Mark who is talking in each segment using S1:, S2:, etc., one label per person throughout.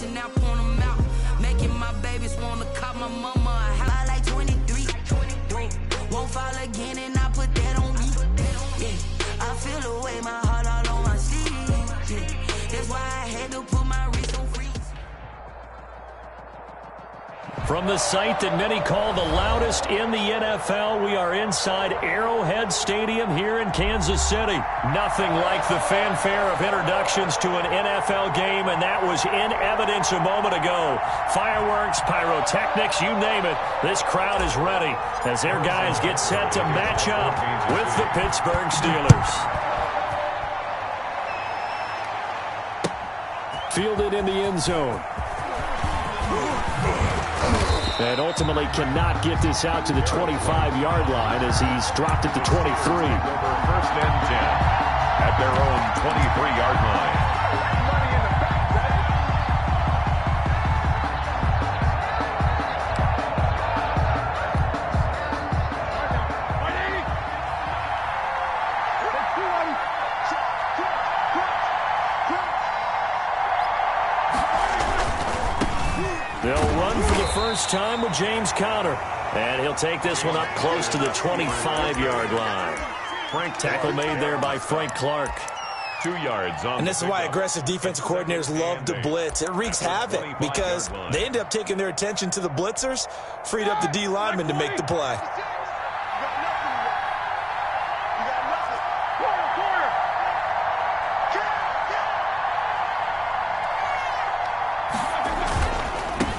S1: and now point them out. Making my babies wanna call my mama a house. I like 23. Won't fall again and I put that on me. Yeah, I feel the way, my heart all on my sleeve. Yeah, that's why I had to put my wrist on freeze.
S2: From the site that many call the loudest in the NFL, we are inside Arrowhead Stadium here in Kansas City. Nothing like the fanfare of introductions to an NFL game, and that was in evidence a moment ago. Fireworks, pyrotechnics, you name it. This crowd is ready as their guys get set to match up with the Pittsburgh Steelers. Fielded in the end zone. And ultimately cannot get this out to the 25-yard line as he's dropped it to 23.
S3: First and 10 at their own 23-yard line.
S2: They'll run for the first time with James Conner. And he'll take this one up close to the 25-yard line. Tackle made there by Frank Clark.
S3: 2 yards on.
S4: And this is why aggressive defensive coordinators love to blitz. It wreaks havoc because they end up taking their attention to the blitzers, freed up the D lineman to make the play.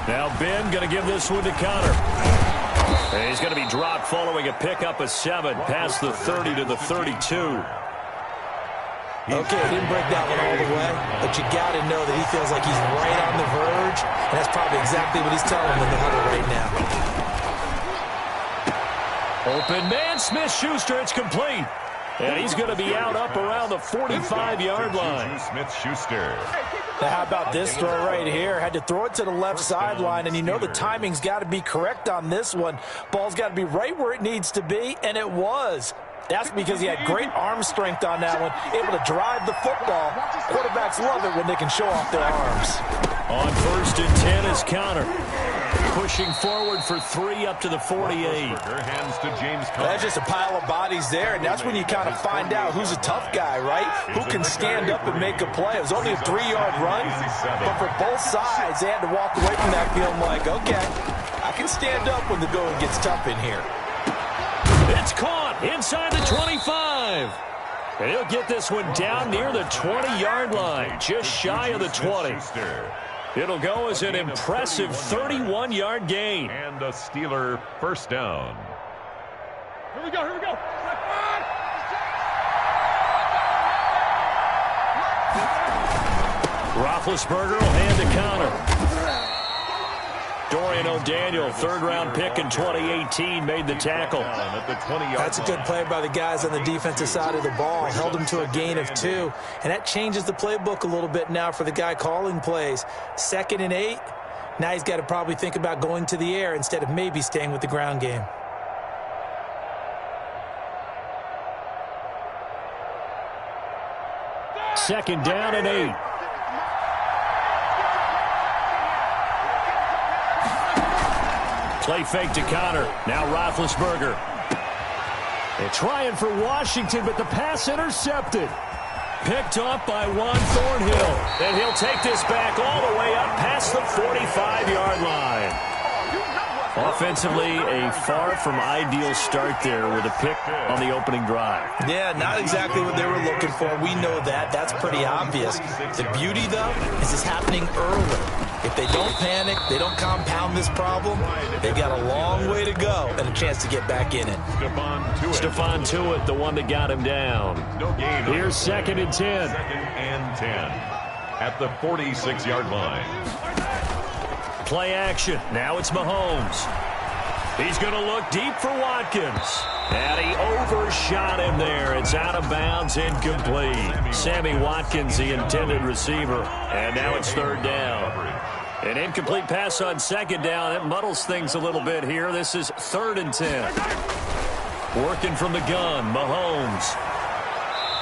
S2: Now Ben going to give this one to Conner. And he's going to be dropped following a pickup of 7 past the 30 to the 32.
S4: Okay, didn't break that one all the way, but you got to know that he feels like he's right on the verge, and that's probably exactly what he's telling them in the huddle right now.
S2: Open man, Smith-Schuster, it's complete. And he's going to be out up around the 45-yard line.
S3: Smith-Schuster.
S4: Now, how about this throw right here? Had to throw it to the left sideline, and you know the timing's got to be correct on this one. Ball's got to be right where it needs to be, and it was. That's because he had great arm strength on that one, able to drive the football. Quarterbacks love it when they can show off their arms.
S2: On first and 10 is Conner. Pushing forward for 3 up to the 48.
S3: Hands to James Conner.
S4: That's just a pile of bodies there, and that's when you kind of find out who's a tough guy, right? Who can stand up and make a play. It was only a 3-yard run, but for both sides, they had to walk away from that feeling like, okay, I can stand up when the going gets tough in here.
S2: It's caught inside the 25. And he'll get this one down near the 20-yard line, just shy of the 20. It'll go as an impressive 31-yard gain.
S3: And a Steeler first down.
S5: Here we go, here we go.
S2: Roethlisberger will hand to Conner. Dorian O'Daniel, third-round pick in 2018, made the tackle.
S4: That's a good play by the guys on the defensive side of the ball. Held him to a gain of 2. And that changes the playbook a little bit now for the guy calling plays. 2nd and 8. Now he's got to probably think about going to the air instead of maybe staying with the ground game.
S2: Second down and 8. Play fake to Conner. Now Roethlisberger. They're trying for Washington, but the pass intercepted. Picked off by Juan Thornhill. And he'll take this back all the way up past the 45-yard line. Offensively, a far from ideal start there with a pick on the opening drive.
S4: Yeah, not exactly what they were looking for. We know that. That's pretty obvious. The beauty, though, is it's happening early. If they don't panic, they don't compound this problem, they've got a long way to go and a chance to get back in it.
S2: Stephon Tuitt, the one that got him down. Here's 2nd and 10.
S3: 2nd and 10 at the 46-yard line.
S2: Play action. Now it's Mahomes. He's going to look deep for Watkins. And he overshot him there. It's out of bounds, incomplete. Sammy Watkins, the intended receiver. And now it's 3rd down. An incomplete pass on 2nd down. It muddles things a little bit here. This is 3rd and 10. Working from the gun, Mahomes.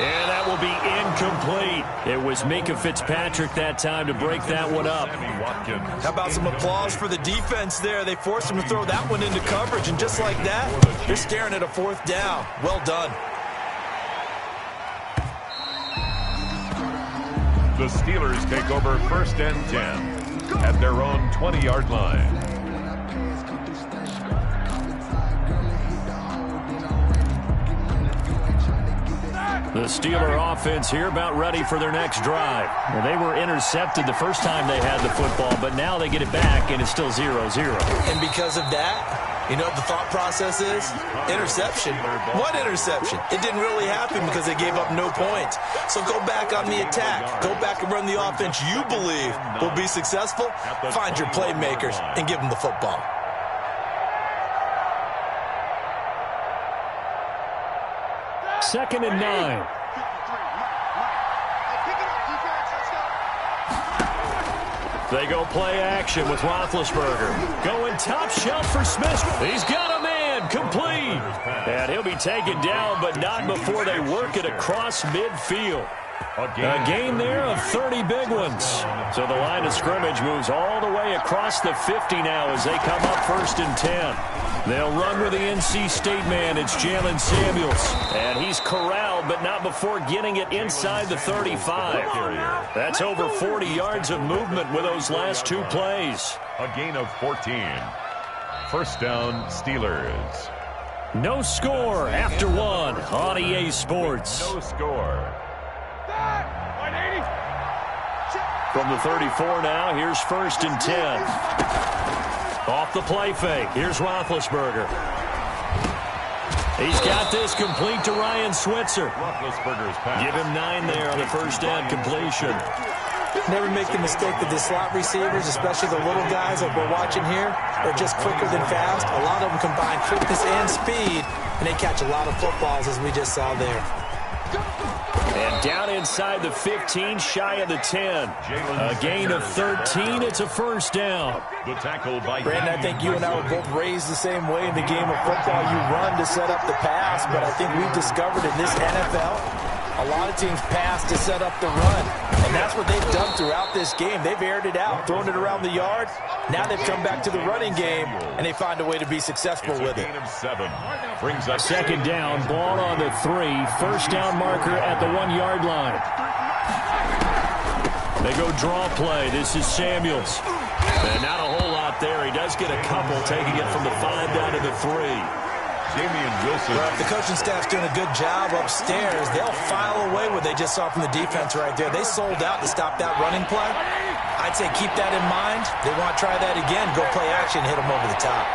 S2: And that will be incomplete. It was Minka Fitzpatrick that time to break that one up.
S4: How about some applause for the defense there? They forced him to throw that one into coverage, and just like that, they're staring at a 4th down. Well done.
S3: The Steelers take over 1st and 10 at their own 20-yard line.
S2: The Steeler offense here about ready for their next drive. Well, they were intercepted the first time they had the football, but now they get it back, and it's still 0-0.
S4: And because of that, you know what the thought process is? Interception. What interception? It didn't really happen because they gave up no points. So go back on the attack. Go back and run the offense you believe will be successful. Find your playmakers and give them the football.
S2: Second and 9. They go play action with Roethlisberger. Going top shelf for Smith. He's got a man. Complete. And he'll be taken down, but not before they work it across midfield. A gain there of 30 big ones. So the line of scrimmage moves all the way across the 50 now as they come up 1st and 10. They'll run with the NC State man. It's Jalen Samuels. And he's corralled, but not before getting it inside the 35. That's over 40 yards of movement with those last 2 plays.
S3: A gain of 14. 1st down, Steelers.
S2: No score after 1 on EA Sports.
S3: No score.
S2: From the 34 now, here's 1st and 10. Off the play fake. Here's Roethlisberger. He's got this complete to Ryan Switzer.
S3: Roethlisberger's pass.
S2: Give him 9 there on the first down completion.
S4: Never make the mistake that the slot receivers, especially the little guys like we're watching here, are just quicker than fast. A lot of them combine quickness and speed, and they catch a lot of footballs, as we just saw there.
S2: And down inside the 15, shy of the 10. A gain of 13. It's a 1st down.
S3: The tackle by
S4: Brandon, I think you and I were both raised the same way in the game of football. You run to set up the pass, but I think we've discovered in this NFL, a lot of teams pass to set up the run. And that's what they've done throughout this game. They've aired it out, thrown it around the yard. Now they've come back to the running game, and they find a way to be successful with it.
S3: Gain of 7. Brings up
S2: 2nd down, ball on the 3. 1st down marker at the 1-yard line. They go draw play. This is Samuels. And not a whole lot there. He does get a couple, taking it from the 5 down to the 3.
S3: Damian Wilson.
S4: Well, if the coaching staff's doing a good job upstairs, they'll file away what they just saw from the defense right there. They sold out to stop that running play. I'd say keep that in mind. They want to try that again. Go play action, hit them over the top.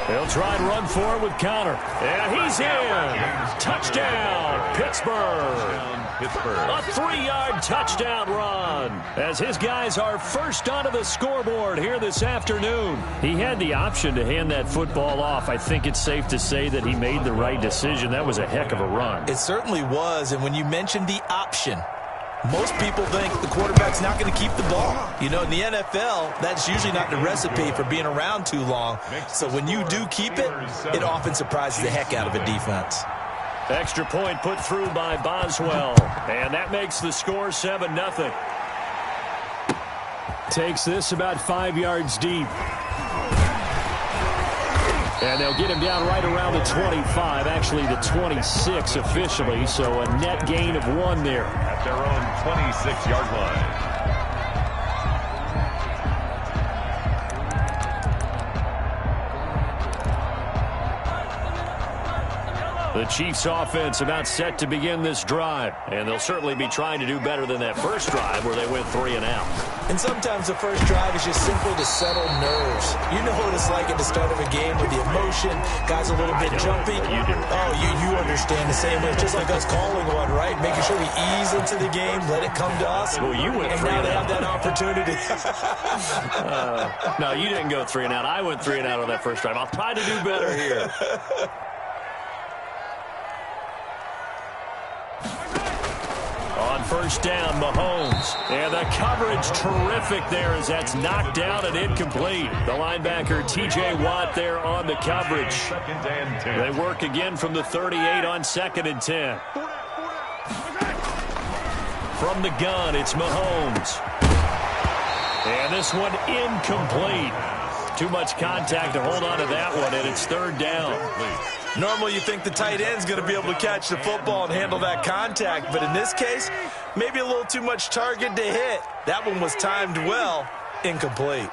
S2: They'll try and run for it with Connor. And he's in. Touchdown, Pittsburgh. A 3-yard touchdown run as his guys are first onto the scoreboard here this afternoon. He had the option to hand that football off. I think it's safe to say that he made the right decision. That was a heck of a run.
S4: It certainly was, and when you mentioned the option, most people think the quarterback's not going to keep the ball. You know, in the NFL, that's usually not the recipe for being around too long. So when you do keep it, it often surprises the heck out of a defense.
S2: Extra point put through by Boswell. And that makes the score 7-0. Takes this about 5 yards deep. And they'll get him down right around the 25, actually the 26 officially, so a net gain of 1 there.
S3: At their own 26-yard line.
S2: The Chiefs offense about set to begin this drive, and they'll certainly be trying to do better than that first drive where they went 3 and out.
S4: And sometimes the first drive is just simply to settle nerves. You know what it's like at the start of a game with the emotion, guys a little bit jumpy.
S2: You do.
S4: Oh, you understand the same way. It's just like us calling one, right? Making sure we ease into the game, let it come to us.
S2: Well, you went
S4: and
S2: 3
S4: now
S2: and
S4: they
S2: out.
S4: have that opportunity.
S2: No, you didn't go 3 and out. I went 3 and out on that first drive. I'll try to do better here. On first down, Mahomes. And the coverage terrific there as that's knocked down and incomplete. The linebacker T.J. Watt there on the coverage. They work again from the 38 on 2nd and 10. From the gun, it's Mahomes. And this one incomplete. Too much contact to hold on to that one, and it's 3rd down.
S4: Normally you think the tight end's going to be able to catch the football and handle that contact, but in this case, maybe a little too much target to hit. That one was timed well, incomplete.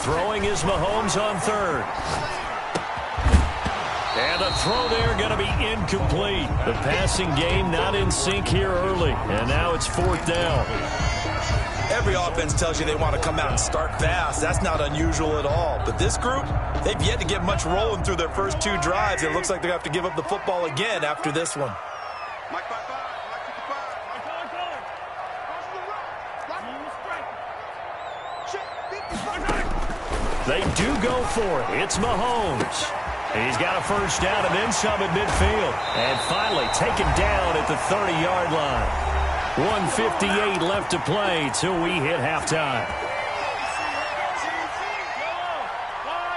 S2: Throwing is Mahomes on 3rd. And the throw there going to be incomplete. The passing game not in sync here early, and now it's 4th down.
S4: Every offense tells you they want to come out and start fast. That's not unusual at all. But this group, they've yet to get much rolling through their first 2 drives. It looks like they have to give up the football again after this one.
S2: They do go for it. It's Mahomes. He's got a first down and then some at midfield. And finally taken down at the 30-yard line. 1:58 left to play till we hit halftime.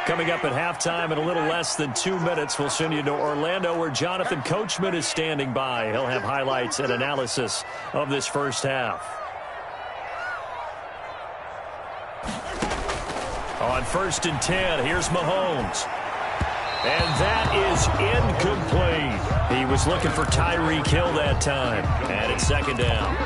S2: Coming up at halftime in a little less than 2 minutes, we'll send you to Orlando where Jonathan Coachman is standing by. He'll have highlights and analysis of this first half. On 1st and 10, here's Mahomes. And that is incomplete. He was looking for Tyreek Hill that time. And it's 2nd down.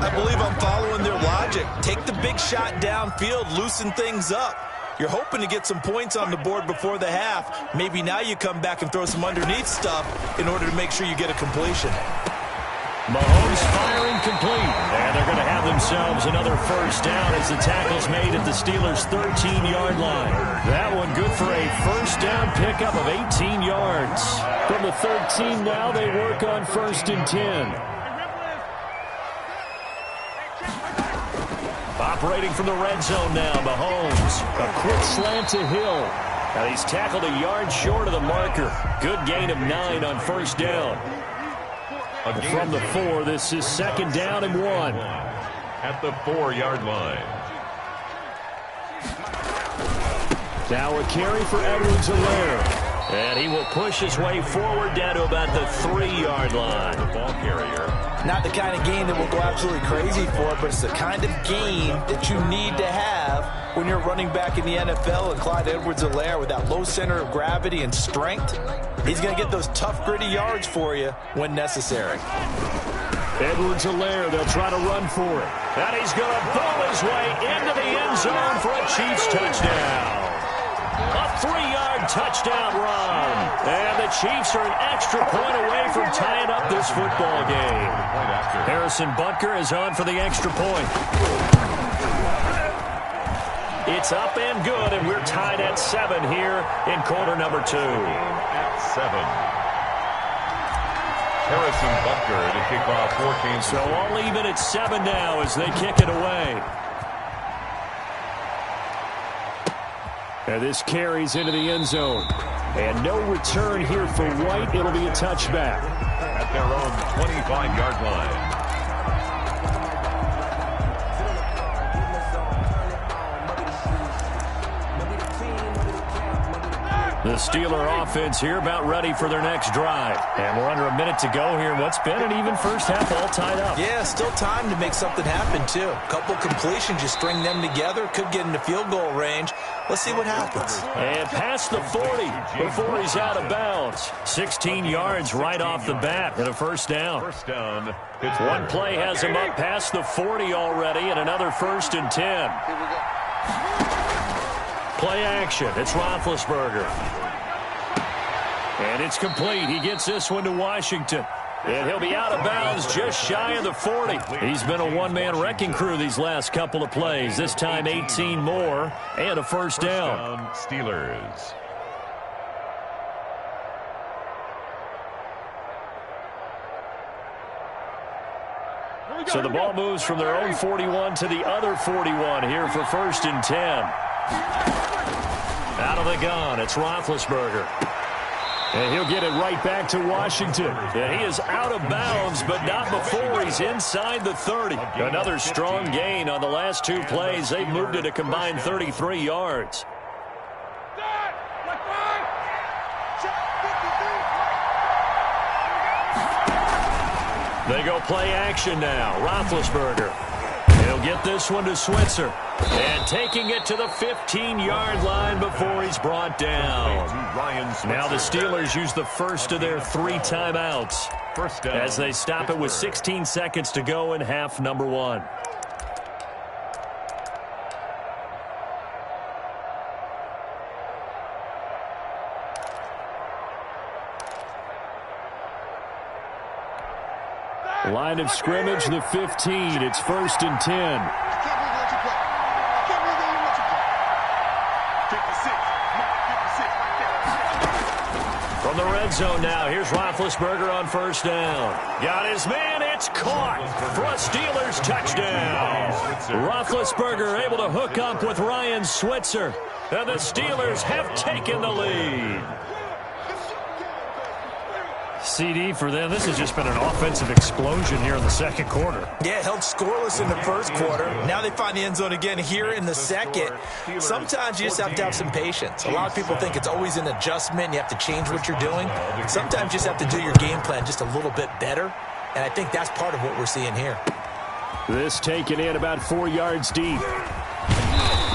S4: I believe I'm following their logic. Take the big shot downfield, loosen things up. You're hoping to get some points on the board before the half. Maybe now you come back and throw some underneath stuff in order to make sure you get a completion.
S2: Mahomes firing complete. And they're going to have themselves another first down as the tackle's made at the Steelers' 13-yard line. That one good for a first down pickup of 18 yards. From the 13 now, they work on 1st and 10. Operating from the red zone now, Mahomes. A quick slant to Hill. And he's tackled a yard short of the marker. Good gain of 9 on first down. From the 4, this is 2nd down and 1.
S3: At the 4-yard line.
S2: Now a carry for Edwards-Helaire. And he will push his way forward down to about the 3-yard line.
S3: The ball carrier.
S4: Not the kind of game that will go absolutely crazy for, but it's the kind of game that you need to have when you're running back in the NFL. And Clyde Edwards-Helaire, with that low center of gravity and strength, he's going to get those tough, gritty yards for you when necessary.
S2: Edwards-Helaire, they'll try to run for it. And he's going to bowl his way into the end zone for a Chiefs touchdown. A 3-yard touchdown run. And the Chiefs are an extra point away from tying up this football game. Harrison Butker is on for the extra point. It's up and good, and we're tied at 7 here in quarter number 2.
S3: At 7. Harrison Butker to kick off 14.
S2: So all even at 7 now as they kick it away. And this carries into the end zone. And no return here for White. It'll be a touchback.
S3: At their own 25-yard line.
S2: The Steeler offense here about ready for their next drive. And we're under a minute to go here in what's been an even first half, all tied up.
S4: Yeah, still time to make something happen, too. A couple completions, you string them together, could get into field goal range. Let's see what happens.
S2: And past the 40 before he's out of bounds. 16 yards right off the bat and a first down.
S3: First down.
S2: One play has him up past the 40 already and another 1st and 10. Play action. It's Roethlisberger. And it's complete. He gets this one to Washington. And he'll be out of bounds just shy of the 40. He's been a one-man wrecking crew these last couple of plays. This time 18 more and a first down.
S3: Steelers.
S2: So the ball moves from their own 41 to the other 41 here for 1st and 10. Out of the gun, it's Roethlisberger. And he'll get it right back to Washington. And he is out of bounds, but not before he's inside the 30. Another strong gain on the last 2 plays. They've moved it a combined 33 yards. They go play action now. Roethlisberger. He'll get this one to Switzer. And taking it to the 15-yard line before he's brought down. Now the Steelers use the first of their 3 timeouts as they stop it with 16 seconds to go in half number 1. Line of scrimmage, the 15. It's 1st and 10. From the red zone now, here's Roethlisberger on 1st down. Got his man, it's caught for a Steelers touchdown. Roethlisberger able to hook up with Ryan Switzer, and the Steelers have taken the lead. CD for them. This has just been an offensive explosion here in the second quarter.
S4: Yeah, held scoreless in the first quarter. Now they find the end zone again here in the second. Sometimes you just have to have some patience. A lot of people think it's always an adjustment. You have to change what you're doing. Sometimes you just have to do your game plan just a little bit better. And I think that's part of what we're seeing here.
S2: This taken in about 4 yards deep.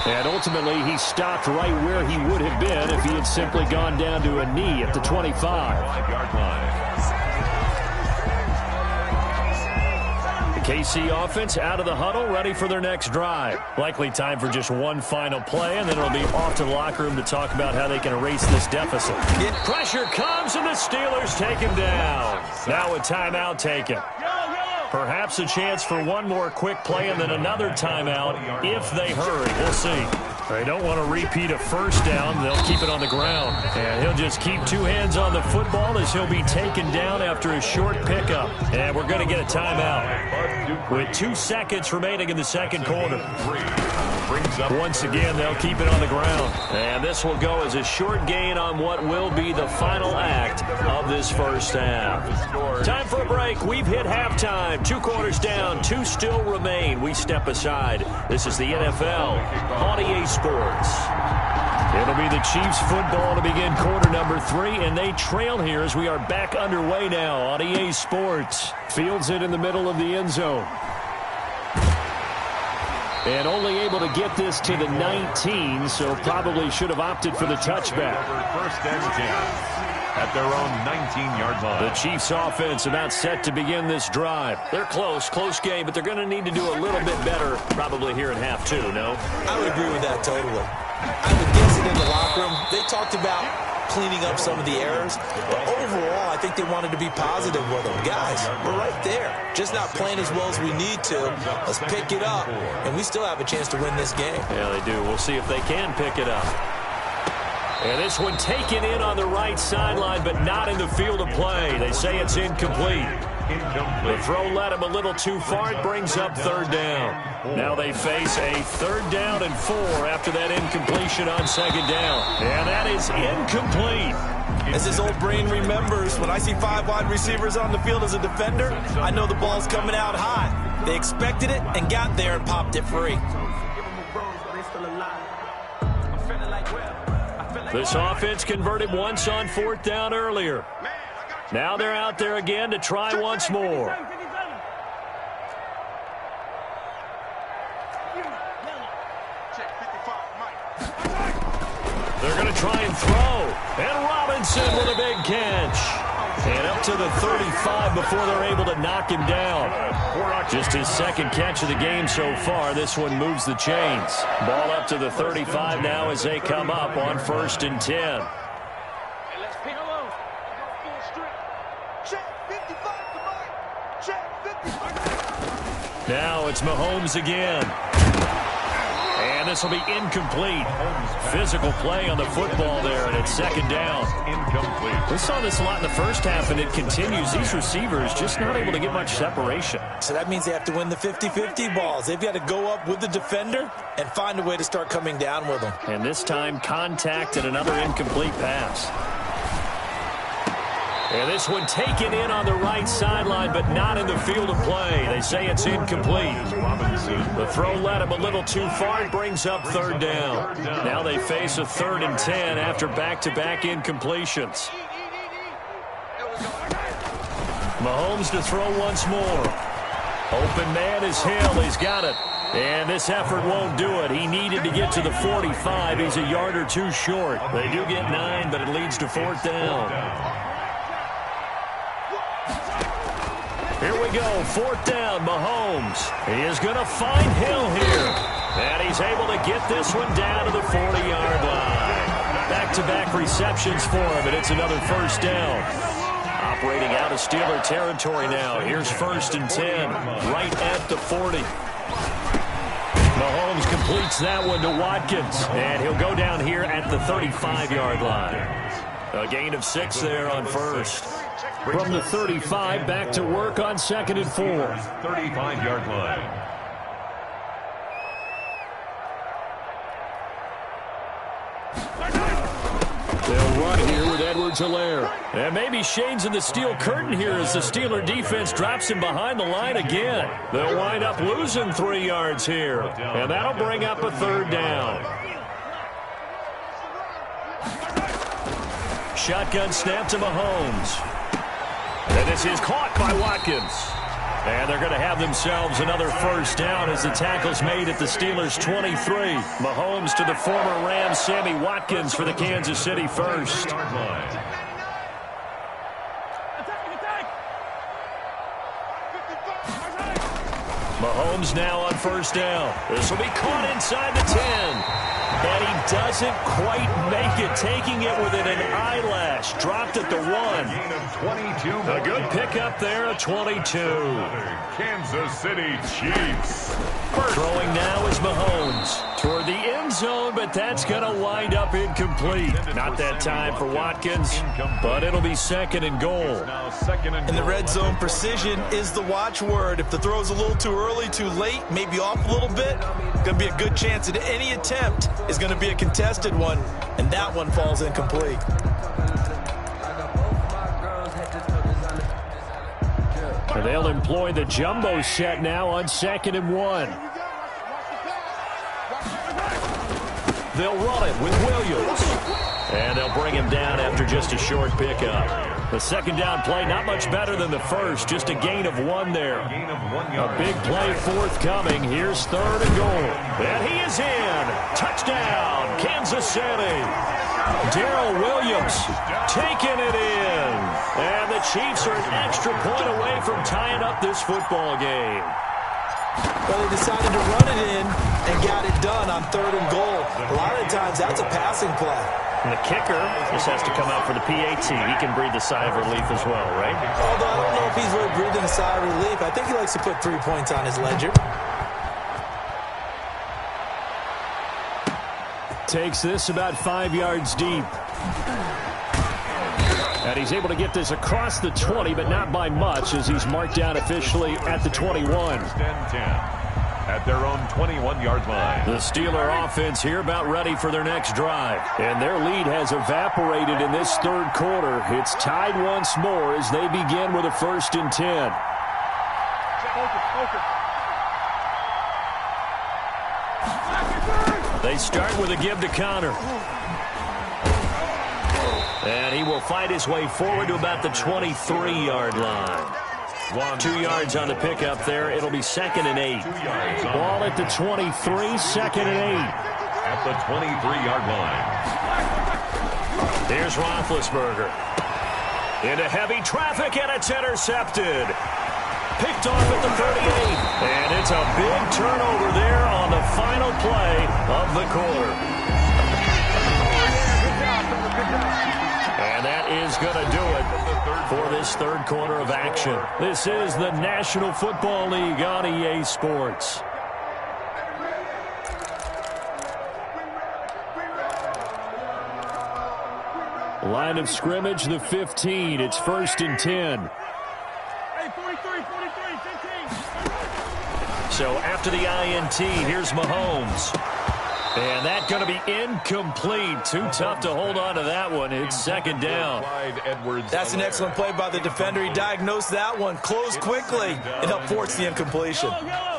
S2: And ultimately, he stopped right where he would have been if he had simply gone down to a knee at the 25.
S3: 5-yard line.
S2: The KC offense out of the huddle, ready for their next drive. Likely time for just one final play, and then it'll be off to the locker room to talk about how they can erase this deficit. Pressure comes, and the Steelers take him down. Now a timeout taken. Perhaps a chance for one more quick play and then another timeout if they hurry. We'll see. They don't want to repeat a first down. They'll keep it on the ground. And he'll just keep 2 hands on the football as he'll be taken down after a short pickup. And we're going to get a timeout with 2 seconds remaining in the second quarter. Once again, they'll keep it on the ground. And this will go as a short gain on what will be the final act of this first half. Time for a break. We've hit halftime. 2 quarters down. 2 still remain. We step aside. This is the NFL on EA Sports. It'll be the Chiefs football to begin quarter number 3, and they trail here as we are back underway now on EA Sports. Fields it in the middle of the end zone. And only able to get this to the 19, so probably should have opted for the touchback.
S3: 1st and 10 at their own 19-yard line.
S2: The Chiefs offense about set to begin this drive. They're close game, but they're going to need to do a little bit better probably here in half 2, no?
S4: I would agree with that totally. I would guess it in the locker room. They talked about cleaning up some of the errors, but overall, I think they wanted to be positive with them. Guys, we're right there. Just not playing as well as we need to. Let's pick it up, and we still have a chance to win this game.
S2: Yeah, they do. We'll see if they can pick it up. And this one taken in on the right sideline, but not in the field of play. They say it's incomplete. The throw led him a little too far. It brings up 3rd down. Now they face a 3rd down and 4 after that incompletion on 2nd down. And that is incomplete.
S4: As his old brain remembers, when I see 5 wide receivers on the field as a defender, I know the ball's coming out high. They expected it and got there and popped it free.
S2: This offense converted once on 4th down earlier. Now they're out there again to try once more. They're going to try and throw. And Robinson with a big catch. And up to the 35 before they're able to knock him down. Just his 2nd catch of the game so far. This one moves the chains. Ball up to the 35 now as they come up on 1st and 10. Now it's Mahomes again. And this will be incomplete. Physical play on the football there, and it's 2nd down. Incomplete. We saw this a lot in the first half, and it continues. These receivers just not able to get much separation.
S4: So that means they have to win the 50-50 balls. They've got to go up with the defender and find a way to start coming down with them.
S2: And this time, contact and another incomplete pass. And this one taken in on the right sideline, but not in the field of play. They say it's incomplete. The throw led him a little too far. It brings up third down. Now they face a 3rd and 10 after back-to-back incompletions. Mahomes to throw once more. Open man is Hill. He's got it. And this effort won't do it. He needed to get to the 45. He's a yard or two short. They do get 9, but it leads to 4th down. Here we go, 4th down, Mahomes. He is going to find Hill here. And he's able to get this one down to the 40-yard line. Back-to-back receptions for him, and it's another 1st down. Operating out of Steeler territory now. Here's 1st and 10, right at the 40. Mahomes completes that one to Watkins, and he'll go down here at the 35-yard line. A gain of 6 there on 1st. From the 35, back to work on 2nd and 4.
S3: 35-yard line.
S2: They'll run here with Edwards-Helaire. And maybe shades in the steel curtain here as the Steeler defense drops him behind the line again. They'll wind up losing 3 yards here. And that'll bring up a 3rd down. Shotgun snap to Mahomes. And this is caught by Watkins. And they're going to have themselves another 1st down as the tackle's made at the Steelers' 23. Mahomes to the former Rams, Sammy Watkins for the Kansas City 1st. Mahomes now on 1st down. This will be caught inside the 10. And he doesn't quite make it, taking it within an eyelash. Dropped at the 1. A good pickup there at 22.
S3: Kansas City Chiefs.
S2: Throwing now is Mahomes toward the end zone, but that's going to wind up incomplete. Not that time for Watkins, but it'll be 2nd and goal.
S4: In the red zone, precision is the watchword. If the throw's a little too early, too late, maybe off a little bit, going to be a good chance that any attempt is going to be a contested one, and that one falls incomplete.
S2: And they'll employ the jumbo set now on 2nd and 1. They'll run it with Williams. And they'll bring him down after just a short pickup. The 2nd down play, not much better than the 1st. Just a gain of 1 there. A big play forthcoming. Here's 3rd and goal. And he is in. Touchdown, Kansas City. Darrell Williams taking it in. And the Chiefs are an extra point away from tying up this football game.
S4: Well, they decided to run it in and got it done on 3rd and goal. A lot of the times, that's a passing play.
S2: And the kicker just has to come out for the PAT. He can breathe a sigh of relief as well, right?
S4: Although I don't know if he's really breathing a sigh of relief. I think he likes to put 3 points on his ledger.
S2: Takes this about 5 yards deep. And he's able to get this across the 20, but not by much, as he's marked down officially at the 21.
S3: At their own 21-yard line.
S2: The Steeler offense here about ready for their next drive. And their lead has evaporated in this 3rd quarter. It's tied once more as they begin with a 1st and 10. They start with a give to Connor. And he will fight his way forward to about the 23-yard line. 2 yards on the pickup there. It'll be 2nd and 8. Ball at the 23, 2nd and 8.
S3: At the 23-yard line.
S2: Here's Roethlisberger. Into heavy traffic, and it's intercepted. Picked off at the 38. And it's a big turnover there on the final play of the quarter. And that is going to do it for this 3rd quarter of action. This is the National Football League on EA Sports. Line of scrimmage, the 15. It's 1st and 10.
S5: Hey, 43, 15.
S2: So after the INT, here's Mahomes. And that's going to be incomplete. Too tough to hold on to that one. It's second down.
S4: That's an excellent play by the defender. He diagnosed that one, closed quickly, and helped force the incompletion.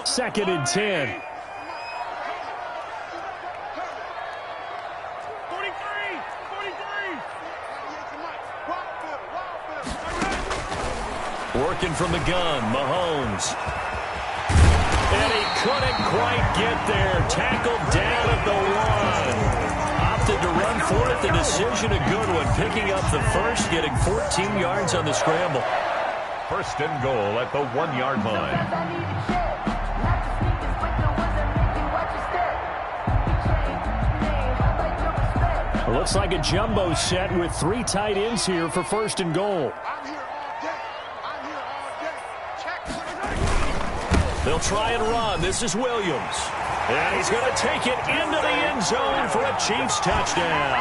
S2: Second and 10.
S5: 43.
S2: Working from the gun, Mahomes. And he couldn't quite get there. Tackled down at the 1. Opted to run for it. The decision, a good one. Picking up the first, getting 14 yards on the scramble.
S3: First and goal at the 1-yard line.
S2: Looks like a jumbo set with 3 tight ends here for first and goal. They'll try and run. This is Williams. And he's going to take it into the end zone for a Chiefs touchdown.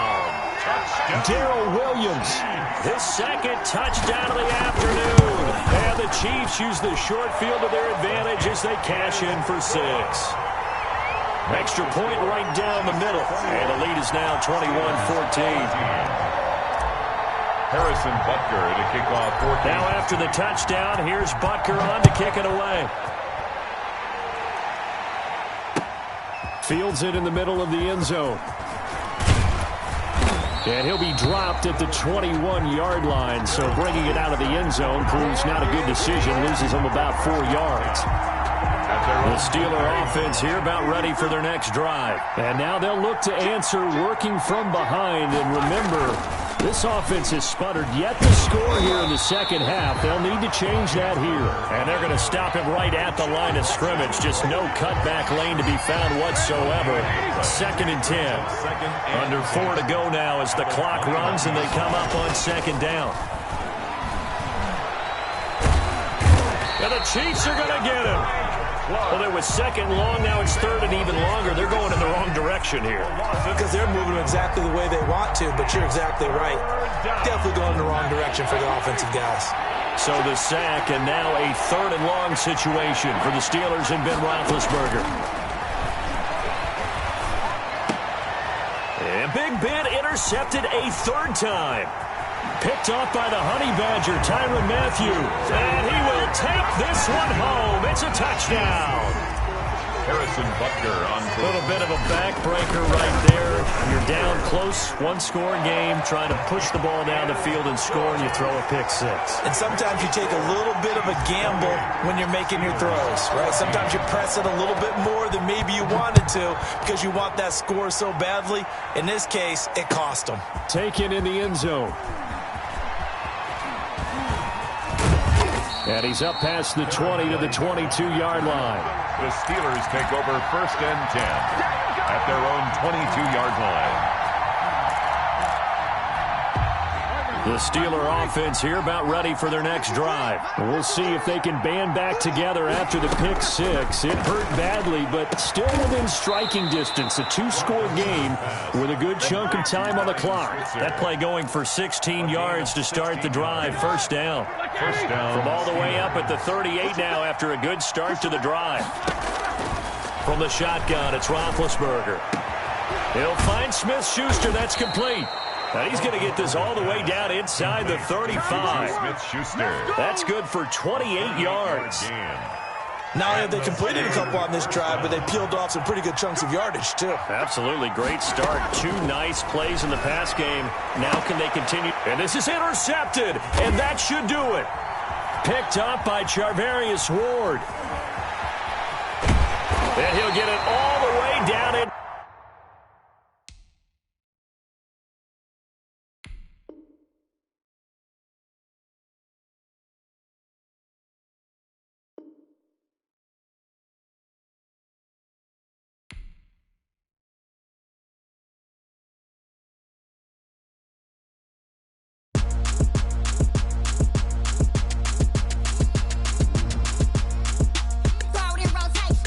S2: Darrell Williams, his second touchdown of the afternoon. And the Chiefs use the short field to their advantage as they cash in for 6. Extra point right down the middle. And the lead is now 21-14.
S3: Harrison Butker to kick off 14.
S2: Now after the touchdown, here's Butker on to kick it away. Fields it in the middle of the end zone. And he'll be dropped at the 21-yard line, so bringing it out of the end zone proves not a good decision. Loses him about 4 yards. The Steeler offense here about ready for their next drive. And now they'll look to answer working from behind. And remember, this offense has sputtered yet to score here in the second half. They'll need to change that here. And they're going to stop him right at the line of scrimmage. Just no cutback lane to be found whatsoever. Second and 10. Under 4 to go now as the clock runs and they come up on second down. And the Chiefs are going to get him. Well, it was second long. Now it's third and even longer. They're going in the wrong direction here.
S4: Because they're moving exactly the way they want to, but you're exactly right. Definitely going in the wrong direction for the offensive guys.
S2: So the sack, and now a third and long situation for the Steelers and Ben Roethlisberger. And Big Ben intercepted a third time. Picked off by the Honey Badger, Tyrann Mathieu. And he will take this one home. It's a touchdown.
S3: Harrison Butker on.
S2: A little bit of a backbreaker right there. You're down close, one-score game, trying to push the ball down the field and score, and you throw a pick 6.
S4: And sometimes you take a little bit of a gamble when you're making your throws, right? Sometimes you press it a little bit more than maybe you wanted to because you want that score so badly. In this case, it cost them.
S2: Taken in the end zone. And he's up past the 20 to the 22-yard line.
S3: The Steelers take over first and 10 at their own 22-yard line.
S2: The Steeler offense here about ready for their next drive. We'll see if they can band back together after the pick 6. It hurt badly, but still within striking distance. A 2-score game with a good chunk of time on the clock. That play going for 16 yards to start the drive. First down.
S3: First down.
S2: From all the way up at the 38 now after a good start to the drive. From the shotgun, it's Roethlisberger. He'll find Smith-Schuster. That's complete. And he's going to get this all the way down inside the 35.
S3: Smith-Schuster.
S2: That's good for 28 yards.
S4: Not only have they completed a couple on this drive, but they peeled off some pretty good chunks of yardage, too.
S2: Absolutely great start. 2 nice plays in the pass game. Now can they continue? And this is intercepted, and that should do it. Picked up by Charvarius Ward. And he'll get it all the way down in.
S6: Throw it in rotation.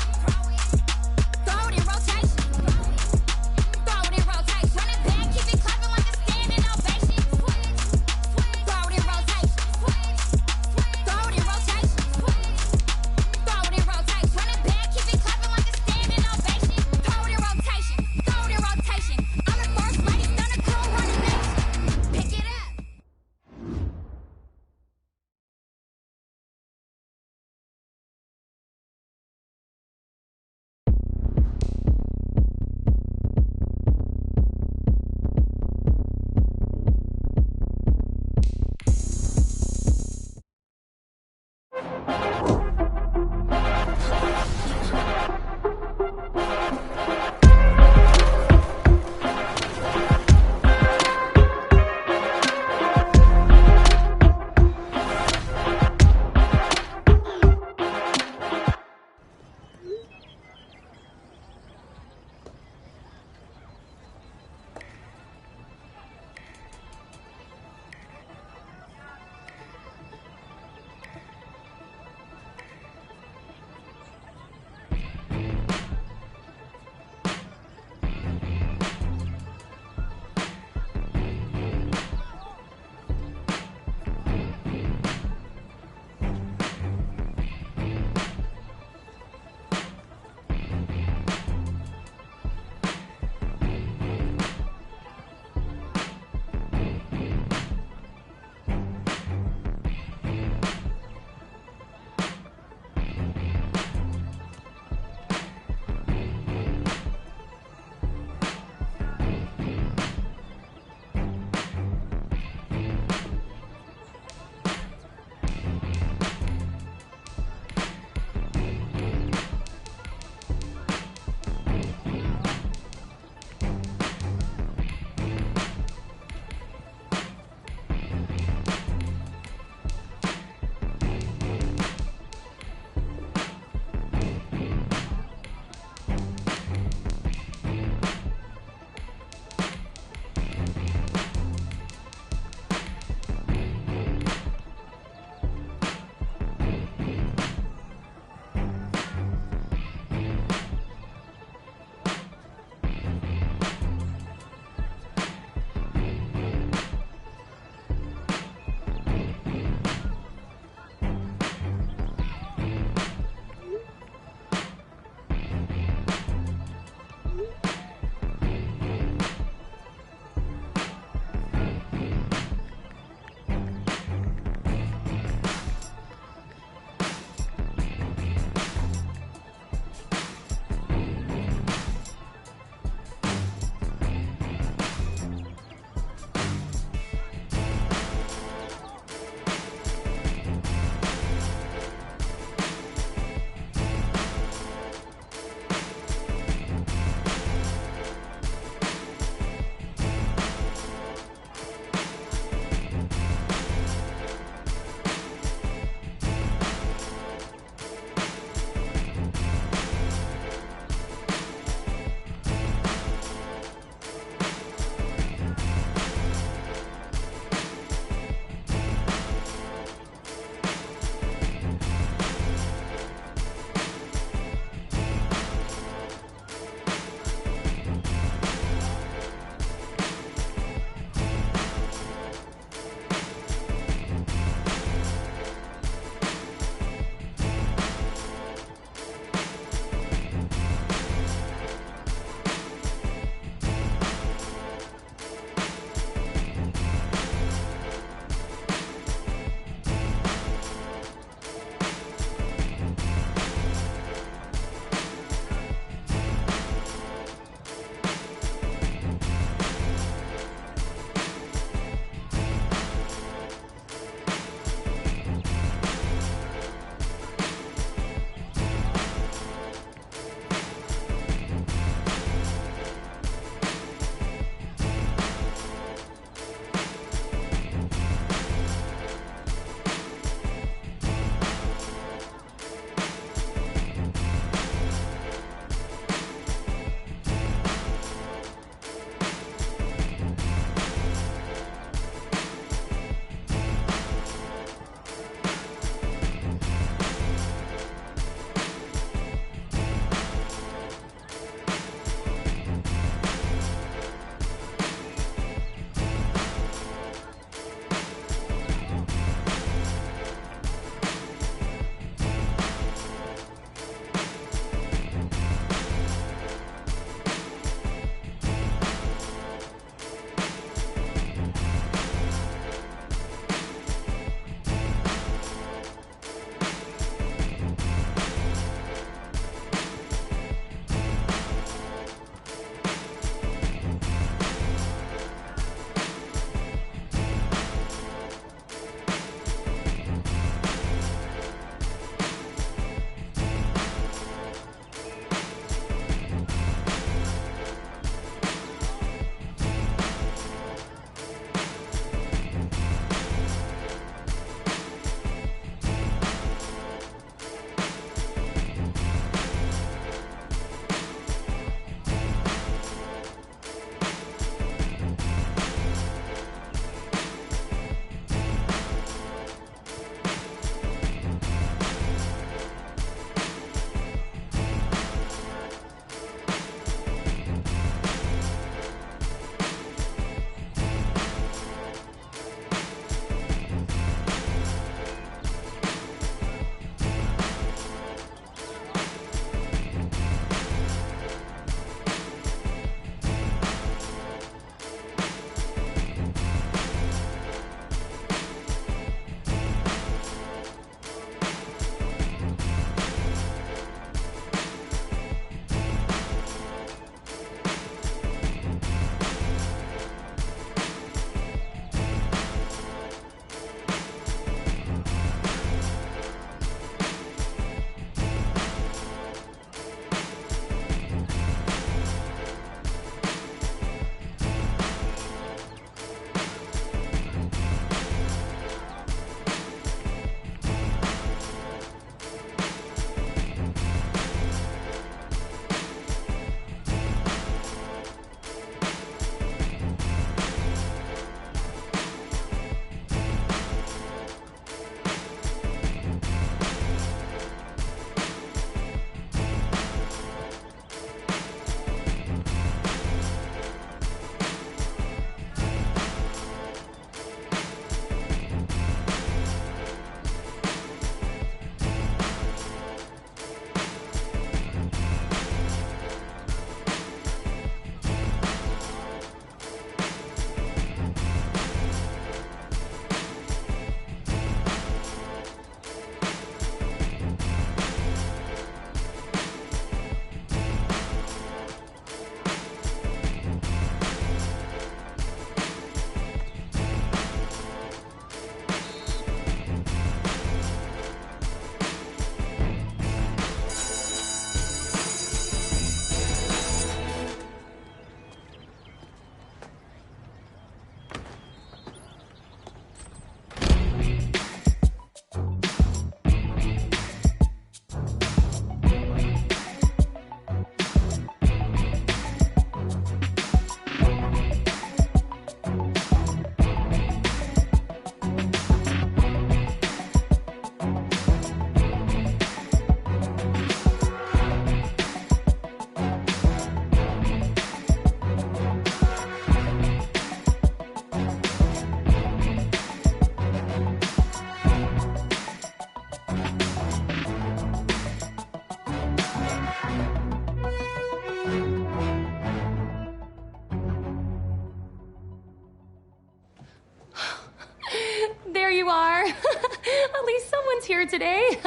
S6: Ryan's here today.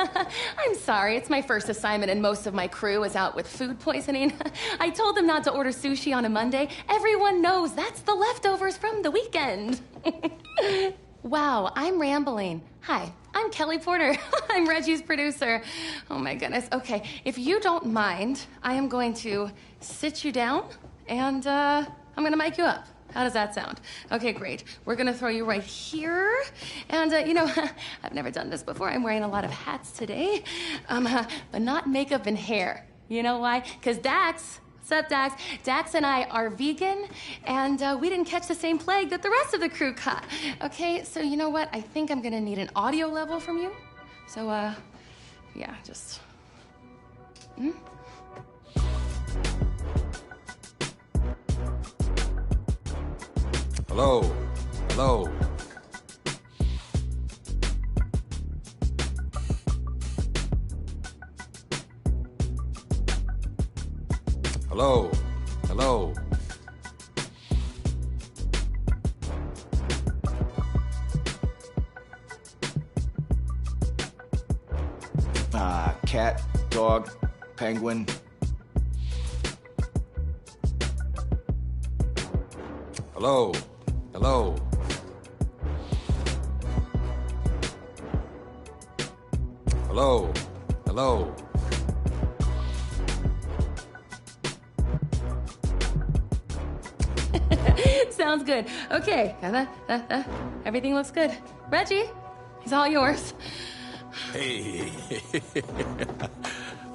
S6: I'm sorry, it's my first assignment and most of my crew is out with food poisoning. I told them not to order sushi on a Monday. Everyone knows that's the leftovers from the weekend. Wow, I'm rambling. Hi, I'm Kelly Porter. I'm Reggie's producer. Oh my goodness. Okay, if you don't mind, I am going to sit you down and I'm gonna mic you up. How does that sound? Okay, great. We're gonna throw you right here. And you know, I've never done this before. I'm wearing a lot of hats today, but not makeup and hair. You know why? Because Dax, what's up, Dax? Dax and I are vegan, and we didn't catch the same plague that the rest of the crew caught. Okay, so you know what? I think I'm gonna need an audio level from you. So, yeah, just...
S7: Hello. Hello. Hello. Hello.
S8: Cat, dog, penguin.
S7: Hello. Hello. Hello. Hello.
S6: Sounds good. Okay. Everything looks good. Reggie, it's all yours.
S9: Hey.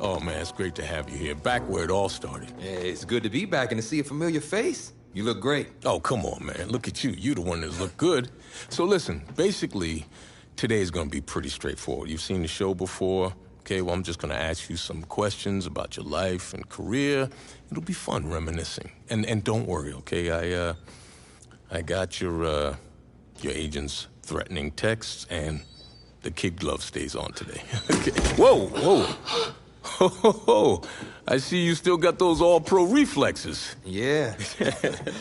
S9: Oh, man, it's great to have you here. Back where it all started.
S7: Yeah, it's good to be back and to see a familiar face. You look great.
S9: Oh, come on, man. Look at you. You the one that's look good. So listen, basically, today's going to be pretty straightforward. You've seen the show before. Okay, well, I'm just going to ask you some questions about your life and career. It'll be fun reminiscing. And don't worry, okay? I got your agent's threatening texts, and the kid glove stays on today. Okay. Whoa. Oh, I see you still got those all-pro reflexes.
S7: Yeah.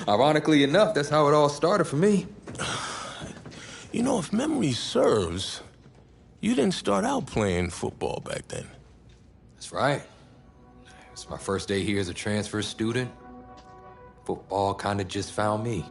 S7: Ironically enough, that's how it all started for me.
S9: You know, if memory serves, you didn't start out playing football back then.
S7: That's right. It's my first day here as a transfer student. Football kind of just found me.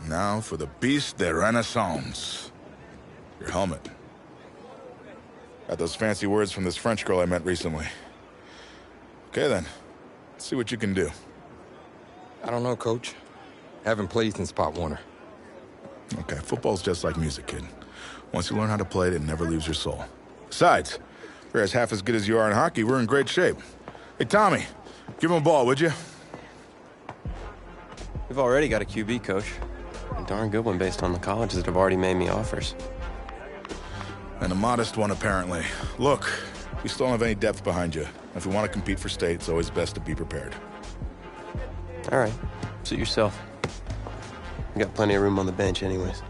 S10: Now for the piece de renaissance. Your helmet. Got those fancy words from this French girl I met recently. Okay then, let's see what you can do.
S7: I don't know, Coach. Haven't played since Pop Warner.
S10: Okay, football's just like music, kid. Once you learn how to play it, it never leaves your soul. Besides, if you're as half as good as you are in hockey, we're in great shape. Hey, Tommy, give him a ball, would you?
S11: We've already got a QB, Coach. A darn good one based on the colleges that have already made me offers.
S10: And a modest one, apparently. Look, we still don't have any depth behind you. If we want to compete for state, it's always best to be prepared.
S11: All right, suit yourself. We got plenty of room on the bench anyways.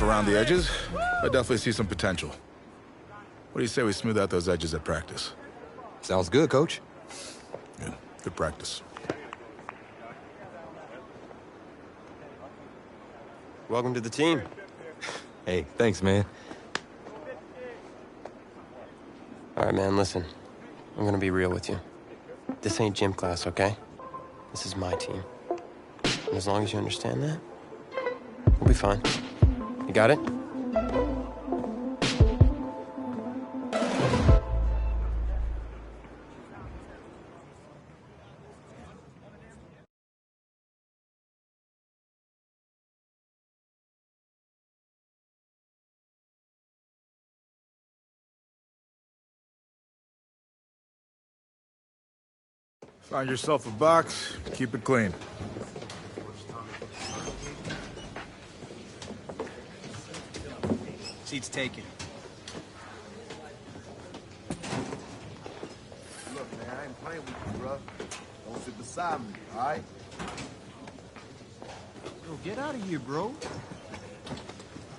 S10: Around the edges, I definitely see some potential. What do you say we smooth out those edges at practice?
S7: Sounds good, Coach.
S10: Yeah, good practice.
S11: Welcome to the team.
S7: Hey, thanks, man.
S11: All right, man, listen. I'm gonna be real with you. This ain't gym class, okay? This is my team. And as long as you understand that, we'll be fine. You got it?
S10: Find yourself a box, keep it clean.
S8: Seats taken.
S12: Look, man, I ain't playing with you, bro. Don't sit beside me, all right?
S8: Yo, get out of here, bro.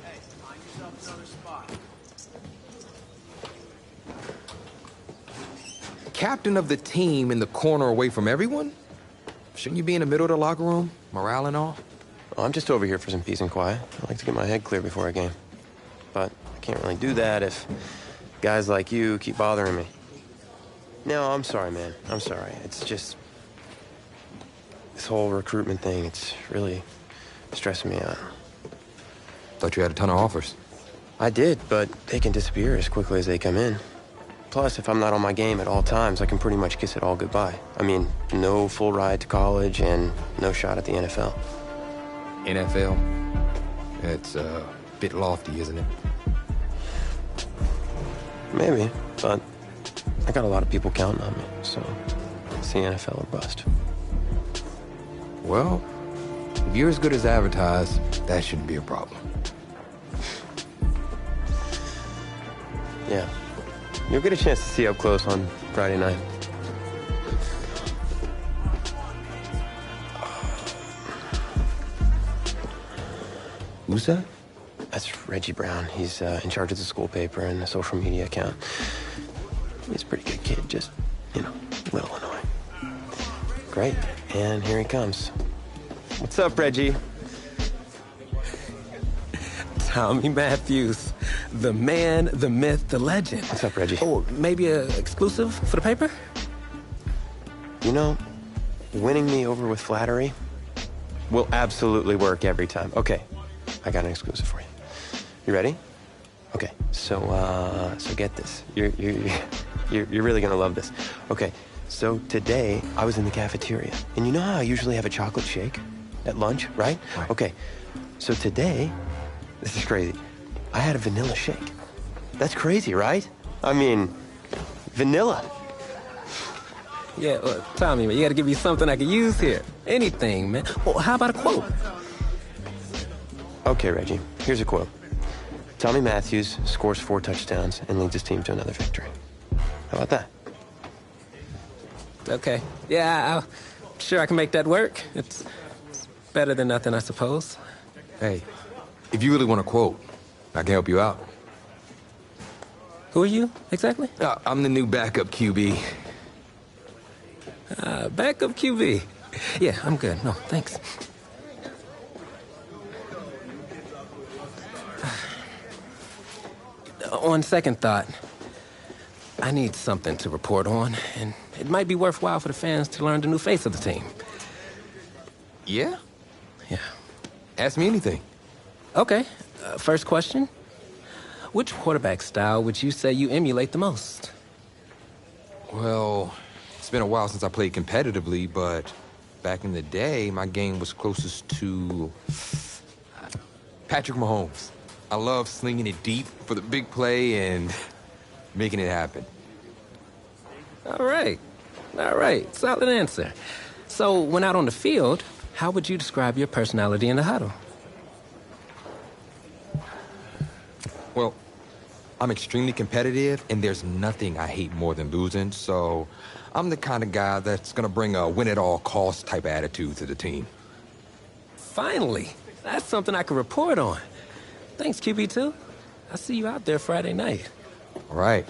S8: Hey, find yourself another spot.
S7: Captain of the team in the corner away from everyone? Shouldn't you be in the middle of the locker room? Morale and all?
S11: Well, I'm just over here for some peace and quiet. I like to get my head clear before a game. But I can't really do that if guys like you keep bothering me. No, I'm sorry, man. I'm sorry. It's just... this whole recruitment thing, it's really stressing me out.
S7: Thought you had a ton of offers.
S11: I did, but they can disappear as quickly as they come in. Plus, if I'm not on my game at all times, I can pretty much kiss it all goodbye. I mean, no full ride to college and no shot at the NFL.
S7: NFL? It's a bit lofty, isn't it?
S11: Maybe, but I got a lot of people counting on me, so it's the NFL or bust.
S7: Well, if you're as good as advertised, that shouldn't be a problem.
S11: Yeah. You'll get a chance to see up close on Friday night.
S7: Who's that?
S11: That's Reggie Brown. He's in charge of the school paper and the social media account. He's a pretty good kid, just, you know, a little annoying. Great, and here he comes. What's up, Reggie?
S13: Tommy Matthews, the man, the myth, the legend.
S11: What's up, Reggie?
S13: Oh, maybe an exclusive for the paper?
S11: You know, winning me over with flattery will absolutely work every time. Okay, I got an exclusive for you. You ready? Okay, so get this. You're really gonna love this. Okay, so today I was in the cafeteria, and you know how I usually have a chocolate shake at lunch, right? Okay, so today, this is crazy. I had a vanilla shake. That's crazy, right? I mean, vanilla.
S13: Yeah, Tommy, you gotta give me something I can use here. Anything, man. Well, how about a quote?
S11: Okay, Reggie, here's a quote. Tommy Matthews scores 4 touchdowns and leads his team to another victory. How about that?
S13: Okay. Yeah, I'm sure I can make that work. It's better than nothing, I suppose.
S7: Hey, if you really want a quote, I can help you out.
S13: Who are you, exactly?
S7: I'm the new backup QB.
S13: Backup QB. Yeah, I'm good. No, thanks. On second thought, I need something to report on, and it might be worthwhile for the fans to learn the new face of the team.
S7: Yeah?
S13: Yeah.
S7: Ask me anything.
S13: Okay. First question. Which quarterback style would you say you emulate the most?
S7: Well, it's been a while since I played competitively, but back in the day, my game was closest to Patrick Mahomes. I love slinging it deep for the big play and making it happen.
S13: All right. Solid answer. So, when out on the field, how would you describe your personality in the huddle?
S7: Well, I'm extremely competitive, and there's nothing I hate more than losing, so I'm the kind of guy that's gonna bring a win-at-all-costs type attitude to the team.
S13: Finally! That's something I can report on. Thanks, QB2. I'll see you out there Friday night.
S7: All right.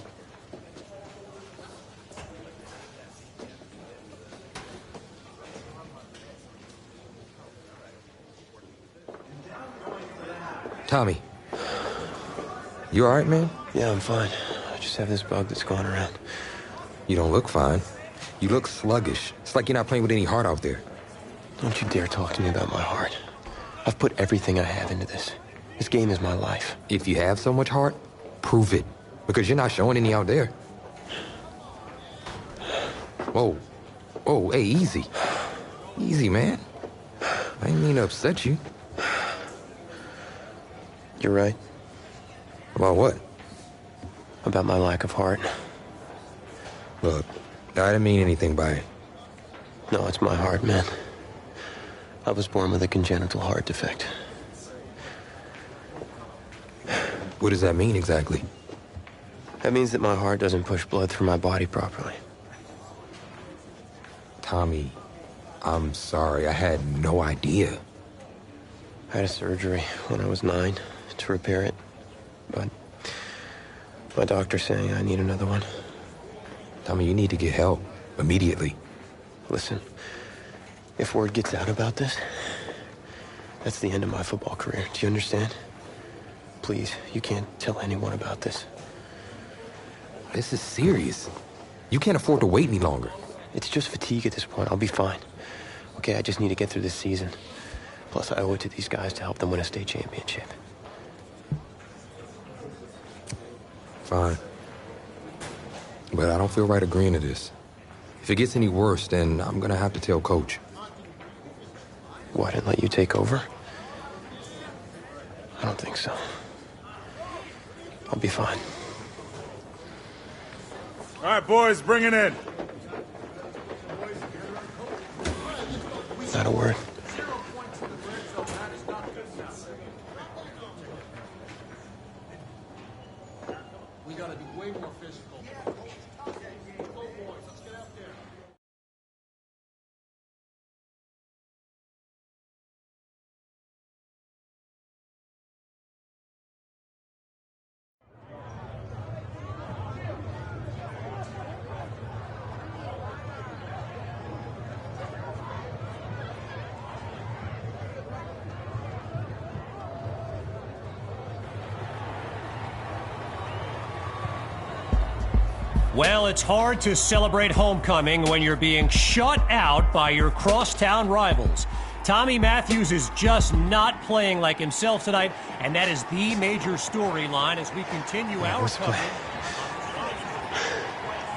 S7: Tommy, you all right, man?
S11: Yeah, I'm fine. I just have this bug that's going around.
S7: You don't look fine. You look sluggish. It's like you're not playing with any heart out there.
S11: Don't you dare talk to me about my heart. I've put everything I have into this. This game is my life.
S7: If you have so much heart, prove it. Because you're not showing any out there. Whoa. Whoa, hey, easy. Easy, man. I didn't mean to upset you.
S11: You're right.
S7: About what?
S11: About my lack of heart.
S7: Look, I didn't mean anything by it.
S11: No, it's my heart, man. I was born with a congenital heart defect.
S7: What does that mean exactly?
S11: That means that my heart doesn't push blood through my body properly.
S7: Tommy, I'm sorry. I had no idea.
S11: I had a surgery when I was 9 to repair it, but my doctor's saying I need another one.
S7: Tommy, you need to get help immediately.
S11: Listen, if word gets out about this, that's the end of my football career. Do you understand? Please, you can't tell anyone about this.
S7: This is serious. You can't afford to wait any longer.
S11: It's just fatigue at this point. I'll be fine. Okay, I just need to get through this season. Plus, I owe it to these guys to help them win a state championship.
S7: Fine. But I don't feel right agreeing to this. If it gets any worse, then I'm gonna have to tell Coach.
S11: Why didn't let you take over? I don't think so. I'll be fine.
S10: All right, boys, bring it in.
S11: Not a word.
S8: We gotta be way more physical.
S2: Well, it's hard to celebrate homecoming when you're being shut out by your crosstown rivals. Tommy Matthews is just not playing like himself tonight, and that is the major storyline as we continue our coverage.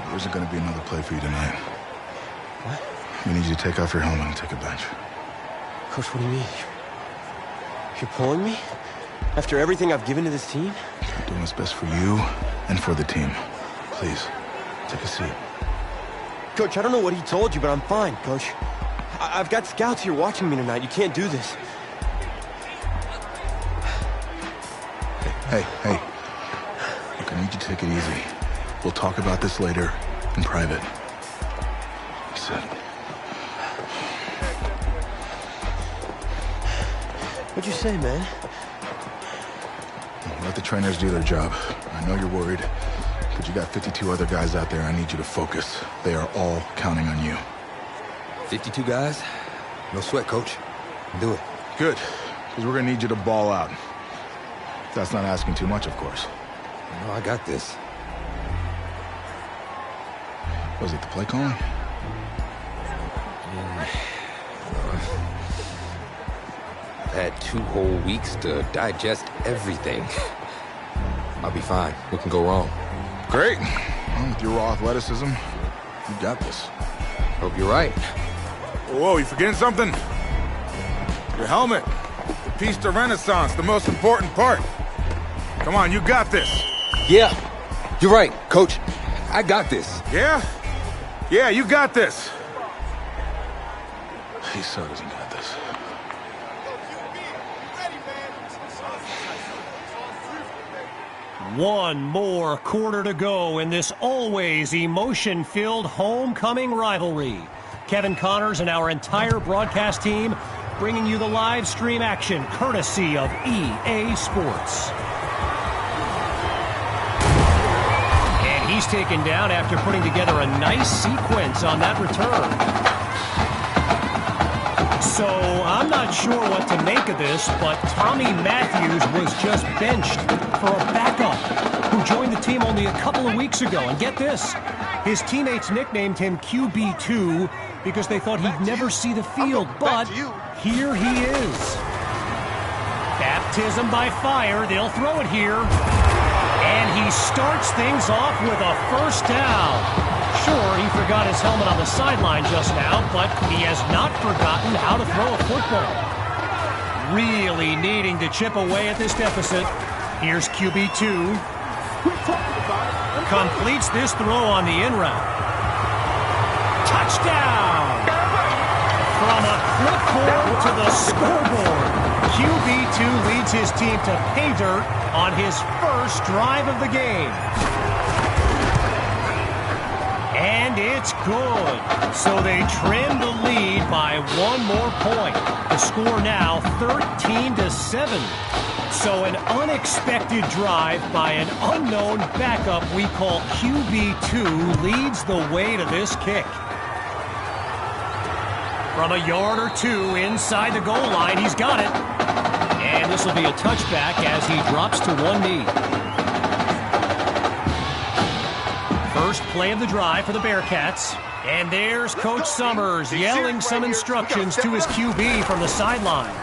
S10: There isn't going to be another play for you tonight.
S11: What?
S10: We need you to take off your helmet and take a bench.
S11: Coach, what do you mean? You're pulling me? After everything I've given to this team?
S10: I'm doing what's best for you and for the team. Please, take a seat.
S11: Coach, I don't know what he told you, but I'm fine, Coach. I've got scouts here watching me tonight. You can't do this.
S10: Hey. Look, I need you to take it easy. We'll talk about this later in private. Sit.
S11: What'd you say, man?
S10: Let the trainers do their job. I know you're worried, but you got 52 other guys out there. I need you to focus. They are all counting on you.
S7: 52 guys? No sweat, Coach. Do it.
S10: Good, because we're going to need you to ball out. That's not asking too much, of course.
S7: No, I got this.
S10: Was it the play calling?
S7: I've had 2 whole weeks to digest everything. I'll be fine. What can go wrong?
S10: Great. Well, with your raw athleticism, you got this.
S7: Hope you're right.
S10: Whoa, you forgetting something? Your helmet. The piece de renaissance, the most important part. Come on, you got this.
S7: Yeah, you're right, Coach. I got this.
S10: Yeah? Yeah, you got this. He so doesn't got this.
S2: One more quarter to go in this always emotion-filled homecoming rivalry. Kevin Connors and our entire broadcast team bringing you the live stream action courtesy of EA Sports. And he's taken down after putting together a nice sequence on that return. So I'm not sure what to make of this, but Tommy Matthews was just benched for a backup who joined the team only a couple of weeks ago. And get this, his teammates nicknamed him QB2 because they thought he'd never see the field, but here he is. Baptism by fire, they'll throw it here. And he starts things off with a first down. Sure, he forgot his helmet on the sideline just now, but he has not forgotten how to throw a football. Really needing to chip away at this deficit. Here's QB2. Completes this throw on the in route. Touchdown! From a clipboard to the scoreboard, QB2 leads his team to pay dirt on his first drive of the game. And it's good. So they trim the lead by 1 more point. The score now 13-7. So an unexpected drive by an unknown backup we call QB2 leads the way to this kick. From a yard or 2 inside the goal line, he's got it. And this will be a touchback as he drops to one knee. First play of the drive for the Bearcats. And there's Coach Summers yelling some instructions to his QB from the sideline.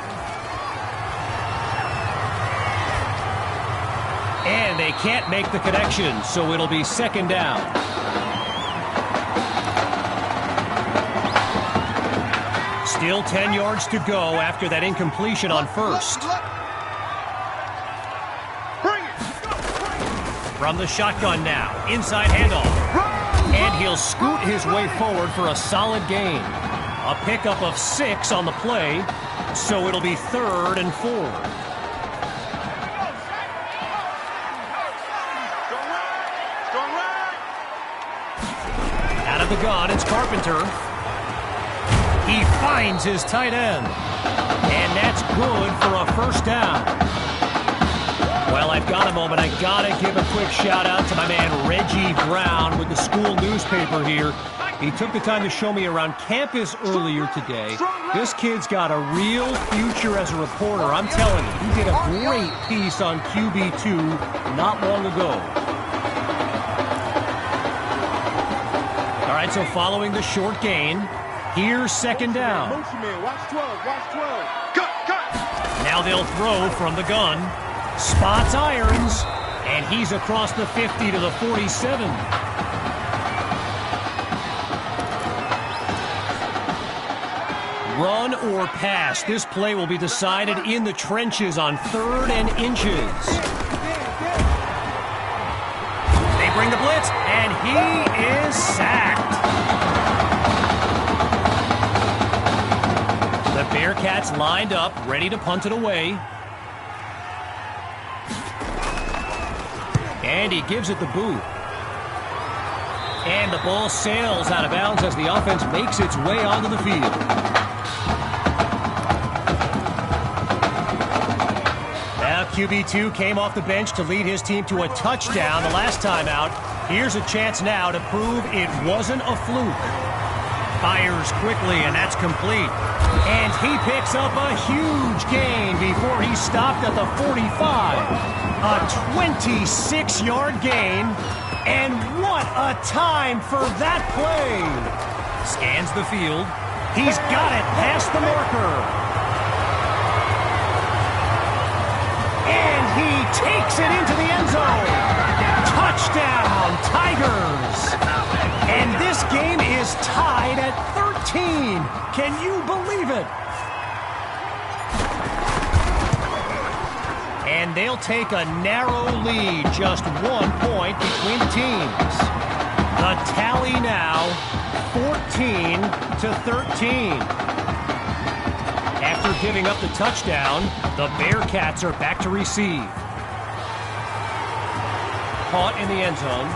S2: And they can't make the connection, so it'll be second down. Still 10 yards to go after that incompletion on first. From the shotgun now, inside handoff. And he'll scoot his way forward for a solid gain. A pickup of 6 on the play, so it'll be 3rd and 4. Out of the gun, it's Carpenter. He finds his tight end. And that's good for a first down. Well, I've got a moment. I gotta give a quick shout out to my man Reggie Brown with the school newspaper here. He took the time to show me around campus earlier today. This kid's got a real future as a reporter. I'm telling you, he did a great piece on QB2 not long ago. All right, so following the short gain, here's second down.
S5: Watch 12, watch 12. Cut.
S2: Now they'll throw from the gun. Spots irons, and he's across the 50 to the 47. Run or pass. This play will be decided in the trenches on 3rd and inches. They bring the blitz, and he is sacked. The Bearcats lined up, ready to punt it away. And he gives it the boot. And the ball sails out of bounds as the offense makes its way onto the field. Now QB2 came off the bench to lead his team to a touchdown the last time out. Here's a chance now to prove it wasn't a fluke. Fires quickly, and that's complete. And he picks up a huge gain before he stopped at the 45.
S14: A 26-yard gain. And what a time for that play. Scans the field. He's got it past the marker. And he takes it into the end zone. Touchdown, Tigers. And this game is tied at 13. Can you believe it? And they'll take a narrow lead, just 1 point between the teams. The tally now, 14 to 13. After giving up the touchdown, the Bearcats are back to receive. Caught in the end zone.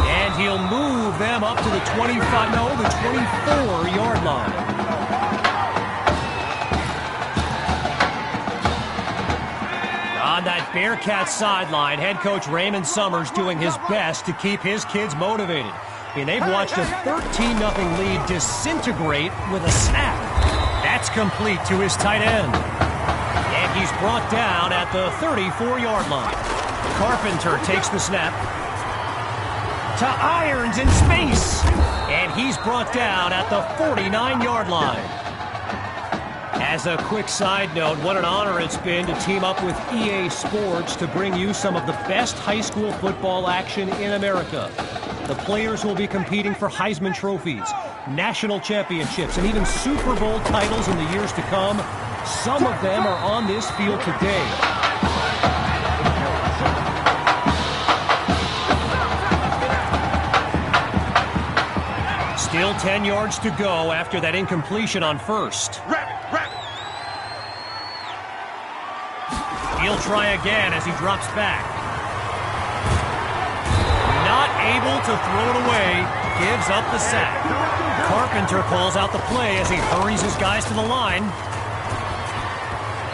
S14: And he'll move them up to the 24-yard line. On that Bearcat sideline, head coach Raymond Summers doing his best to keep his kids motivated. I mean, they've watched a 13-0 lead disintegrate with a snap. That's complete to his tight end. And he's brought down at the 34-yard line. Carpenter takes the snap. To Irons in space. And he's brought down at the 49-yard line. As a quick side note, what an honor it's been to team up with EA Sports to bring you some of the best high school football action in America. The players will be competing for Heisman trophies, national championships, and even Super Bowl titles in the years to come. Some of them are on this field today. Still 10 yards to go after that incompletion on first. He'll try again as he drops back. Not able to throw it away. Gives up the sack. Carpenter calls out the play as he hurries his guys to the line.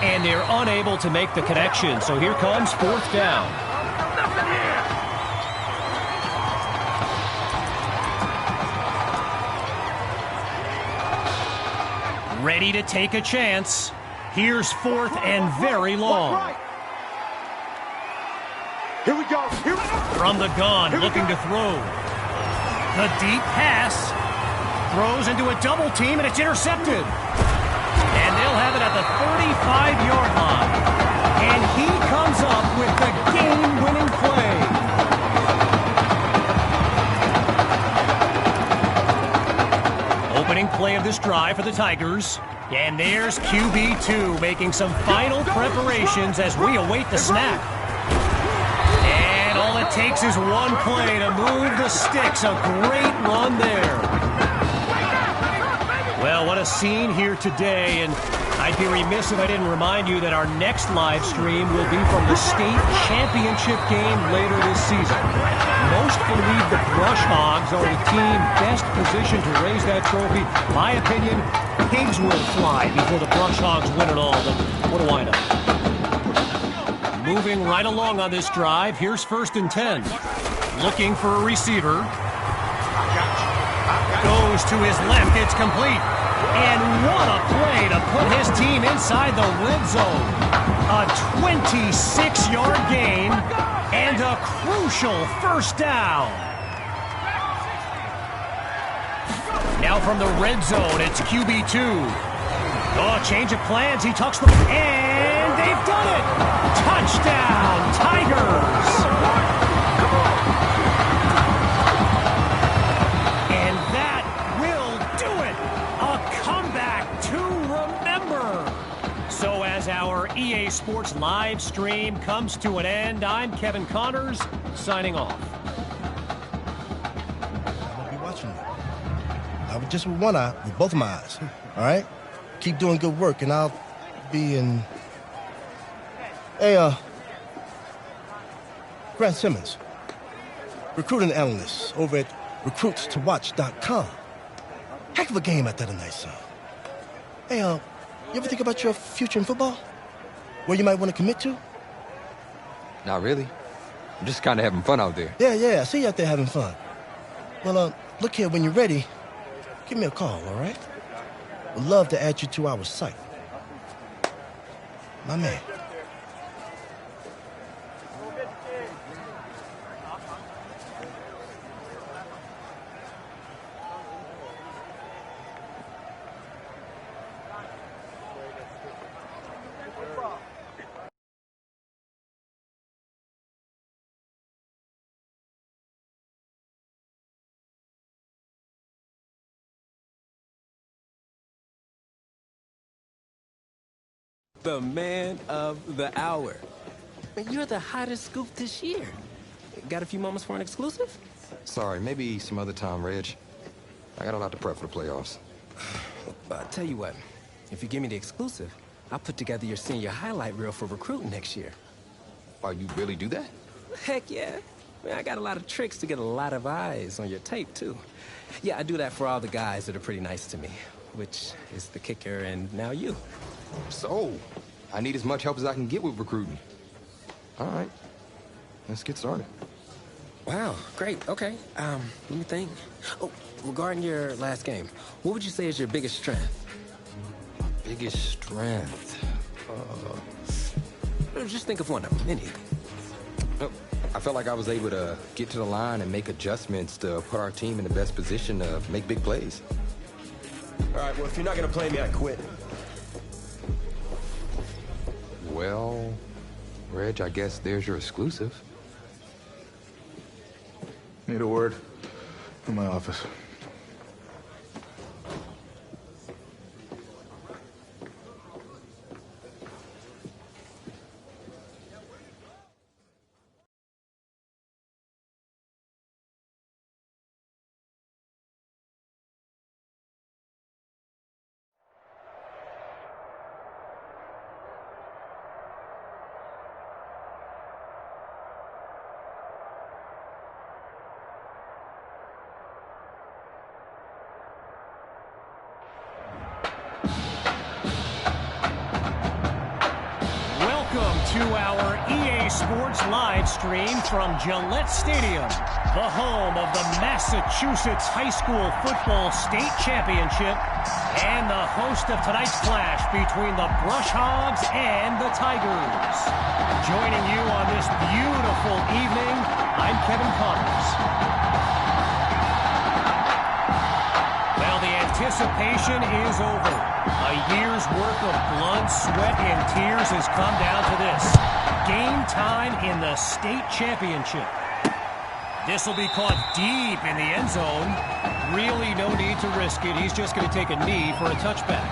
S14: And they're unable to make the connection. So here comes fourth down. Ready to take a chance. Here's fourth and very long.
S5: Here we go. Here we go.
S14: From the gun, looking to throw. The deep pass. Throws into a double team, and it's intercepted. And they'll have it at the 35-yard line. And he comes up with the game-winning play. Opening play of this drive for the Tigers. And there's QB2 making some final preparations as we await the snap. And all it takes is one play to move the sticks. A great run there. Well, what a scene here today, and I'd be remiss if I didn't remind you that our next live stream will be from the state championship game later this season. Most believe the Brush Hogs are the team best positioned to raise that trophy. My opinion, pigs will fly before the Brush Hogs win it all, but what do I know? Moving right along on this drive, here's 1st and 10. Looking for a receiver. Goes to his left, it's complete. And what a play to put his team inside the red zone. A 26-yard gain and a crucial first down. Now from the red zone, it's QB2. Oh, change of plans. He tucks the... And they've done it! Touchdown, Tigers! And that will do it! A comeback to remember! So as our EA Sports live stream comes to an end, I'm Kevin Connors, signing off.
S15: I'll be watching you. Not just with one eye, with both of my eyes. All right? Keep doing good work, and I'll be in... Hey, Grant Simmons, recruiting analyst over at recruitstowatch.com. Heck of a game out there tonight, son. Hey, you ever think about your future in football? Where you might want to commit to?
S7: Not really. I'm just kind of having fun out there.
S15: Yeah, I see you out there having fun. Well, look here, when you're ready, give me a call, all right? Would love to add you to our site. My man.
S13: The man of the hour. Man, you're the hottest scoop this year. Got a few moments for an exclusive?
S7: Sorry, maybe some other time, Reg. I got a lot to prep for the playoffs.
S13: I'll tell you what. If you give me the exclusive, I'll put together your senior highlight reel for recruiting next year.
S7: Oh, you really do that?
S13: Heck yeah. Man, I got a lot of tricks to get a lot of eyes on your tape, too. Yeah, I do that for all the guys that are pretty nice to me, which is the kicker and now you.
S7: So, I need as much help as I can get with recruiting. All right, let's get started.
S13: Wow, great, okay. Let me think. Oh, regarding your last game, what would you say is your biggest strength?
S7: Biggest strength?
S13: Just think of one of them, anything.
S7: I felt like I was able to get to the line and make adjustments to put our team in the best position to make big plays.
S16: All right, well, if you're not going to play me, I quit.
S7: Well, Reg, I guess there's your exclusive.
S10: Need a word? In my office.
S14: To our EA Sports live stream from Gillette Stadium, the home of the Massachusetts High School Football State Championship and the host of tonight's clash between the Brush Hogs and the Tigers. Joining you on this beautiful evening, I'm Kevin Connors. Well, the anticipation is over. A year's worth of blood, sweat, and tears has come down to this. Game time in the state championship. This will be caught deep in the end zone. Really no need to risk it. He's just going to take a knee for a touchback.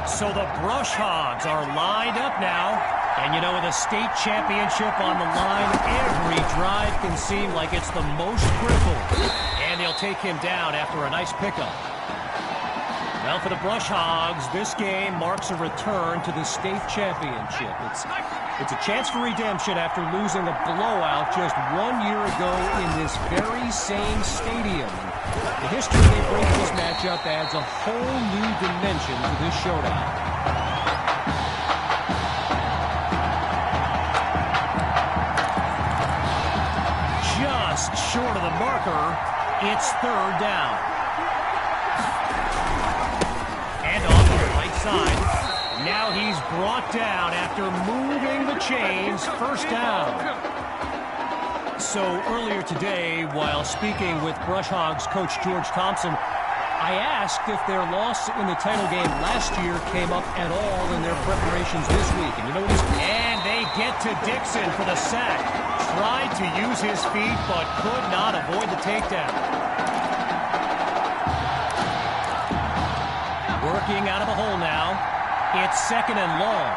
S14: So the Brush Hogs are lined up now. And, you know, with a state championship on the line, every drive can seem like it's the most critical. And they'll take him down after a nice pickup. Well, for the Brush Hogs, this game marks a return to the state championship. It's a chance for redemption after losing a blowout just 1 year ago in this very same stadium. The history they bring to this matchup adds a whole new dimension to this showdown. Short of the marker, it's third down. And off to the right side. Now he's brought down after moving the chains. First down. So earlier today, while speaking with Brush Hogs coach George Thompson, I asked if their loss in the title game last year came up at all in their preparations this week. And you know what he's... And they get to Dixon for the sack. Tried to use his feet, but could not avoid the takedown. Working out of the hole now. It's second and long.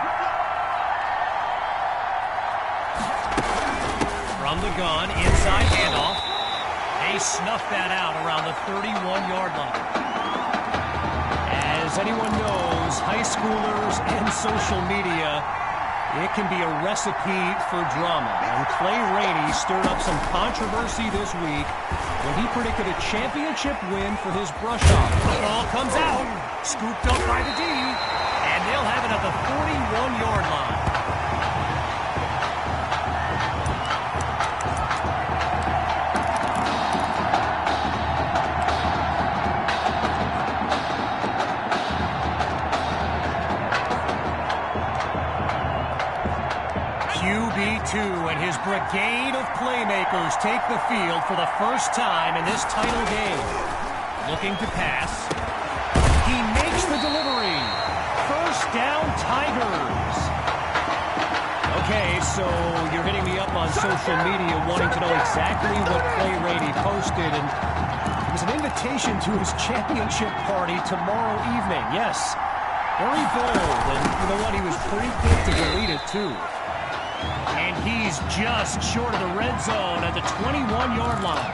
S14: From the gun, inside handoff. They snuffed that out around the 31-yard line. As anyone knows, high schoolers and social media, it can be a recipe for drama. And Clay Rainey stirred up some controversy this week when he predicted a championship win for his Brush Hogs. The ball comes out, scooped up by the D, and they'll have it at the 41-yard line. and his brigade of playmakers take the field for the first time in this title game. Looking to pass. He makes the delivery. First down, Tigers. Okay, so you're hitting me up on social media wanting to know exactly what play Rainey posted, and it was an invitation to his championship party tomorrow evening. Yes, very bold, and you know what? He was pretty quick to delete it, too. And he's just short of the red zone at the 21-yard line.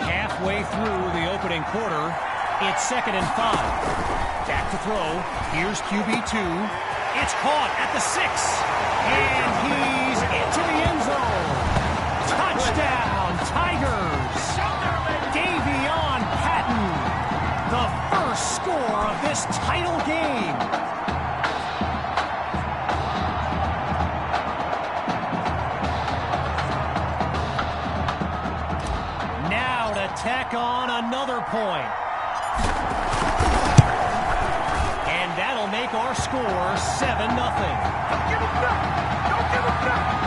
S14: Halfway through the opening quarter, it's 2nd and 5. Back to throw. Here's QB2. It's caught at the 6. And he's into the end zone. Touchdown, Tigers. Davion Patton, the first score of this title game. Now to tack on another point. And that'll make our score 7-0. Don't give up now. Don't give up now.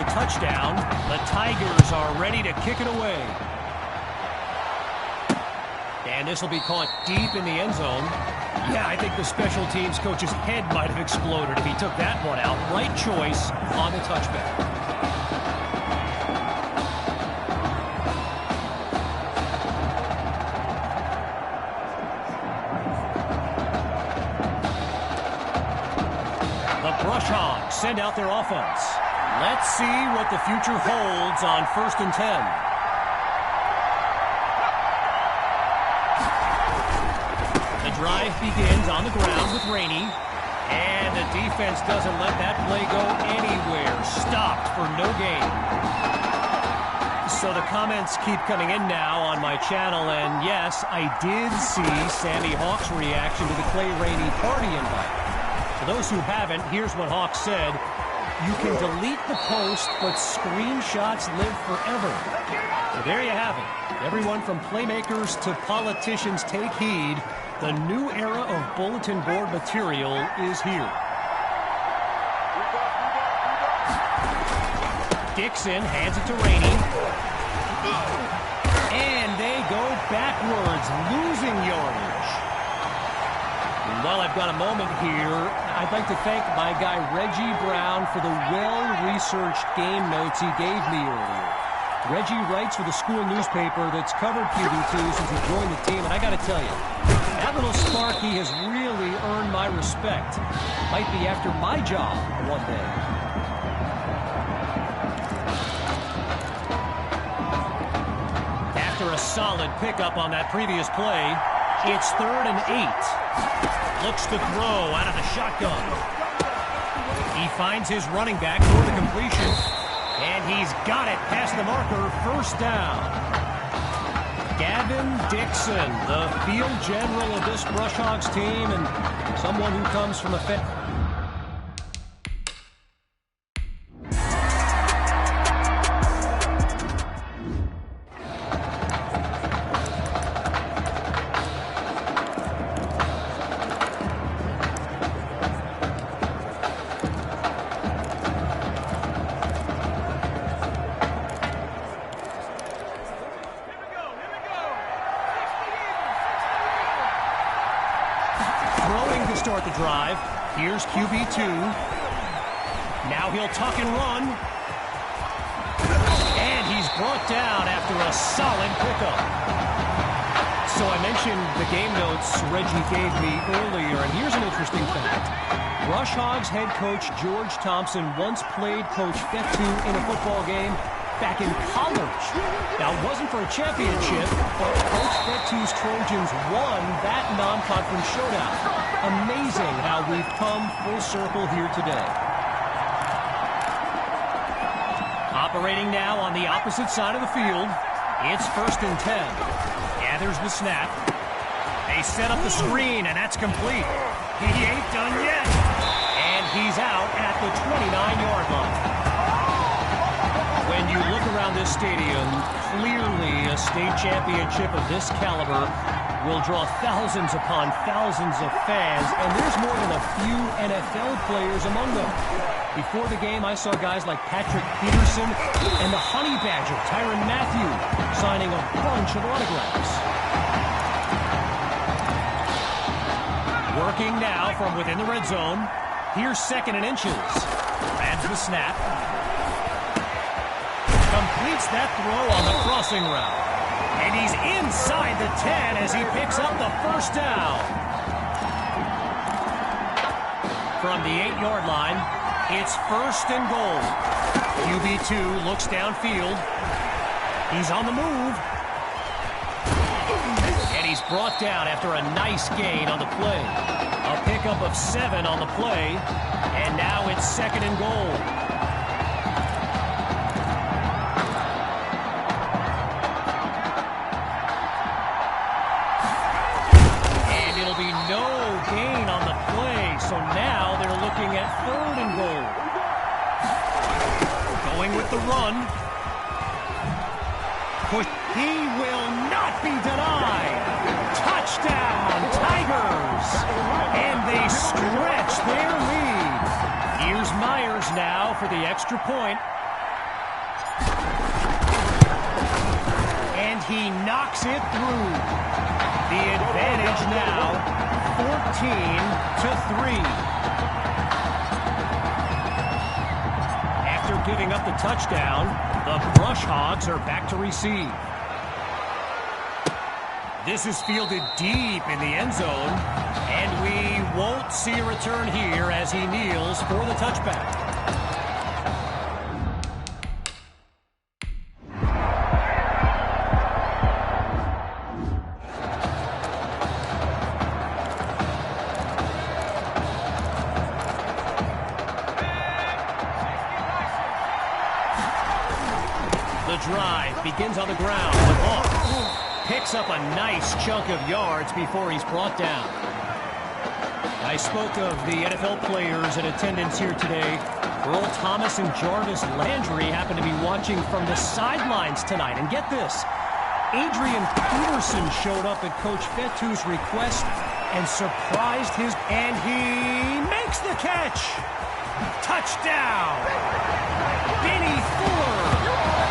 S14: Touchdown. The Tigers are ready to kick it away. And this will be caught deep in the end zone. Yeah, I think the special teams coach's head might have exploded if he took that one out. Right choice on the touchback. The Brush Hogs send out their offense. Let's see what the future holds on 1st and 10. The drive begins on the ground with Rainey. And the defense doesn't let that play go anywhere. Stopped for no gain. So the comments keep coming in now on my channel. And yes, I did see Sammy Hawk's reaction to the Clay Rainey party invite. For those who haven't, here's what Hawk said. You can delete the post, but screenshots live forever. So there you have it. Everyone from playmakers to politicians, take heed. The new era of bulletin board material is here. Dixon hands it to Rainey. And they go backwards, losing yardage. While I've got a moment here, I'd like to thank my guy Reggie Brown for the well-researched game notes he gave me earlier. Reggie writes for the school newspaper that's covered QB2 since he joined the team, and I got to tell you, that little Sparky has really earned my respect. Might be after my job one day. After a solid pickup on that previous play, it's 3rd and 8. Looks to throw out of the shotgun. He finds his running back for the completion. And he's got it past the marker. First down. Gavin Dixon, the field general of this Brush Hogs team and someone who comes from a start the drive. Here's QB2. Now he'll tuck and run. And he's brought down after a solid pickup. So I mentioned the game notes Reggie gave me earlier, and here's an interesting fact. Brush Hogs head coach George Thompson once played Coach Fetu in a football game back in college. Now, it wasn't for a championship, but Coach Fetu's Trojans won that non-conference showdown. amazing how we've come full circle here today. Operating now on the opposite side of the field. It's 1st and 10. Gathers the snap. They set up the screen, and that's complete. He ain't done yet. And he's out at the 29-yard line. When you look around this stadium, clearly a state championship of this caliber will draw thousands upon thousands of fans, and there's more than a few NFL players among them. Before the game, I saw guys like Patrick Peterson and the Honey Badger, Tyrann Mathieu, signing a bunch of autographs. Working now from within the red zone. Here's 2nd and inches. Grabs the snap. Completes that throw on the crossing route. And he's inside the 10 as he picks up the 1st down. From the 8-yard line, it's 1st and goal. QB2 looks downfield. He's on the move. And he's brought down after a nice gain on the play. A pickup of 7 on the play. And now it's 2nd and goal. So now they're looking at 3rd and goal. Going with the run. Push. He will not be denied. Touchdown, Tigers. And they stretch their lead. Here's Myers now for the extra point. And he knocks it through. The advantage now 14-3. After giving up the touchdown, the Brush Hogs are back to receive. This is fielded deep in the end zone, and we won't see a return here as he kneels for the touchback. Drive begins on the ground. Picks up a nice chunk of yards before he's brought down. I spoke of the NFL players in attendance here today. Earl Thomas and Jarvis Landry happen to be watching from the sidelines tonight. And get this, Adrian Peterson showed up at Coach Fettu's request and surprised his... And he makes the catch! Touchdown! Benny Fuller!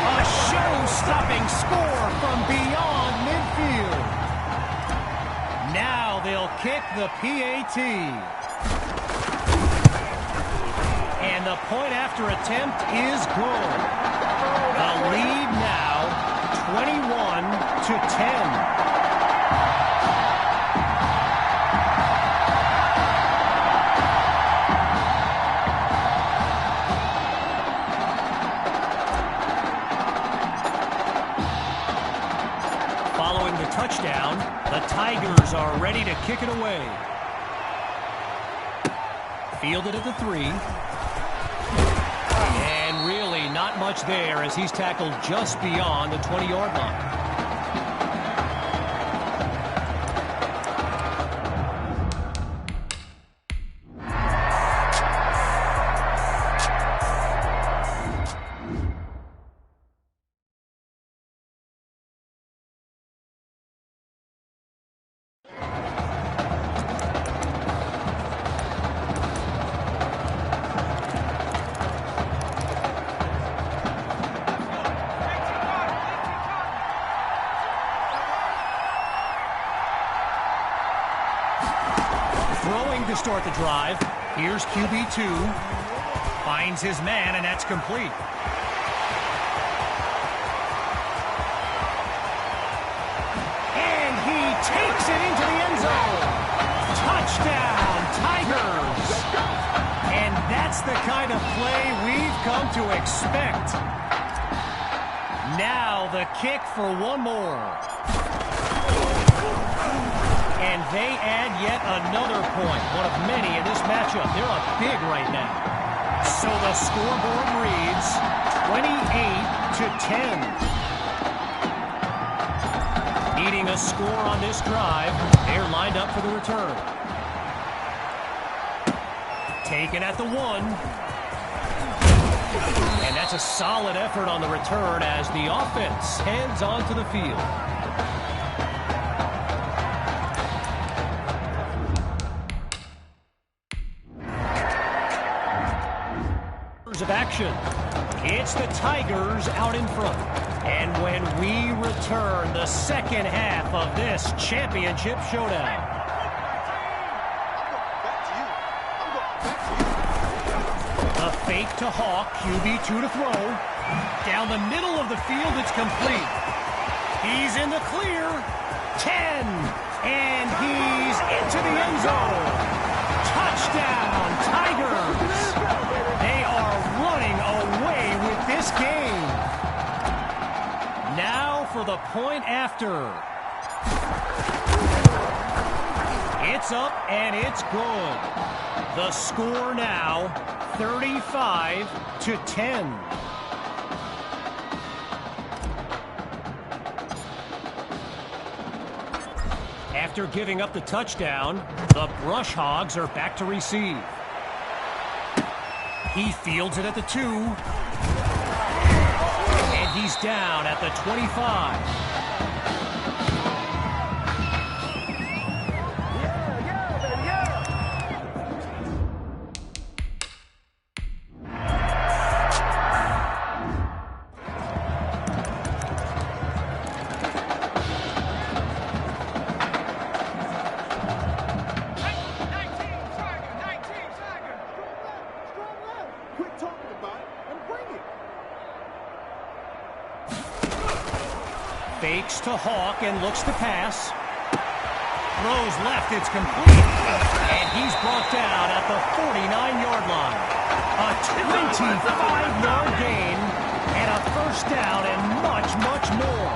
S14: A show-stopping score from beyond midfield. Now they'll kick the PAT. And the point after attempt is good. The lead now 21-10. Touchdown. The Tigers are ready to kick it away. Fielded at the 3. And really not much there as he's tackled just beyond the 20-yard line. To start the drive. Here's QB2. Finds his man, and that's complete. And he takes it into the end zone. Touchdown, Tigers. And that's the kind of play we've come to expect. Now the kick for one more. And they add yet another point, one of many in this matchup. They're up big right now. So the scoreboard reads 28-10. Needing a score on this drive, they're lined up for the return. Taken at the 1. And that's a solid effort on the return as the offense heads onto the field. Of action. It's the Tigers out in front. And when we return, the second half of this championship showdown. A fake to Hawk, QB2 to throw. Down the middle of the field, it's complete. He's in the clear. 10. And he's into the end zone. Touchdown, Tigers. They are running away with this game. Now for the point after. It's up and it's good. The score now 35-10. After giving up the touchdown, the Brush Hogs are back to receive. He fields it at the 2. And he's down at the 25. Fakes to Hawk and looks to pass. Throws left, it's complete. And he's brought down at the 49-yard line. A 25-yard gain and a first down and much, much more.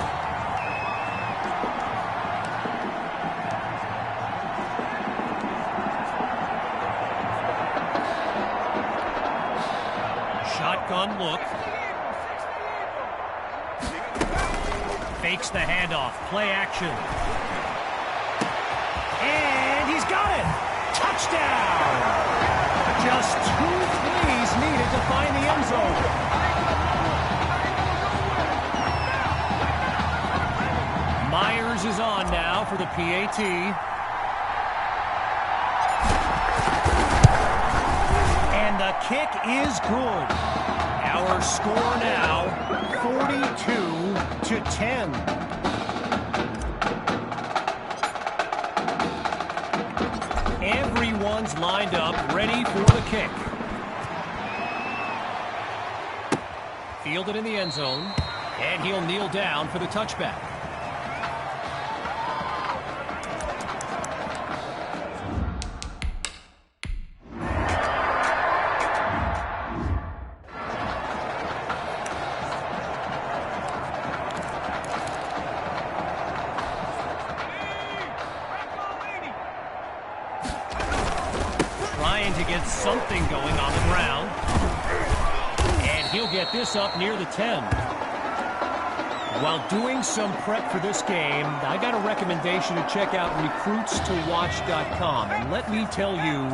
S14: Shotgun look. Fakes the handoff, play action. And he's got it! Touchdown! Just 2 plays needed to find the end zone. Myers is on now for the PAT. And the kick is good. Our score now 42-10. Everyone's lined up, ready for the kick. Fielded in the end zone, and he'll kneel down for the touchback. To get something going on the ground. And he'll get this up near the 10. While doing some prep for this game, I got a recommendation to check out recruitstowatch.com. And let me tell you,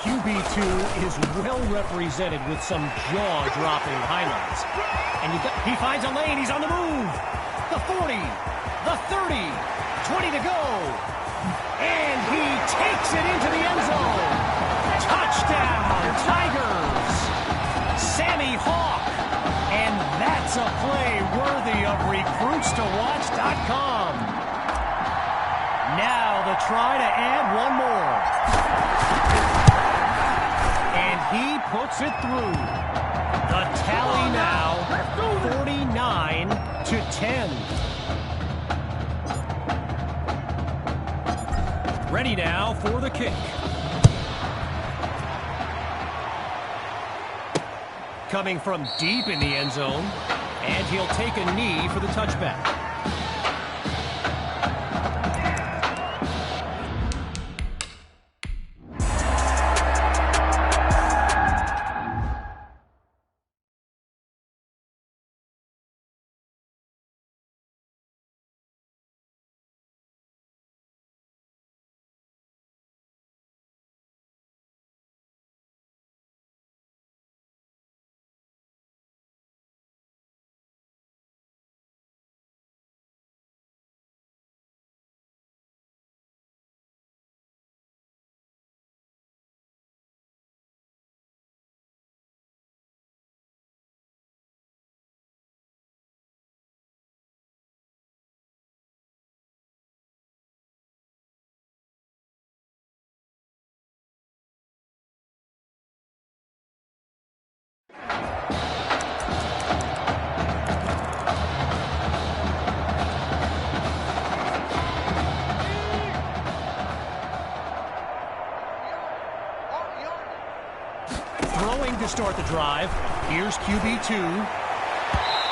S14: QB2 is well represented with some jaw-dropping highlights. And he finds a lane, he's on the move. The 40, the 30, 20 to go. And he takes it into the end zone. Touchdown, Tigers! Sammy Hawk. And that's a play worthy of recruitstowatch.com. Now the try to add one more. And he puts it through. The tally now 49-10. Ready now for the kick. Coming from deep in the end zone, and he'll take a knee for the touchback. to start the drive. Here's QB2.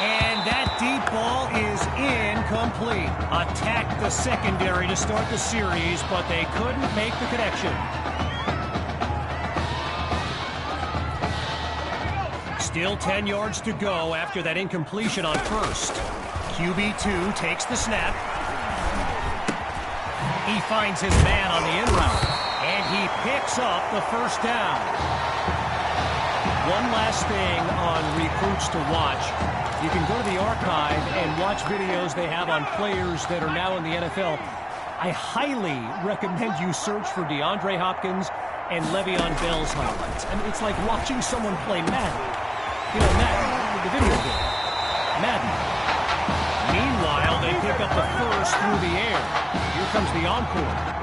S14: And that deep ball is incomplete. Attacked the secondary to start the series, but they couldn't make the connection. Still 10 yards to go after that incompletion on first. QB2 takes the snap. He finds his man on the in route, and he picks up the first down. One last thing on recruits to watch. You can go to the archive and watch videos they have on players that are now in the NFL. I highly recommend you search for DeAndre Hopkins and Le'Veon Bell's highlights. I mean, it's like watching someone play Madden. You know, Madden, the video game. Madden. Meanwhile, they pick up the first through the air. Here comes the encore.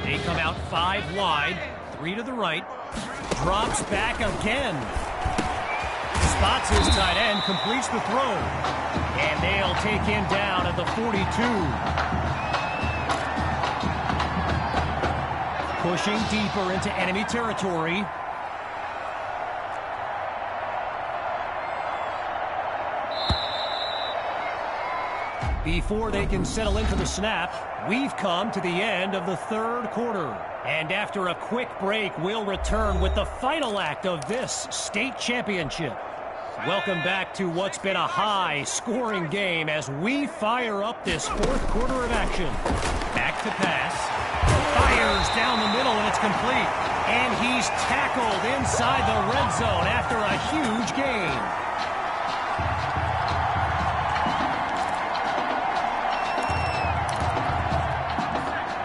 S14: They come out 5 wide, 3 to the right, drops back again. Spots his tight end, completes the throw. And they'll take him down at the 42. Pushing deeper into enemy territory. Before they can settle into the snap, we've come to the end of the third quarter. And after a quick break, we'll return with the final act of this state championship. Welcome back to what's been a high-scoring game as we fire up this fourth quarter of action. Back to pass. Fires down the middle, and it's complete. And he's tackled inside the red zone after a huge gain.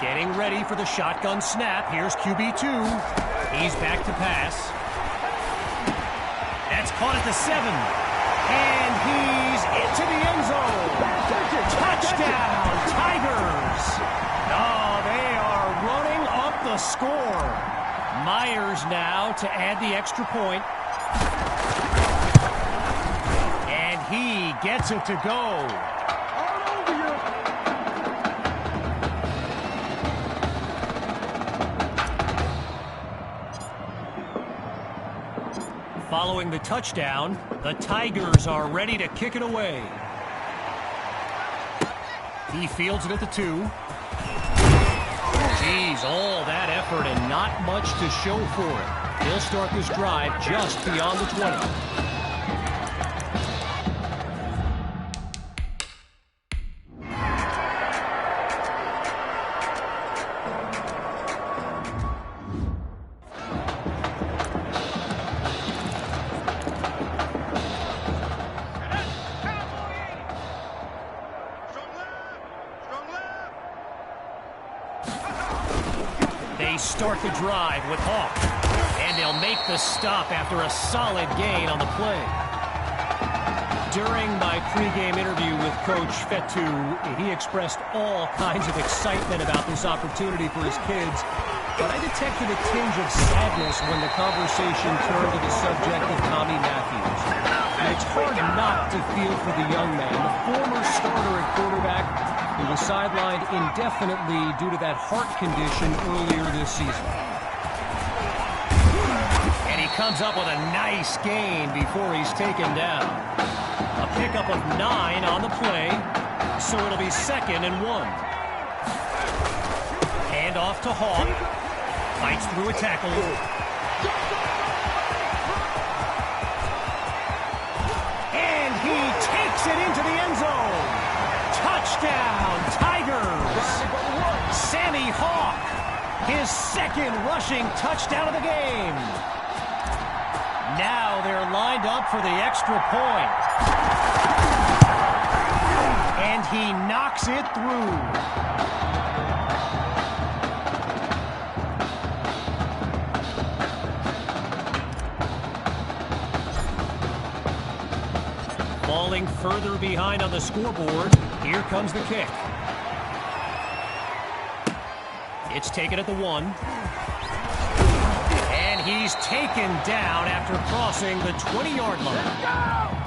S14: Getting ready for the shotgun snap. Here's QB2. He's back to pass. That's caught at the 7. And he's into the end zone. Touchdown, Tigers. Oh, they are running up the score. Myers now to add the extra point. And he gets it to go. Following the touchdown, the Tigers are ready to kick it away. He fields it at the 2. Geez, all that effort and not much to show for it. He'll start this drive just beyond the 20. They start the drive with Hawk, and they'll make the stop after a solid gain on the play. During my pregame interview with Coach Fetu, he expressed all kinds of excitement about this opportunity for his kids, but I detected a tinge of sadness when the conversation turned to the subject of Tommy Matthews. It's hard not to feel for the young man, the former starter at quarterback, who was sidelined indefinitely due to that heart condition earlier this season. And he comes up with a nice gain before he's taken down. A pickup of 9 on the play, so it'll be 2nd and 1. Hand off to Hawk. Fights through a tackle. And he takes it into the end zone. Touchdown, Tigers. Sammy Hawk, his 2nd rushing touchdown of the game. Now they're lined up for the extra point. And he knocks it through. Falling further behind on the scoreboard. Here comes the kick. It's taken at the 1. And he's taken down after crossing the 20-yard line.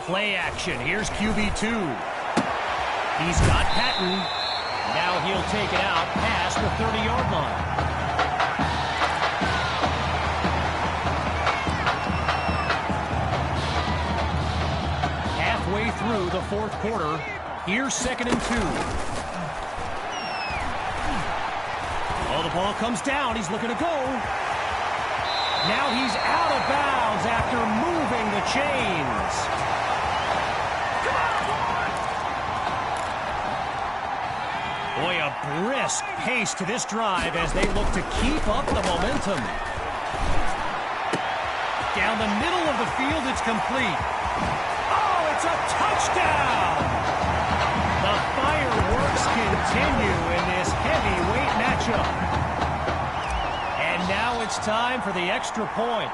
S14: Play action. Here's QB2. He's got Patton. Now he'll take it out past the 30-yard line. Halfway through the 4th quarter, here's 2nd and 2. Oh, the ball comes down. He's looking to go. Now he's out of bounds after moving the chains. Boy, a brisk pace to this drive as they look to keep up the momentum. Down the middle of the field, it's complete. Oh, it's a touchdown! The fireworks continue in this heavyweight matchup. And now it's time for the extra point.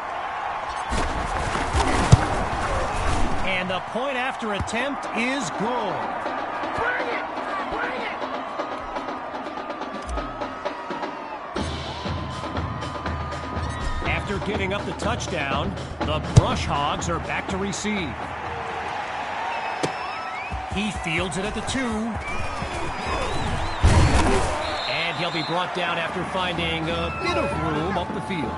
S14: And the point after attempt is good. Bring it! Bring it! After giving up the touchdown, the Brush Hogs are back to receive. He fields it at the 2. And he'll be brought down after finding a bit of room up the field.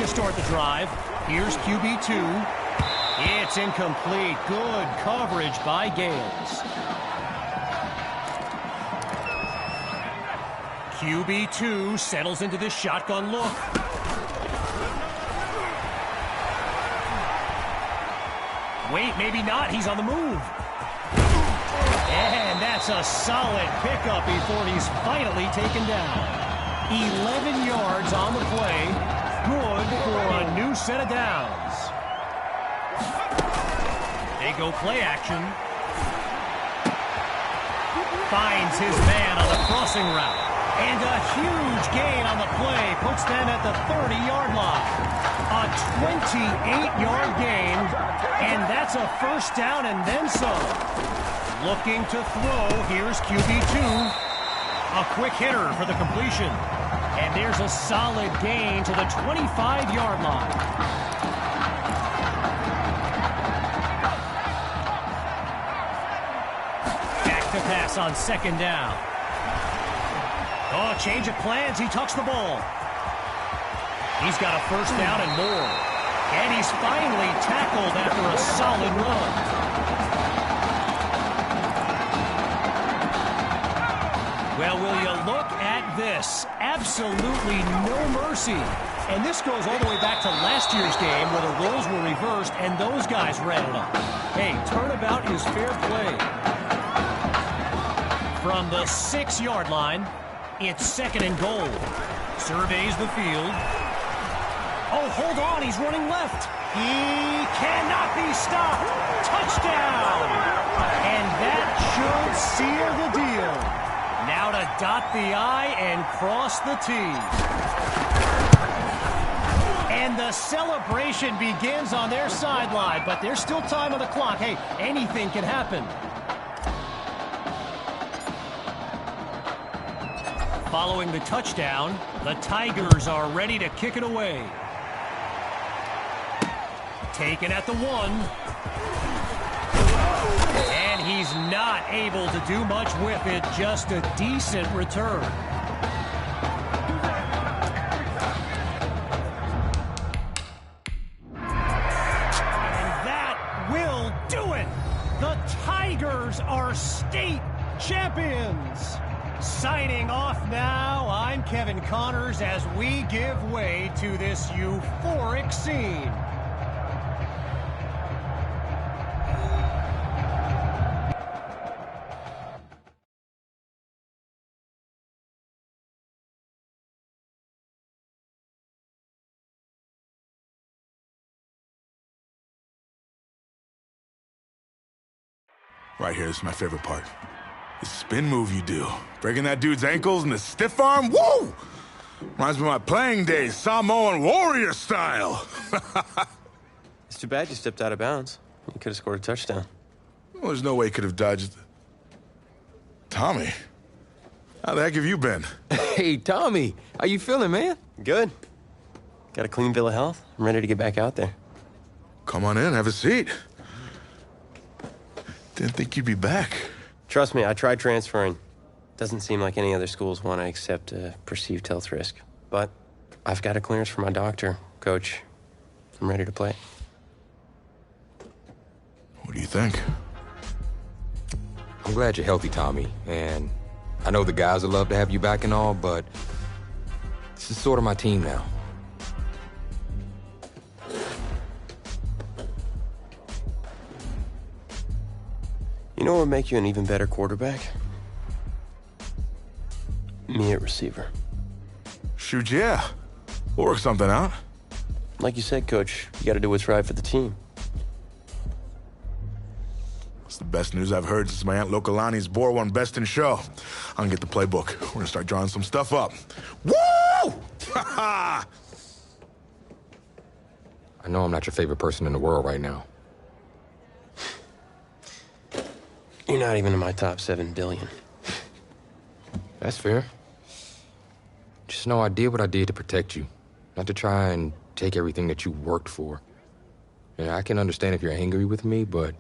S14: Start the drive. Here's QB2. It's incomplete. Good coverage by Gales. QB2 settles into this shotgun look. Wait, maybe not. He's on the move. And that's a solid pickup before he's finally taken down. 11 yards on the play. Good for a new set of downs. They go play action. Finds his man on the crossing route. And a huge gain on the play puts them at the 30-yard line. A 28-yard gain, and that's a first down and then some. Looking to throw, here's QB2. A quick hitter for the completion. And there's a solid gain to the 25-yard line. Back to pass on 2nd down. Oh, change of plans. He tucks the ball. He's got a first down and more. And he's finally tackled after a solid run. Well, will you look at this? Absolutely no mercy. And this goes all the way back to last year's game where the roles were reversed and those guys ran it up. Hey, turnabout is fair play. From the 6-yard line, it's 2nd and goal. Surveys the field. Oh, hold on, he's running left. He cannot be stopped. Touchdown! And that should seal the deal. Now to dot the I and cross the T. And the celebration begins on their sideline, but there's still time on the clock. Hey, anything can happen. Following the touchdown, the Tigers are ready to kick it away. Taken at the 1. And he's not able to do much with it, just a decent return. And that will do it. The Tigers are state champions. Signing off now, I'm Kevin Connors as we give way to this euphoric scene.
S10: Right here, this is my favorite part. The spin move you do. Breaking that dude's ankles and the stiff arm, woo! Reminds me of my playing days, Samoan warrior style.
S11: It's too bad you stepped out of bounds. You could have scored a touchdown.
S10: Well, there's no way he could have dodged. Tommy, how the heck have you been?
S7: Hey, Tommy, how you feeling, man?
S11: Good. Got a clean bill of health. I'm ready to get back out there.
S10: Come on in, have a seat. Didn't think you'd be back.
S11: Trust me, I tried transferring. Doesn't seem like any other schools want to accept a perceived health risk. But I've got a clearance from my doctor, Coach. I'm ready to play.
S10: What do you think?
S7: I'm glad you're healthy, Tommy. And I know the guys would love to have you back and all, but this is sort of my team now.
S11: You know what would make you an even better quarterback? Me at receiver.
S10: Shoot, yeah. We'll work something out.
S11: Like you said, Coach, you got to do what's right for the team.
S10: It's the best news I've heard since my Aunt Lokalani's Boar won Best in Show. I'm gonna get the playbook. We're gonna start drawing some stuff up. Woo!
S7: I know I'm not your favorite person in the world right now.
S11: You're not even in my top 7 billion.
S7: That's fair. Just know I did what I did to protect you, not to try and take everything that you worked for. And I can understand if you're angry with me, but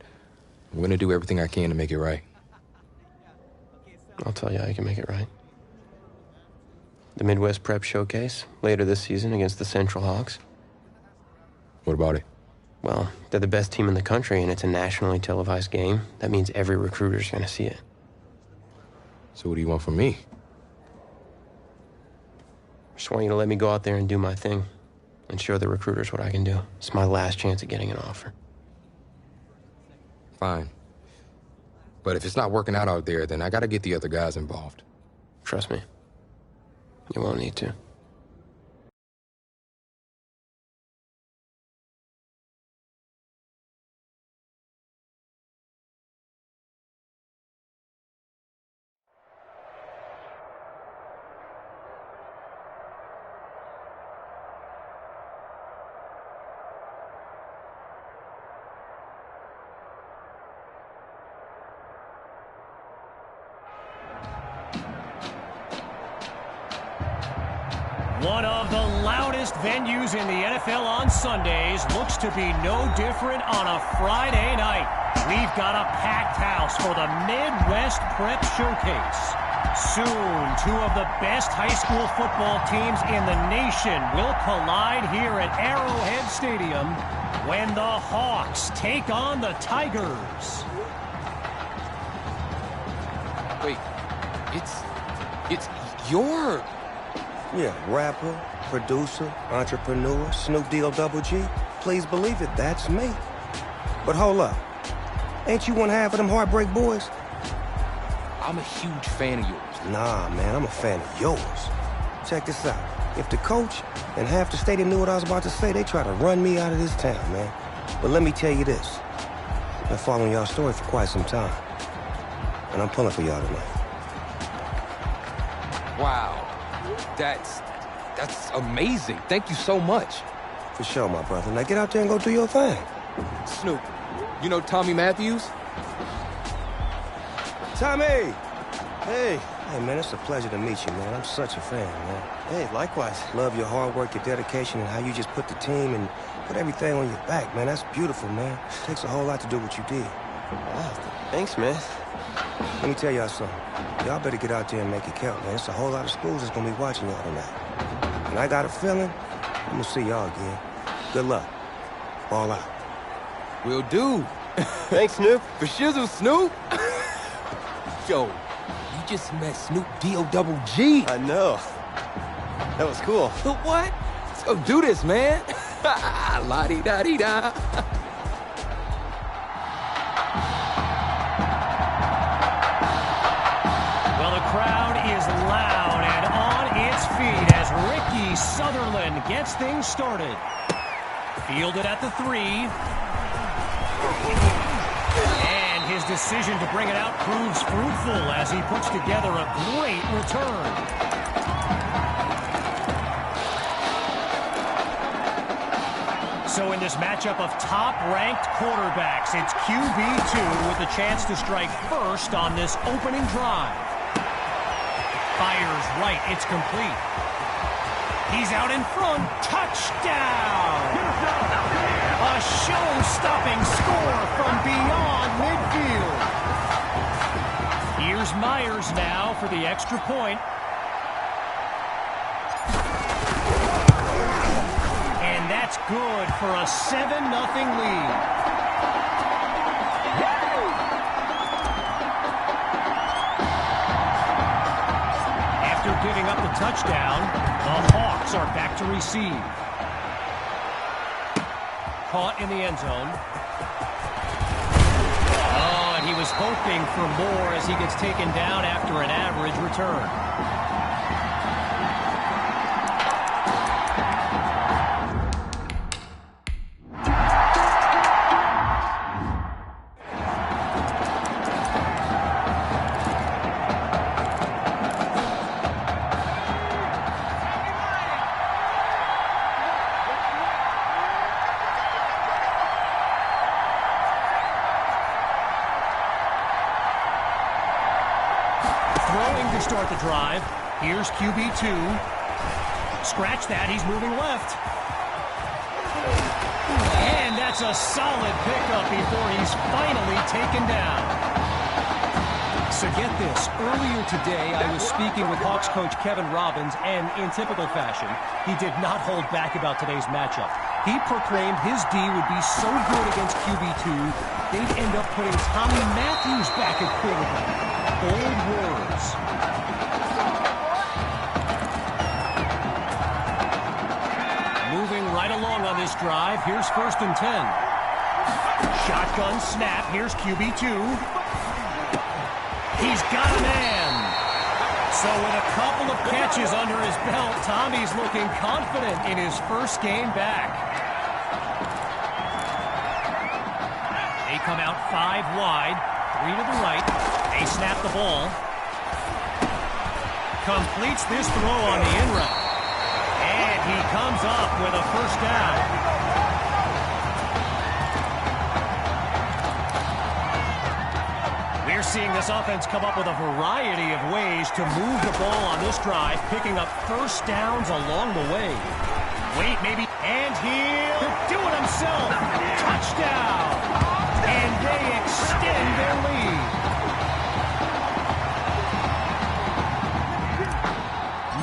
S7: I'm gonna do everything I can to make it right.
S11: I'll tell you how you can make it right. The Midwest Prep Showcase, later this season against the Central Hawks.
S7: What about it?
S11: Well, they're the best team in the country, and it's a nationally televised game. That means every recruiter's gonna see it.
S7: So what do you want from me?
S11: Just want you to let me go out there and do my thing and show the recruiters what I can do. It's my last chance at getting an offer.
S7: Fine. But if it's not working out there, then I gotta get the other guys involved.
S11: Trust me. You won't need to.
S14: One of the loudest venues in the NFL on Sundays looks to be no different on a Friday night. We've got a packed house for the Midwest Prep Showcase. Soon, two of the best high school football teams in the nation will collide here at Arrowhead Stadium when the Hawks take on the Tigers.
S7: Wait, it's your...
S17: Yeah, rapper, producer, entrepreneur, Snoop D-O-double-G. Please believe it, that's me. But hold up. Ain't you one half of them Heartbreak Boys?
S7: I'm a huge fan of yours.
S17: Nah, man, I'm a fan of yours. Check this out. If the coach and half the stadium knew what I was about to say, they try to run me out of this town, man. But let me tell you this. I've been following y'all's story for quite some time. And I'm pulling for y'all tonight.
S7: Wow. That's amazing. Thank you so much.
S17: For sure, my brother. Now get out there and go do your thing.
S7: Snoop, you know Tommy Matthews?
S17: Tommy! Hey. Hey, man, it's a pleasure to meet you, man. I'm such a fan, man.
S11: Hey, likewise.
S17: Love your hard work, your dedication, and how you just put the team and put everything on your back, man. That's beautiful, man. It takes a whole lot to do what you did.
S11: Wow, thanks, man.
S17: Let me tell y'all something. Y'all better get out there and make it count, man. It's a whole lot of schools that's gonna be watching y'all tonight. And I got a feeling I'm gonna see y'all again. Good luck. Ball out.
S7: Will do.
S11: Thanks, Snoop.
S7: For shizzle, Snoop. Yo, you just met Snoop D-O-double-G.
S11: I know. That was cool.
S7: What? Let's go do this, man. La-di-da-di-da.
S14: Well, the crowd is loud and on its feet as Ricky Sutherland gets things started. Fielded at the 3. And his decision to bring it out proves fruitful as he puts together a great return. So in this matchup of top-ranked quarterbacks, it's QB2 with a chance to strike first on this opening drive. Fires right, it's complete. He's out in front, touchdown! A show-stopping score from beyond midfield. Here's Myers now for the extra point. And that's good for a 7-0 lead. Giving up the touchdown, the Hawks are back to receive. Caught in the end zone. Oh, and he was hoping for more as he gets taken down after an average return. Start the drive. Here's QB2. Scratch that. He's moving left. And that's a solid pickup before he's finally taken down. So get this. Earlier today, I was speaking with Hawks coach Kevin Robbins, and in typical fashion, he did not hold back about today's matchup. He proclaimed his D would be so good against QB2, they'd end up putting Tommy Matthews back at quarterback. Bold words. Moving right along on this drive. Here's 1st and 10. Shotgun snap. Here's QB2. He's got a man. So with a couple of catches under his belt, Tommy's looking confident in his first game back. They come out 5 wide, 3 to the right. They snap the ball. Completes this throw on the in route. And he comes up with a first down. We're seeing this offense come up with a variety of ways to move the ball on this drive, picking up first downs along the way. Wait, maybe, and he'll do it himself. Touchdown. And they extend their lead.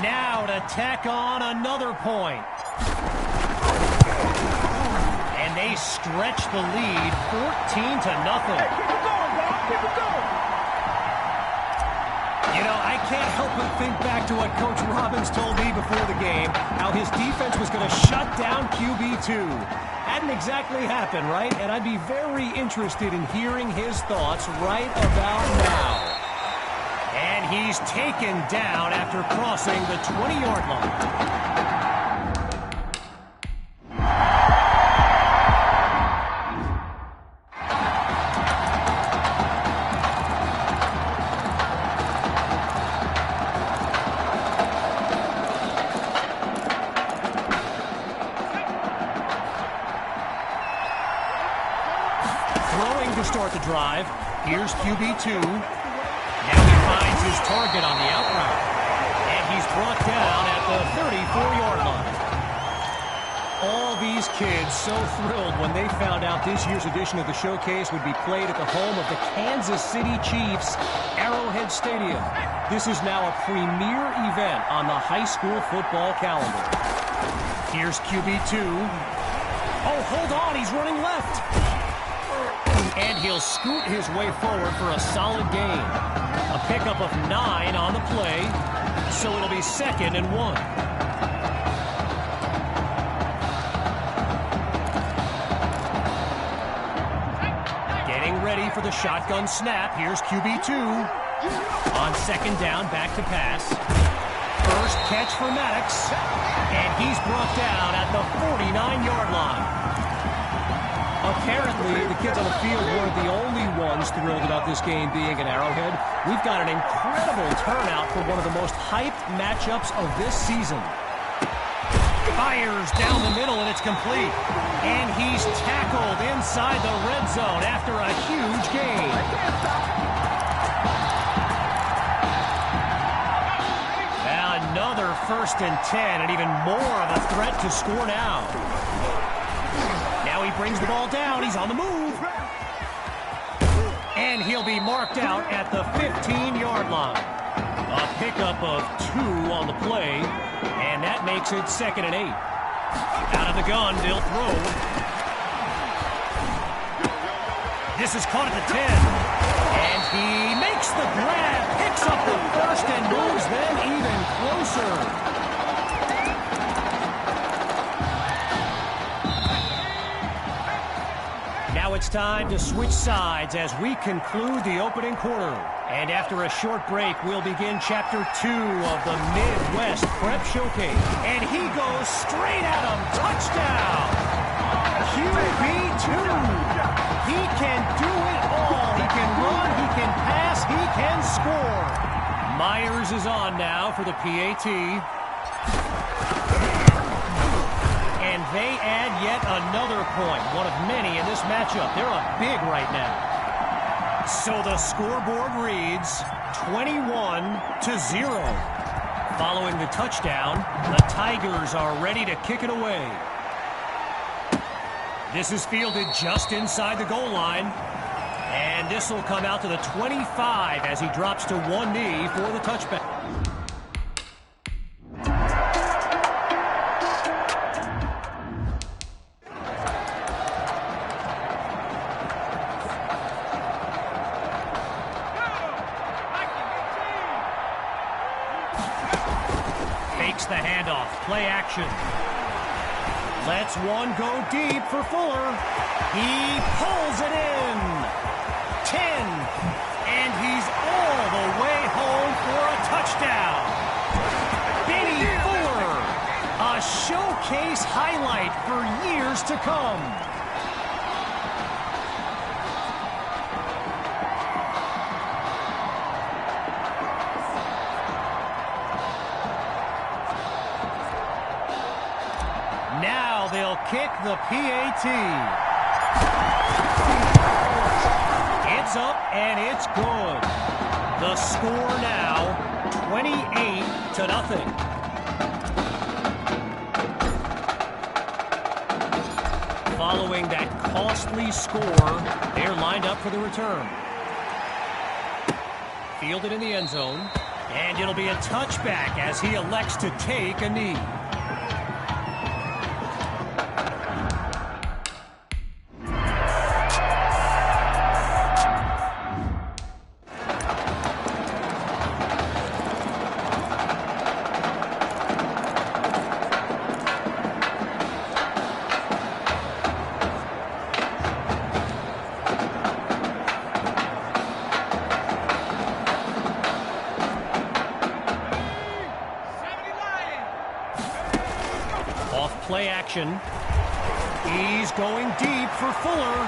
S14: Now to tack on another point. And they stretch the lead 14-0.
S5: Hey, keep it going, Bob. Keep it going.
S14: You know, I can't help but think back to what Coach Robbins told me before the game, how his defense was going to shut down QB2. Hadn't exactly happened, right? And I'd be very interested in hearing his thoughts right about now. And he's taken down after crossing the 20-yard line. Start the drive. Here's QB2. Now he finds his target on the out route. And he's brought down at the 34-yard line. All these kids so thrilled when they found out this year's edition of the showcase would be played at the home of the Kansas City Chiefs, Arrowhead Stadium. This is now a premier event on the high school football calendar. Here's QB2. Oh, hold on, he's running left. And he'll scoot his way forward for a solid gain. A pickup of 9 on the play, so it'll be 2nd and 1. Getting ready for the shotgun snap. Here's QB2. On 2nd down, back to pass. First catch for Maddox. And he's brought down at the 49-yard line. Apparently, the kids on the field weren't the only ones thrilled about this game being at Arrowhead. We've got an incredible turnout for one of the most hyped matchups of this season. Fires down the middle, and it's complete. And he's tackled inside the red zone after a huge gain. Another 1st and 10, and even more of a threat to score now. Now he brings the ball down. He's on the move. And he'll be marked out at the 15-yard line. A pickup of 2 on the play, and that makes it 2nd and 8. Out of the gun, they'll throw. This is caught at the 10. And he makes the grab, picks up the first, and moves them even closer. Now it's time to switch sides as we conclude the opening quarter. And after a short break, we'll begin Chapter 2 of the Midwest Prep Showcase. And he goes straight at him. Touchdown! QB2. He can do it all. He can run, he can pass, he can score. Myers is on now for the PAT. And they add yet another point, one of many in this matchup. They're up big right now. So the scoreboard reads 21-0. Following the touchdown, the Tigers are ready to kick it away. This is fielded just inside the goal line. And this will come out to the 25 as he drops to one knee for the touchback. Fakes the handoff. Play action. Lets one go deep for Fuller. He pulls it in. 10. And he's all the way home for a touchdown. Benny Fuller. A showcase highlight for years to come. Now they'll kick the PAT. It's up and it's good. The score now 28-0. Following that costly score, they're lined up for the return. Fielded in the end zone. And it'll be a touchback as he elects to take a knee. Play action. He's going deep for Fuller.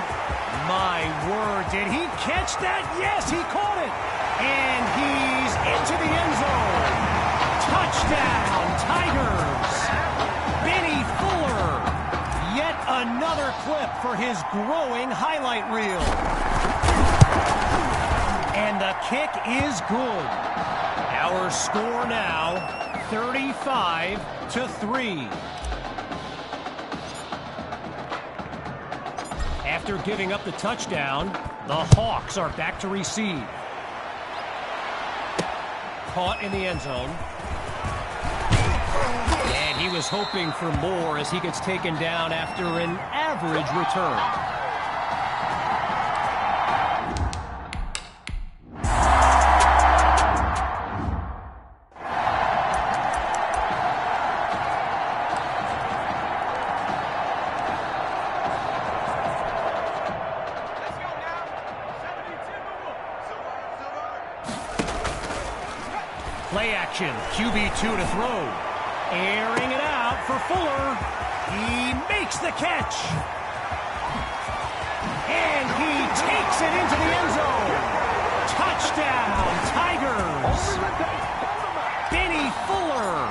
S14: My word, did he catch that? Yes, he caught it. And he's into the end zone. Touchdown, Tigers. Benny Fuller. Yet another clip for his growing highlight reel. And the kick is good. Our score now, 35-3. After giving up the touchdown, the Hawks are back to receive. Caught in the end zone. And he was hoping for more as he gets taken down after an average return. Play action, QB2 to throw. Airing it out for Fuller. He makes the catch. And he takes it into the end zone. Touchdown, Tigers. Benny Fuller.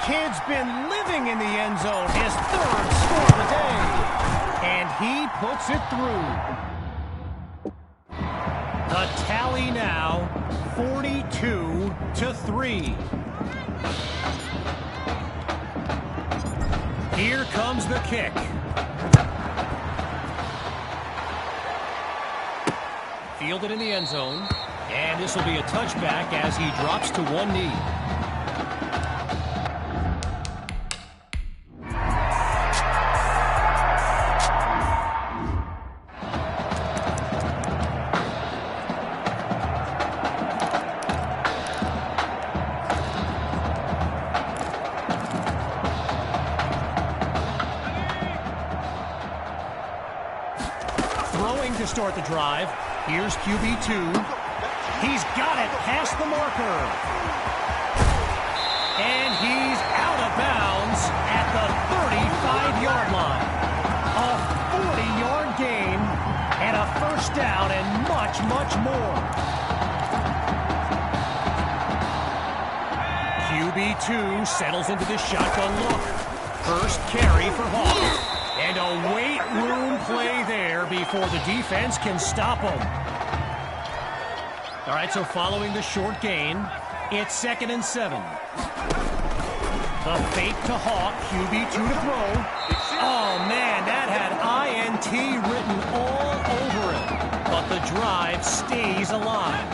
S14: Kid's been living in the end zone. His third score of the day. And he puts it through. The tally now, 42-3. Here comes the kick. Fielded in the end zone. And this will be a touchback as he drops to one knee. To start the drive. Here's QB2. He's got it past the marker. And he's out of bounds at the 35-yard line. A 40-yard gain and a first down and much, much more. QB2 settles into the shotgun look. First carry for Hawks. And a weight room play there before the defense can stop him. All right, so following the short gain, it's 2nd and 7. The fake to Hawk, QB2 to throw. Oh, man, that had INT written all over it. But the drive stays alive.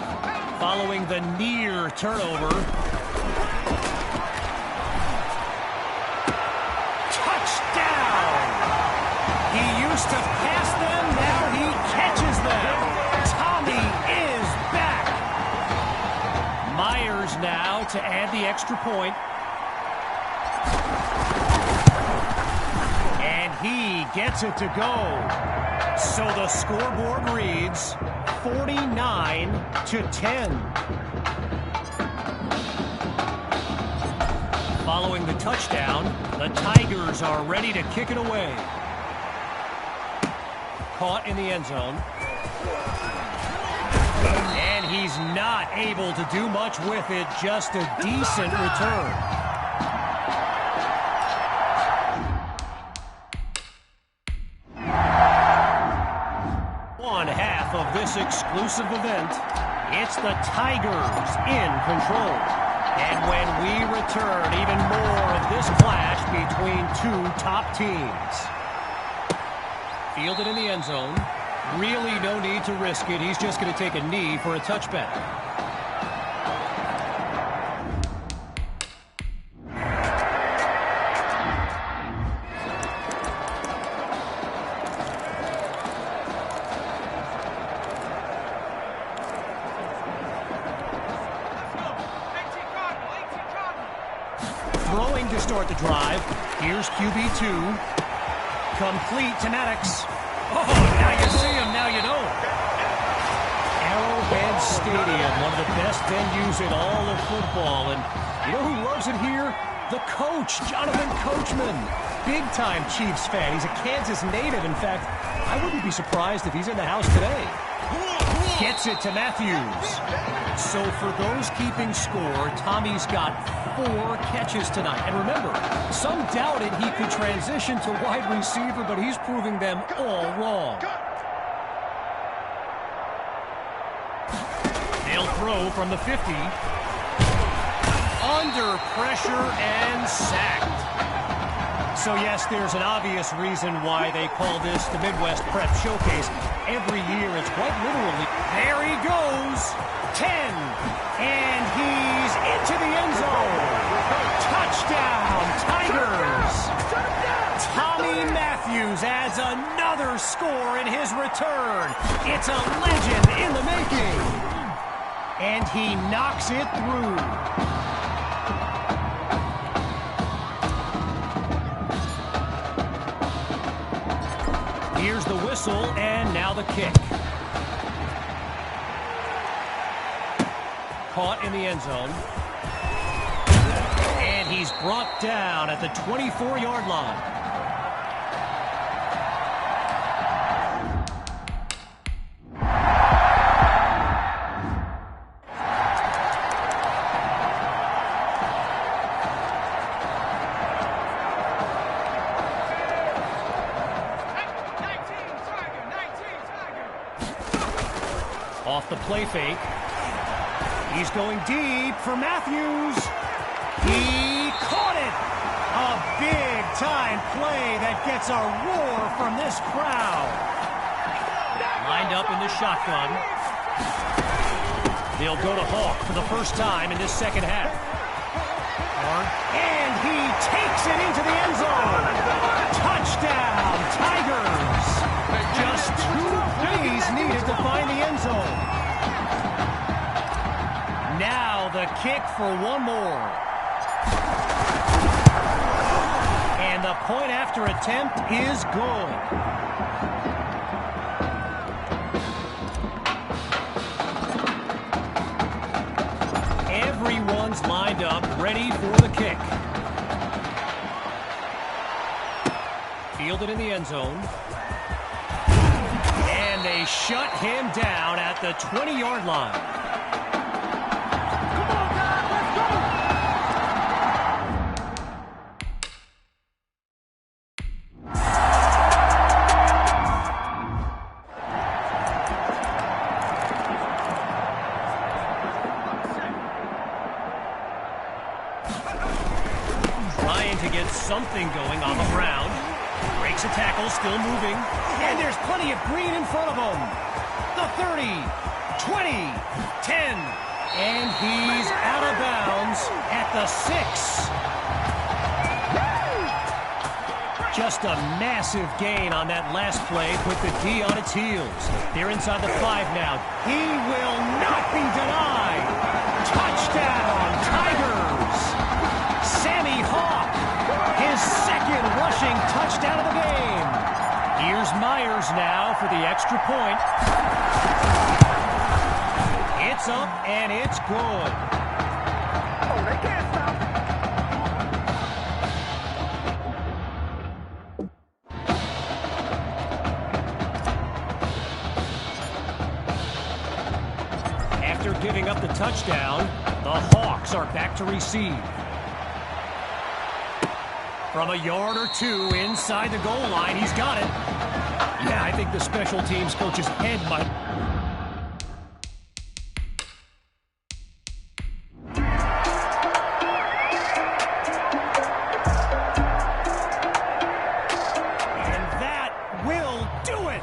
S14: Following the near turnover. To pass them, now he catches them. Tommy is back. Myers now to add the extra point. And he gets it to go. So the scoreboard reads 49-10. Following the touchdown, the Tigers are ready to kick it away. Caught in the end zone. And he's not able to do much with it, just a decent return. One half of this exclusive event, it's the Tigers in control. And when we return, even more of this clash between two top teams. Fielded in the end zone. Really no need to risk it. He's just going to take a knee for a touchback. throwing to start the drive. Here's QB2. Complete to Maddox. Oh, now you see him, now you don't. Arrowhead Stadium, one of the best venues in all of football. And you know who loves it here? The coach, Jonathan Coachman. Big-time Chiefs fan. He's a Kansas native. In fact, I wouldn't be surprised if he's in the house today. Gets it to Matthews. So for those keeping score, Tommy's got 4 catches tonight. And remember, some doubted he could transition to wide receiver, but he's proving them all wrong. They'll throw from the 50. Under pressure and sacked. So yes, there's an obvious reason why they call this the Midwest Prep Showcase. Every year, it's quite literally. There he goes. 10. And he's into the end zone. Touchdown, Tigers. Tommy Matthews adds another score in his return. It's a legend in the making. And he knocks it through. Here's the whistle, and now the kick. Caught in the end zone. And he's brought down at the 24-yard line. Off the play fake. He's going deep for Matthews. He caught it. A big-time play that gets a roar from this crowd. Lined up in the shotgun. They'll go to Hawk for the first time in this second half. And he takes it into the end zone. Touchdown, Tigers. Just 2 plays needed to find the end zone. Now the kick for one more. And the point after attempt is good. Everyone's lined up, ready for the kick. Fielded in the end zone. And they shut him down at the 20-yard line. Trying to get something going on the ground. Breaks a tackle, still moving. And there's plenty of green in front of him. The 30, 20, 10. And he's out of bounds at the 6. Just a massive gain on that last play. Put the D on its heels. They're inside the 5 now. He will not be denied. Touchdown, Tigers. Sammy Hawk, his second rushing touchdown of the game. Here's Myers now for the extra point. It's up and it's good. Oh, they can't stop. After giving up the touchdown, the Hawks are back to receive. From a yard or 2 inside the goal line, he's got it. Yeah, I think the special teams coach's head might... And that will do it.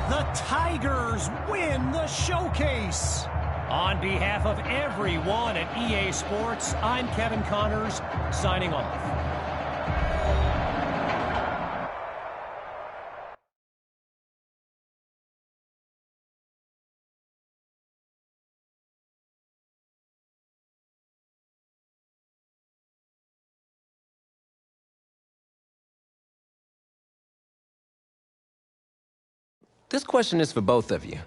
S14: The Tigers win the showcase. On behalf of everyone at EA Sports, I'm Kevin Connors, signing off.
S13: this question is for both of you.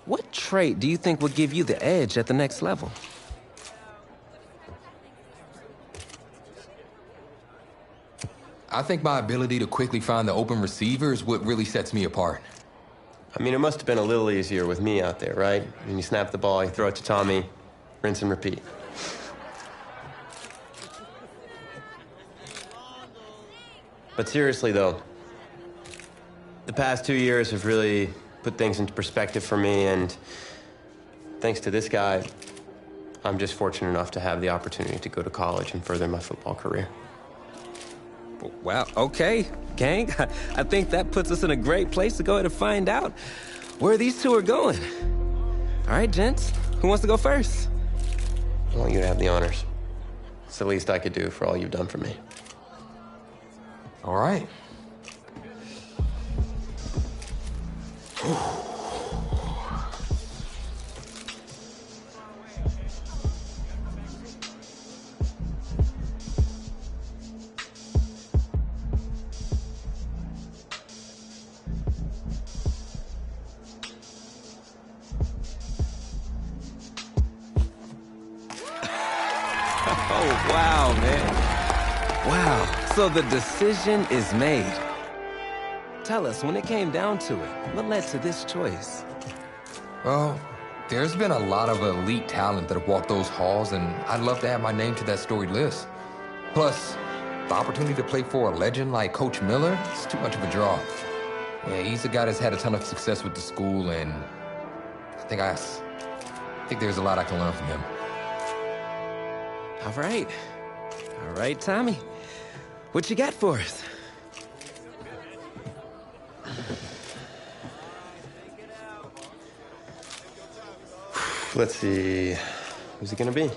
S13: What trait do you think will give you the edge at the next level?
S7: I think my ability to quickly find the open receiver is what really sets me apart.
S11: I mean, it must have been a little easier with me out there, right? I mean, you snap the ball, you throw it to Tommy, rinse and repeat. But seriously, though, the past 2 years have really put things into perspective for me, and thanks to this guy, I'm just fortunate enough to have the opportunity to go to college and further my football career.
S13: Wow, okay, gang. I think that puts us in a great place to go ahead and find out where these two are going. All right, gents, who wants to go first?
S11: I want you to have the honors. It's the least I could do for all you've done for me.
S7: All right.
S13: Oh, wow, man. Wow, so the decision is made. Tell us, when it came down to it, what led to this choice?
S7: Well, there's been a lot of elite talent that have walked those halls, and I'd love to add my name to that storied list. Plus, the opportunity to play for a legend like Coach Miller is too much of a draw. Yeah, he's a guy that's had a ton of success with the school, and I think there's a lot I can learn from him.
S13: All right. All right, Tommy. What you got for us?
S11: Let's see. Who's it gonna be?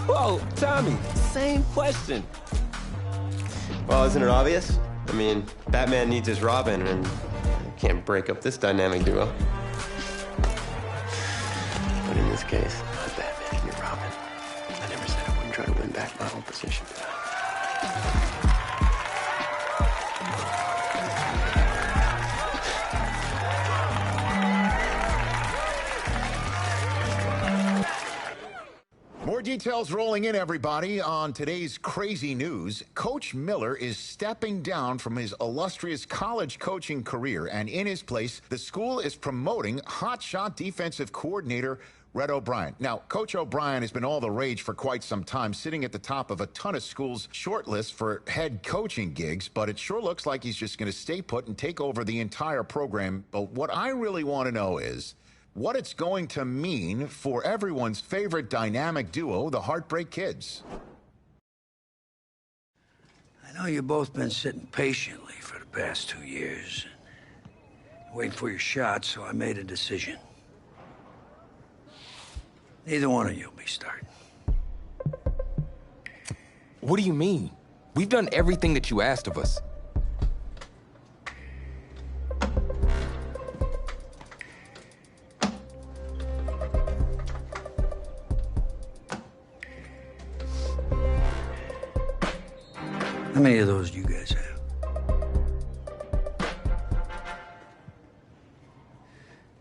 S13: Whoa, Tommy, same question.
S11: Well, isn't it obvious? I mean, Batman needs his Robin, and I can't break up this dynamic duo. But in this case, I'm Batman and you're Robin. I never said I wouldn't try to win back my own position.
S18: More details rolling in, everybody, on today's crazy news. Coach Miller is stepping down from his illustrious college coaching career, and in his place, the school is promoting hotshot defensive coordinator Red O'Brien. Now, Coach O'Brien has been all the rage for quite some time, sitting at the top of a ton of schools' short lists for head coaching gigs, but it sure looks like he's just going to stay put and take over the entire program. But what I really want to know is what it's going to mean for everyone's favorite dynamic duo, the Heartbreak Kids.
S19: I know you've both been sitting patiently for the past 2 years, waiting for your shot, so I made a decision. Neither one of you will be starting.
S7: What do you mean? We've done everything that you asked of us.
S19: How many of those do you guys have?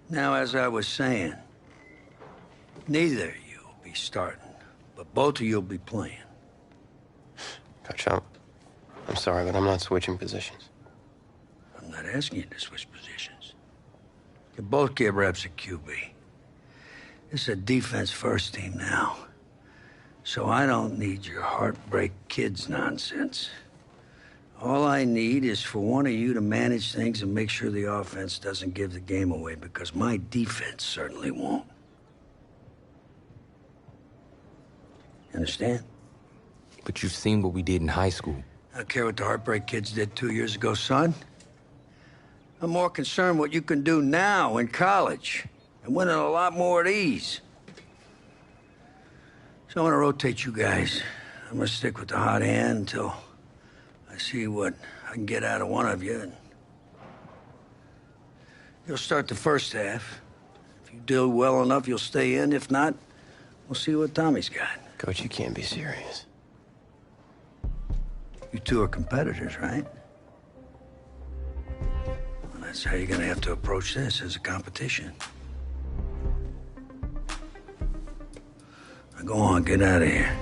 S19: Now, as I was saying, neither of you will be starting, but both of you will be playing.
S11: Coach, I'm sorry, but I'm not switching positions.
S19: I'm not asking you to switch positions. You both get reps at QB. This is a defense-first team now, so I don't need your Heartbreak Kids nonsense. All I need is for one of you to manage things and make sure the offense doesn't give the game away, because my defense certainly won't. Understand?
S7: But you've seen what we did in high school.
S19: I don't care what the Heartbreak Kids did 2 years ago, son. I'm more concerned what you can do now in college and winning a lot more of these. So I'm gonna rotate you guys. I'm gonna stick with the hot hand until I see what I can get out of one of you. And You'll start the first half. If you do well enough, you'll stay in. If not, we'll see what Tommy's got.
S11: Coach, you can't be serious.
S19: You two are competitors, right? Well, that's how you're going to have to approach this, as a competition. Now go on, get out of here.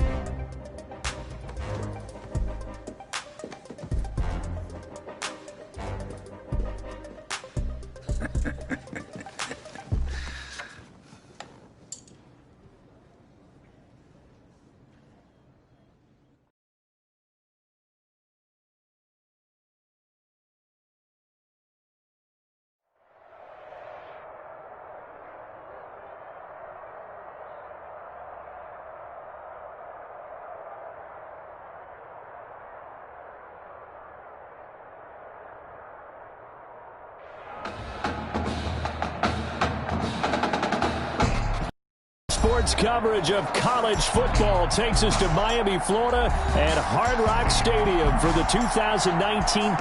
S2: Sports coverage of college football takes us to Miami, Florida, and Hard Rock Stadium for the 2019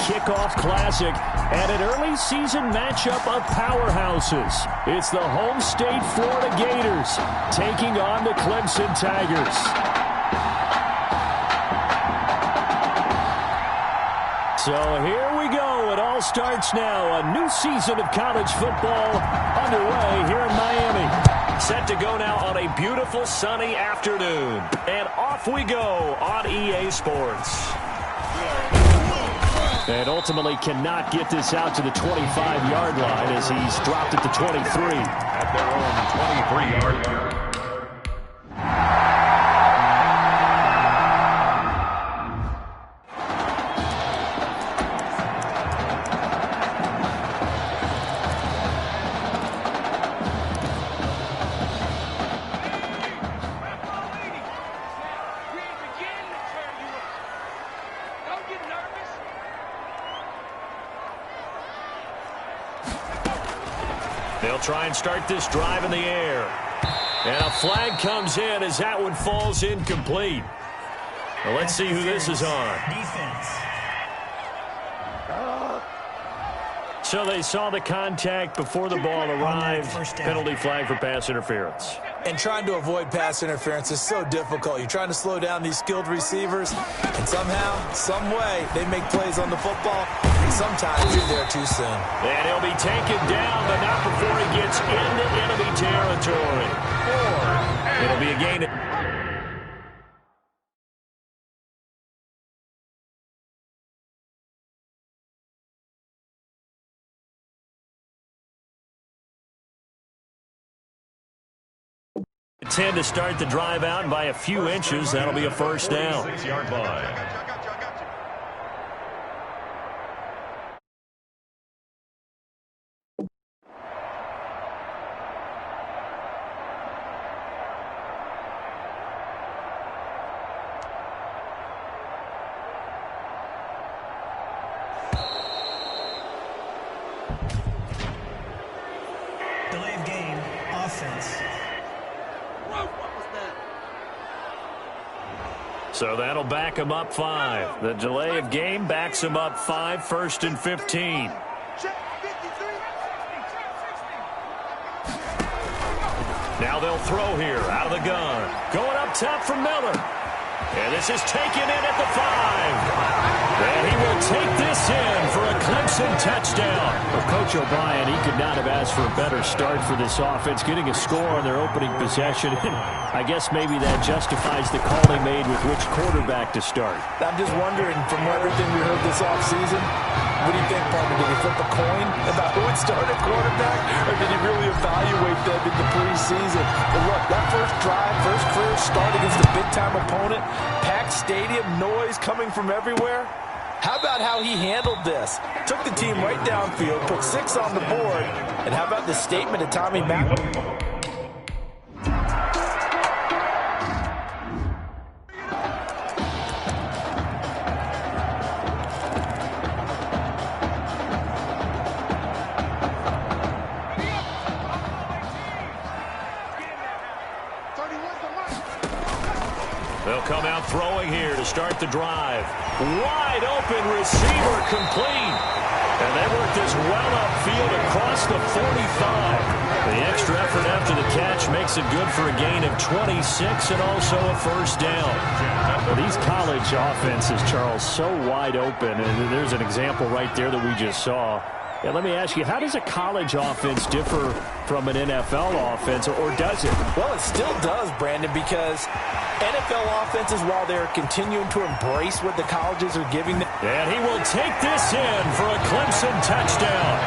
S2: Kickoff Classic and an early season matchup of powerhouses. It's the home state Florida Gators taking on the Clemson Tigers. So here we go. It all starts now. A new season of college football underway here in Miami. Set to go now on a beautiful sunny afternoon. And off we go on EA Sports. And ultimately cannot get this out to the 25-yard line as he's dropped it to 23.
S3: At their own 23-yard line.
S2: They'll try and start this drive in the air. And a flag comes in as that one falls incomplete. Well, let's see who this is on.
S20: Defense.
S2: So they saw the contact before the ball arrived. Penalty flag for pass interference.
S4: And trying to avoid pass interference is so difficult. You're trying to slow down these skilled receivers, and somehow, some way, they make plays on the football, and sometimes you're there too soon.
S2: And he'll be taken down, but not before he gets into enemy territory. It'll be a gain. Tend to start the drive out by a few inches. That'll be a first down.
S3: 6-yard line.
S20: Delay of game, offense.
S2: So that'll back him up 5. The delay of game backs him up 5, 1st and 15. Now they'll throw here out of the gun. Going up top for Miller. And this is taken in at the 5. And he will take this in for a Clemson touchdown. Well, Coach O'Brien, he could not have asked for a better start for this offense, getting a score on their opening possession. And I guess maybe that justifies the call they made with which quarterback to start.
S4: I'm just wondering, from everything we heard this offseason, what do you think, Parker? Did he flip a coin about who would start at quarterback, or did he really evaluate them in the preseason? But look, that first drive, first career start against a big-time opponent, packed stadium, noise coming from everywhere. How about how he handled this? Took the team right downfield, put 6 on the board, and how about the statement of Tommy Mack?
S2: They'll come out throwing here to start the drive. Wide open receiver complete. And they work this well upfield across the 45. The extra effort after the catch makes it good for a gain of 26 and also a first down.
S21: These college offenses, Charles, so wide open. And there's an example right there that we just saw. Yeah, let me ask you, how does a college offense differ from an NFL offense, or does it?
S4: Well, it still does, Brandon, because NFL offenses, while they're continuing to embrace what the colleges are giving them.
S2: And he will take this in for a Clemson touchdown.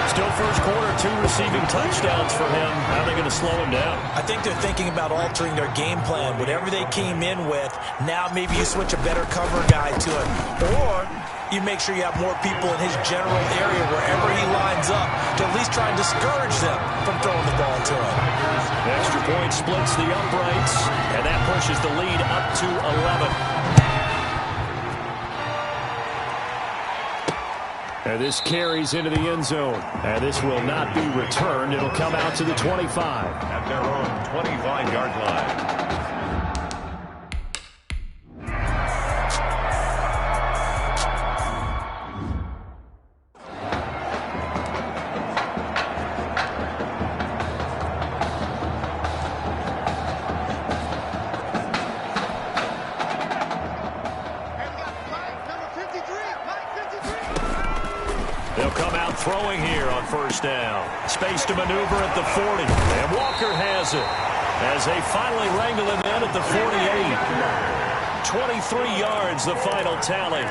S2: Still first quarter, 2 receiving touchdowns for him. How are they going to slow him down?
S4: I think they're thinking about altering their game plan. Whatever they came in with, now maybe you switch a better cover guy to it. Or you make sure you have more people in his general area wherever he lines up to at least try and discourage them from throwing the ball to him.
S2: Extra point splits the uprights, and that pushes the lead up to 11. And this carries into the end zone. And this will not be returned. It'll come out to the 25.
S3: At their own 25-yard line.
S2: Throwing here on first down. Space to maneuver at the 40. And Walker has it as they finally wrangle him in at the 48. 23 yards, the final tally.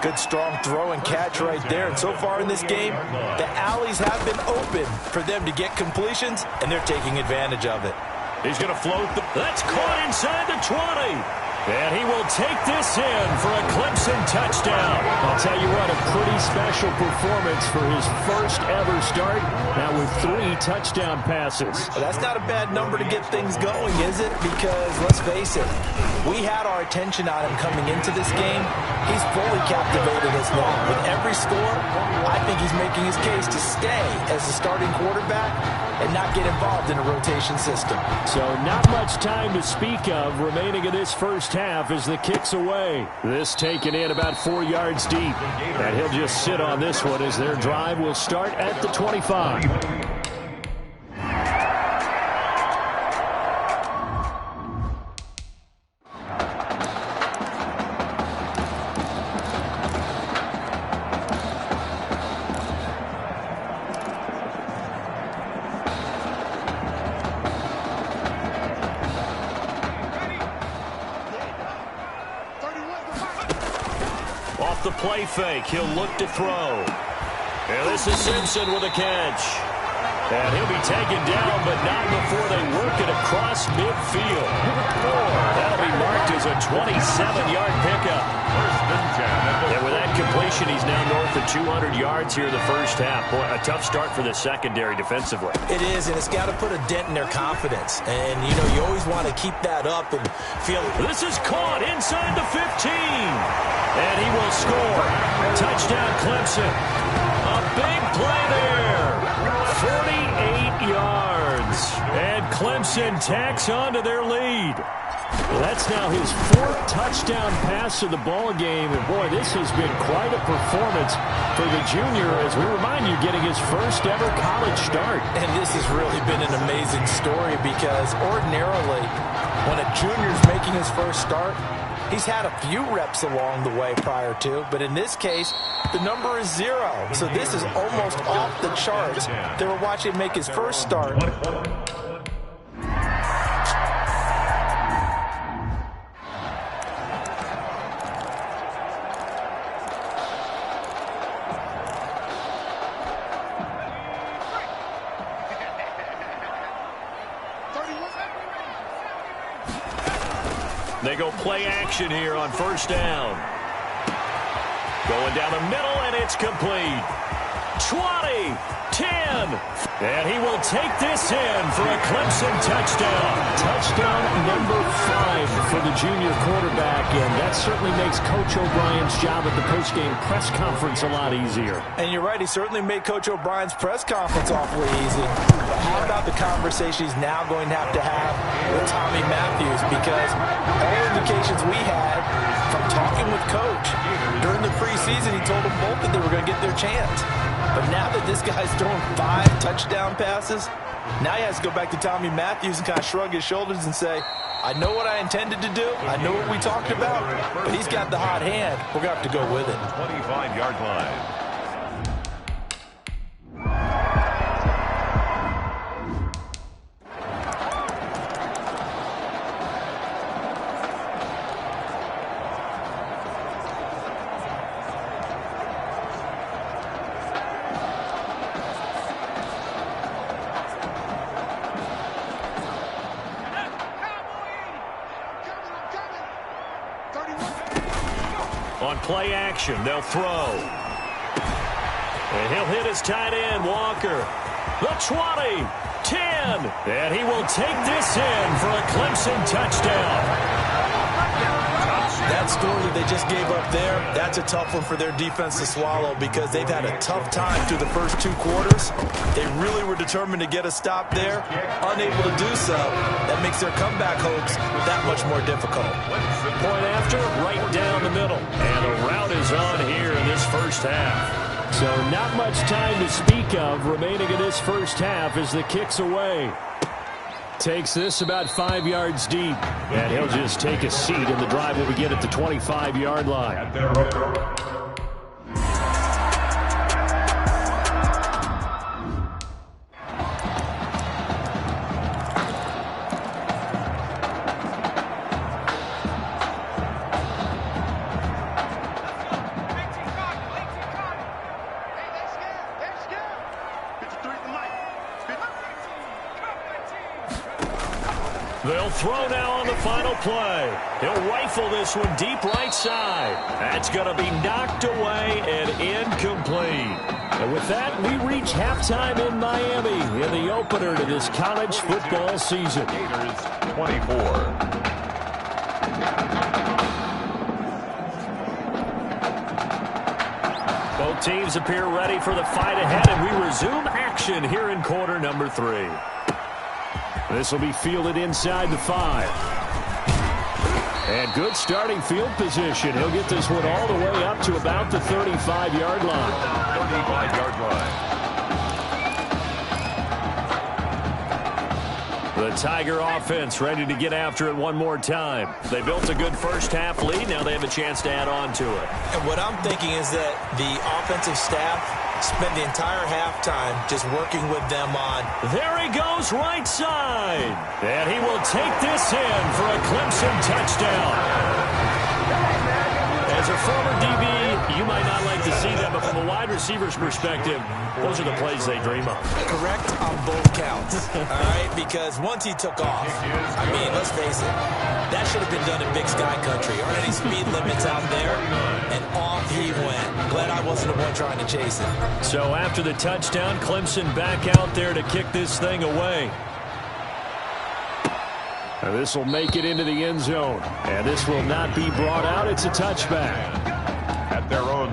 S4: Good strong throw and catch right there. And so far in this game, the alleys have been open for them to get completions, and they're taking advantage of it.
S2: He's going to float. That's caught inside the 20. And he will take this in for a Clemson touchdown.
S21: I'll tell you what, a pretty special performance for his first ever start. Now with 3 touchdown passes.
S4: Well, that's not a bad number to get things going, is it? Because, let's face it, we had our attention on him coming into this game. He's fully captivated us now. With every score, I think he's making his case to stay as the starting quarterback and not get involved in a rotation system.
S21: So not much time to speak of remaining in this first half as the kick's away. This taken in about 4 yards deep. And he'll just sit on this one as their drive will start at the 25.
S2: Off the play fake, he'll look to throw. And this is Simpson with a catch. And he'll be taken down, but not before they work it across midfield. That'll be marked as a 27-yard pickup. And with that completion, he's now north of 200 yards here in the first half. Boy, a tough start for the secondary defensively.
S4: It is, and it's got to put a dent in their confidence. And, you know, you always want to keep that up and feel...
S2: This is caught inside the 15. And he will score. Touchdown, Clemson. A big play there. 48 yards. And Clemson tacks on to their lead.
S21: Well, that's now his 4th touchdown pass of the ball game. And, boy, this has been quite a performance for the junior, as we remind you, getting his first ever college start.
S4: And this has really been an amazing story because ordinarily, when a junior's making his first start, he's had a few reps along the way prior to, but in this case, the number is 0. So this is almost off the charts. They were watching him make his first start.
S2: They go play action here on first down. Going down the middle, and it's complete. 20, 10, and he will take this in for a Clemson touchdown.
S21: Touchdown number 5 for the junior quarterback, and that certainly makes Coach O'Brien's job at the postgame press conference a lot easier.
S4: And you're right, he certainly made Coach O'Brien's press conference awfully easy. But how about the conversation he's now going to have with Tommy Matthews? Because all indications we had, From talking with Coach, during the preseason, he told them both that they were going to get their chance. But now that this guy's throwing 5 touchdown passes, now he has to go back to Tommy Matthews and kind of shrug his shoulders and say, I know what I intended to do. I know what we talked about. But he's got the hot hand. We're going to have to go with it.
S3: 25-yard line.
S21: On play action, they'll throw. And he'll hit his tight end, Walker. The 20, 10, and he will take this in for a Clemson touchdown.
S4: That score that they just gave up there, that's a tough one for their defense to swallow because they've had a tough time through the first 2 quarters. They really were determined to get a stop there, unable to do so. That makes their comeback hopes that much more difficult.
S21: Point after, right down the middle. And the route is on here in this first half. So not much time to speak of remaining in this first half as the kick's away. Takes this about 5 yards deep. And he'll just take a seat, and the drive will begin at the 25-yard line. They'll throw now on the final play. He'll rifle this one deep right side. That's going to be knocked away and incomplete. And with that, we reach halftime in Miami in the opener to this college football season.
S3: Gators 24.
S21: Both teams appear ready for the fight ahead, and we resume action here in quarter number 3. This will be fielded inside the 5. And good starting field position. He'll get this one all the way up to about the 35-yard line.
S3: 35-yard line.
S21: The Tiger offense ready to get after it one more time. They built a good first-half lead. Now they have a chance to add on to it.
S4: And what I'm thinking is that the offensive staff spent the entire halftime just working with them on.
S21: There he goes right side. And he will take this in for a Clemson touchdown. As a former DB, you might not like to see that, but from a wide receiver's perspective, those are the plays they dream of.
S4: Correct on both counts, all right? Because once he took off, I mean, let's face it, that should have been done in Big Sky Country. Aren't any speed limits out there? And off he went. Glad I wasn't the one trying to chase it.
S21: So after the touchdown, Clemson back out there to kick this thing away. And this will make it into the end zone. And this will not be brought out. It's a touchback.
S3: At their own.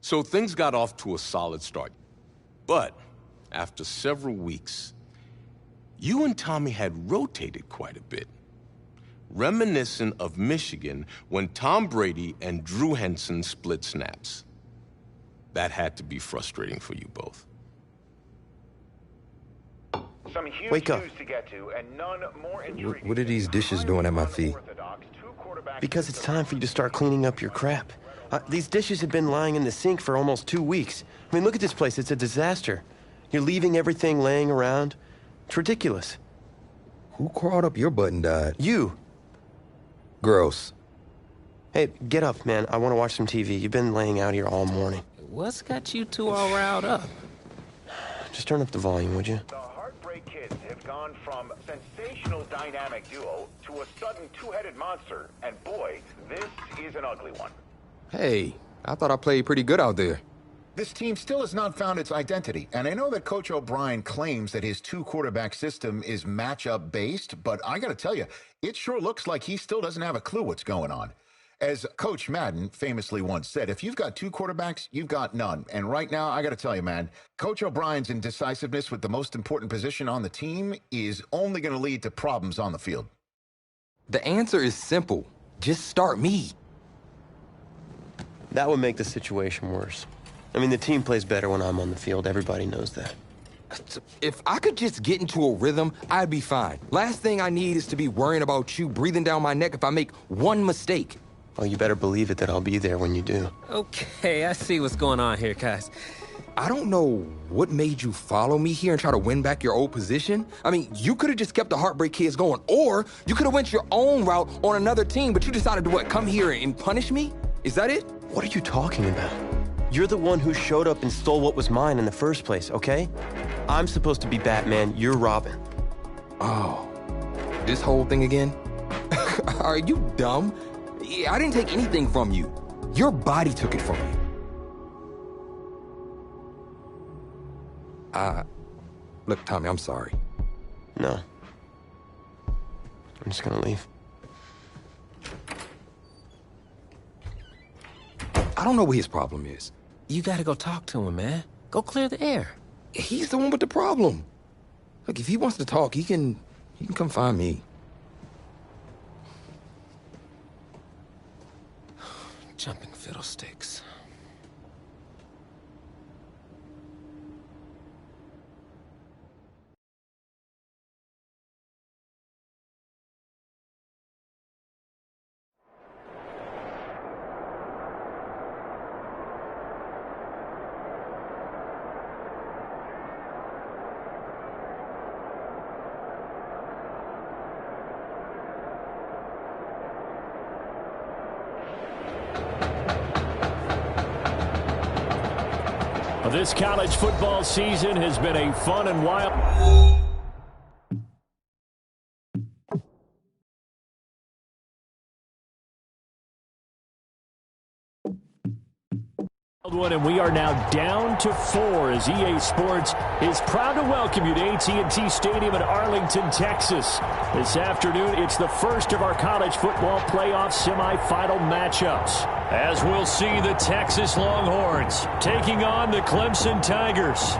S9: So things got off to a solid start. But after several weeks, you and Tommy had rotated quite a bit. Reminiscent of Michigan when Tom Brady and Drew Henson split snaps. That had to be frustrating for you both.
S18: Some huge
S11: Wake up.
S18: news to get to, and none more intriguing.
S11: What are these dishes doing at my feet? Because it's time for you to start cleaning up your crap. These dishes have been lying in the sink for almost 2 weeks. I mean, look at this place. It's a disaster. You're leaving everything laying around. It's ridiculous.
S7: Who crawled up your butt and died?
S11: You.
S7: Gross.
S11: Hey, get up, man. I want to watch some TV. You've been laying out here all morning.
S13: What's got you two all riled up?
S11: Just turn up the volume, would you?
S18: The Heartbreak Kids have gone from sensational dynamic duo to a sudden two-headed monster. And boy, this is an ugly one.
S7: Hey, I thought I played pretty good out there.
S18: This team still has not found its identity, and I know that Coach O'Brien claims that his two-quarterback system is matchup-based, but I gotta tell you, it sure looks like he still doesn't have a clue what's going on. As Coach Madden famously once said, if you've got two quarterbacks, you've got none. And right now, I gotta tell you, man, Coach O'Brien's indecisiveness with the most important position on the team is only gonna lead to problems on the field.
S7: The answer is simple. Just start me.
S11: That would make the situation worse. I mean, the team plays better when I'm on the field. Everybody knows that.
S7: If I could just get into a rhythm, I'd be fine. Last thing I need is to be worrying about you breathing down my neck if I make one mistake.
S11: Well, you better believe it that I'll be there when you do.
S13: Okay, I see what's going on here, guys.
S7: I don't know what made you follow me here and try to win back your old position. I mean, you could have just kept the Heartbreak Kids going, or you could have went your own route on another team, but you decided to what, come here and punish me? Is that it?
S11: What are you talking about? You're the one who showed up and stole what was mine in the first place, okay? I'm supposed to be Batman, you're Robin.
S7: Oh, this whole thing again? Are you dumb? I didn't take anything from you. Your body took it from you. Look, Tommy, I'm sorry.
S11: No. I'm just gonna leave.
S7: I don't know what his problem is.
S13: You gotta go talk to him, man. Go clear the air.
S7: He's the one with the problem. Look, if he wants to talk, he can come find me.
S13: Jumping fiddlesticks.
S21: This college football season has been a fun and wild one, and we are now down to 4 as EA Sports is proud to welcome you to AT&T Stadium in Arlington, Texas. This afternoon, it's the first of our college football playoff semifinal matchups, as we'll see the Texas Longhorns taking on the Clemson Tigers.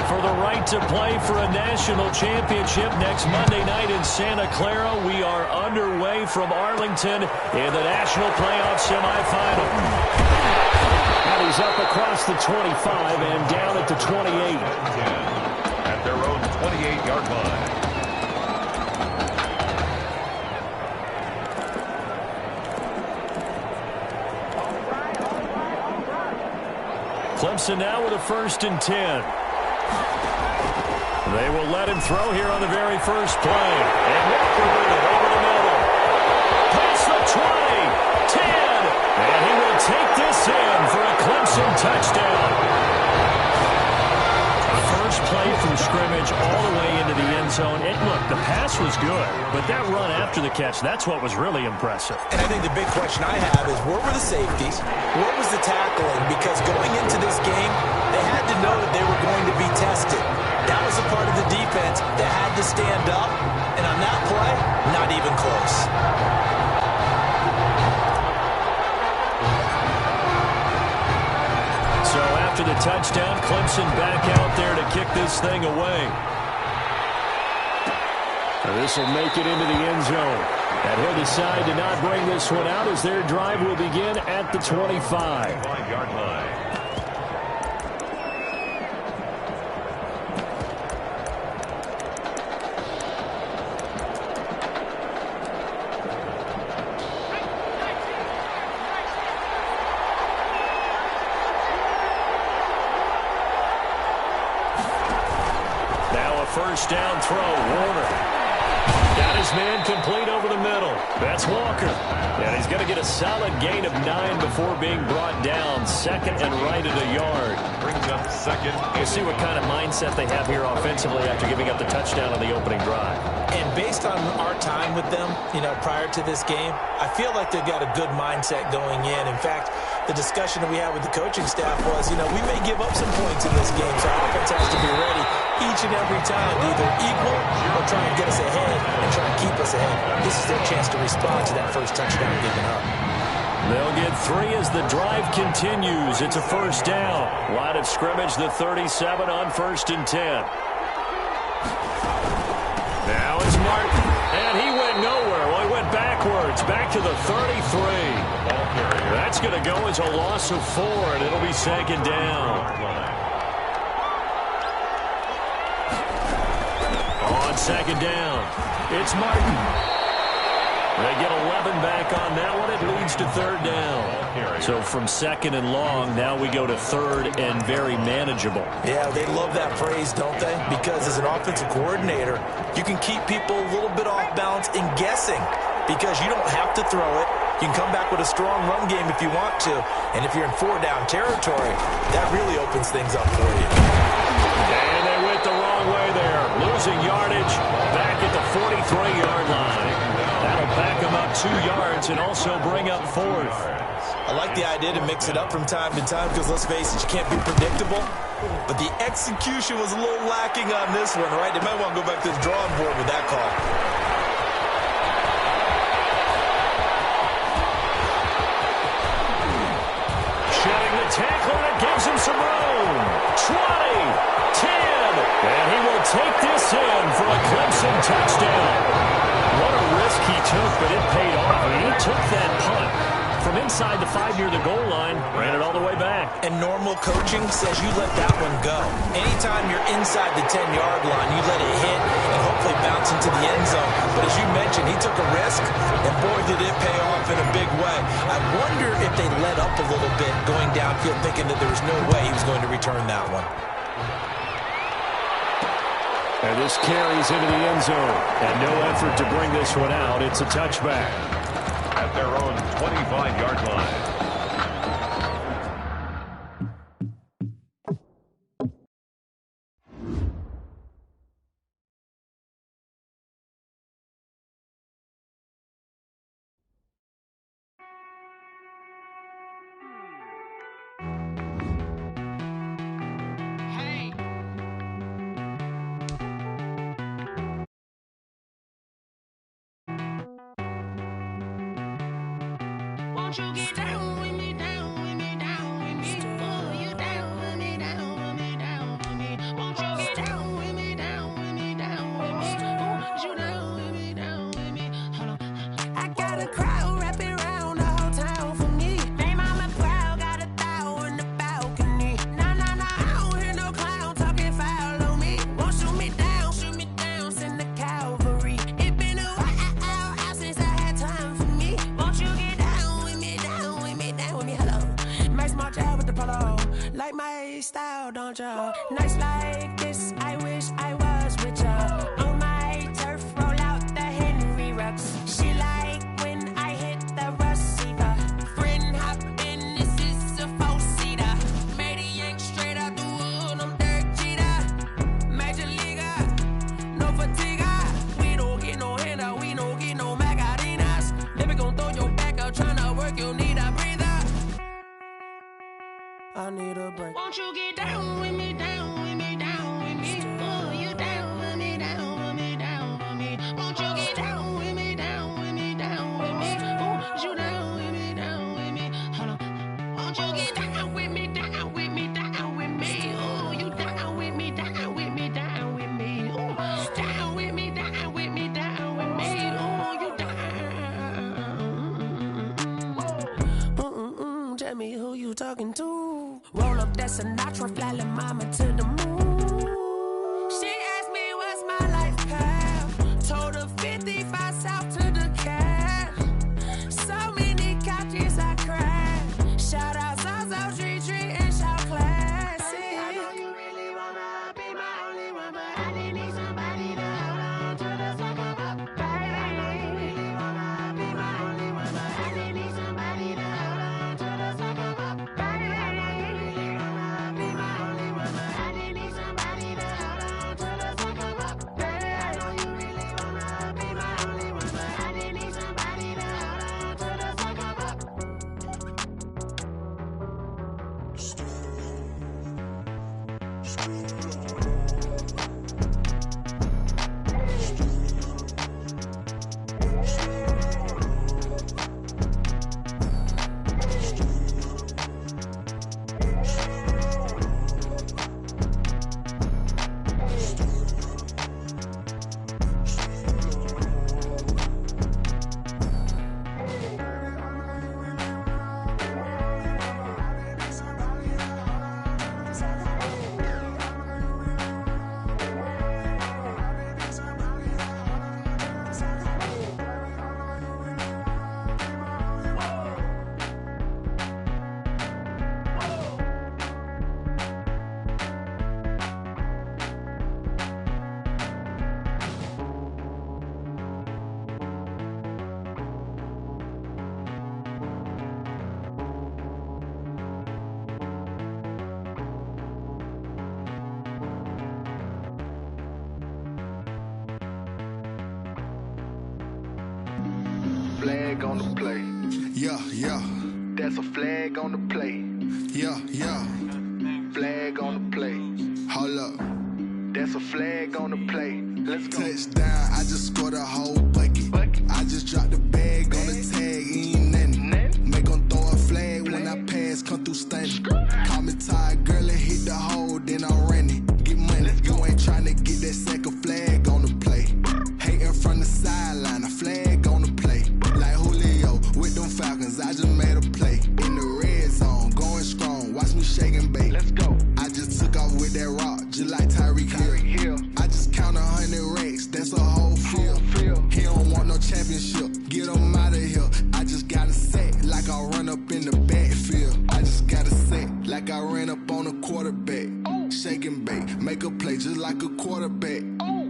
S21: For the right to play for a national championship next Monday night in Santa Clara, we are underway from Arlington in the national playoff semifinal. And he's up across the 25 and down at the 28.
S3: At their own 28-yard line.
S21: Clemson now with a 1st and 10. They will let him throw here on the very first play. And Walker with it over the middle. Past the 20, 10, and he will take this in for a Clemson touchdown. First play from scrimmage all the way into the end zone. And look, the pass was good, but that run after the catch, that's what was really impressive.
S4: And I think the big question I have is, where were the safeties? What was the tackling? Because going into this game, they had to know that they were going to be tested. That was a part of the defense that had to stand up, and on that play, not even close.
S21: So after the touchdown, Clemson back out there to kick this thing away. This will make it into the end zone. And he'll decide to not bring this one out as their drive will begin at the 25-yard line.
S2: first down throw. Warner. Got his man complete over the middle. That's Walker. And he's going to get a solid gain of 9 before being brought down. Second and right at a yard.
S3: Brings up second.
S2: We'll see what kind of mindset they have here offensively after giving up the touchdown on the opening drive.
S4: And based on our time with them, prior to this game, I feel like they've got a good mindset going in. In fact, the discussion that we had with the coaching staff was, we may give up some points in this game, so our offense has to be ready each and every time to either equal or try and get us ahead and try and keep us ahead. This is their chance to respond to that first touchdown given up.
S2: They'll get 3 as the drive continues. It's a first down. Line of scrimmage, the 37 on 1st and 10. Now it's Martin. And he went nowhere. Well, he went backwards. Back to the 33. That's going to go as a loss of 4, and it'll be second down. On second down, it's Martin. They get 11 back on that one. It leads to 3rd down. So from second and long, now we go to 3rd and very manageable.
S4: Yeah, they love that phrase, don't they? Because as an offensive coordinator, you can keep people a little bit off balance in guessing because you don't have to throw it. You can come back with a strong run game if you want to. And if you're in 4-down territory, that really opens things up for you.
S2: And they went the wrong way there. Losing yardage back at the 43-yard line. That'll back them up 2 yards and also bring up 4th.
S4: I like the idea to mix it up from time to time because, let's face it, you can't be predictable. But the execution was a little lacking on this one, right? They might want to go back to the drawing board with that call.
S2: Shedding the tackle, and it gives him some room. 20, 10, and he will take this in for a Clemson touchdown. What a risk he took, but it paid off. I mean, he took that punt from inside the 5 near the goal line, ran it all the way back.
S4: And normal coaching says you let that one go. Anytime you're inside the 10-yard line, you let it hit and hopefully bounce into the end zone. But as you mentioned, he took a risk, and boy, did it pay off in a big way. I wonder if they let up a little bit going downfield, thinking that there was no way he was going to return that one.
S2: And this carries into the end zone. And no effort to bring this one out. It's a touchback.
S3: At their own 25-yard line.
S1: Won't you get down with me, down with me, down with me? Oh, you down with me, down with me, down with me. Won't you get down with me, down with me, down with me? Oh, you down with me, down with me? Hold on. I got a crowd wrapping around the whole town for me. They mama proud, got a thou in the balcony. Nah, nah, nah, I don't hear no clown talking foul on me. Won't shoot me down, send the cavalry. It been a while since I had time for me. Won't you get down with me, down with me, down with me? Hello. Nice small job with the polo. Like my style, don't ya? Nice like this, I wish I was with ya. On my turf, roll out the Henry Rux. She like when I hit the receiver. Friend hop in, this is a four-seater. Made a yank straight out the wood, I'm Derek Jeter. Major leaguer, no fatigue. We don't get no handout, we don't get no Macarinas. Never gon' throw your back out, tryna work, you need a breather. I need a break. Won't you get down with me, down with me, down with me? Oh, you down with me, down with me, down with me? Won't you get down with me, down with me, down with me? Oh, you down with me, down with me? Hold on. Won't you get down with me, down with me, down with me? Oh, you down with me, down with me, down with me? Oh, down with me, down with me, down with me? Oh, you down. Tell me who you talking to. Roll up that Sinatra, fly la mama to the moon. She asked me what's my life path. Told her 55 south to the cat. So many couches I crashed. Shout out South Tree and shout classic. I know you really wanna be my only one, but I need somebody.
S6: flag on the play.
S22: Yeah, yeah.
S6: That's a flag on the play.
S22: Yeah, yeah.
S6: Flag on the play.
S22: Hold up.
S6: That's a flag on the play. Let's go.
S22: Touchdown, I just scored a whole bucket. I just dropped the bag on the tag, ain't nothing. Make 'em throw a flag when I pass, come through stunning. Call me tired, girl, and hit the hole, then I'm running. Get money, you ain't tryna get that second flag on the play. Hating from the sideline, a flag on the play. Like Julio with them Falcons, I just made a play. In the red zone, going strong, watch me shake and bake.
S6: Let's go.
S22: I just took off with that rock, just like Tyreek Hill. I just count 100 racks, that's a whole field. He don't want no championship, get him out of here. I just got a set, like I run up in the backfield. I just got a set, like I ran up on a quarterback. Shake and bake, make a play just like a quarterback.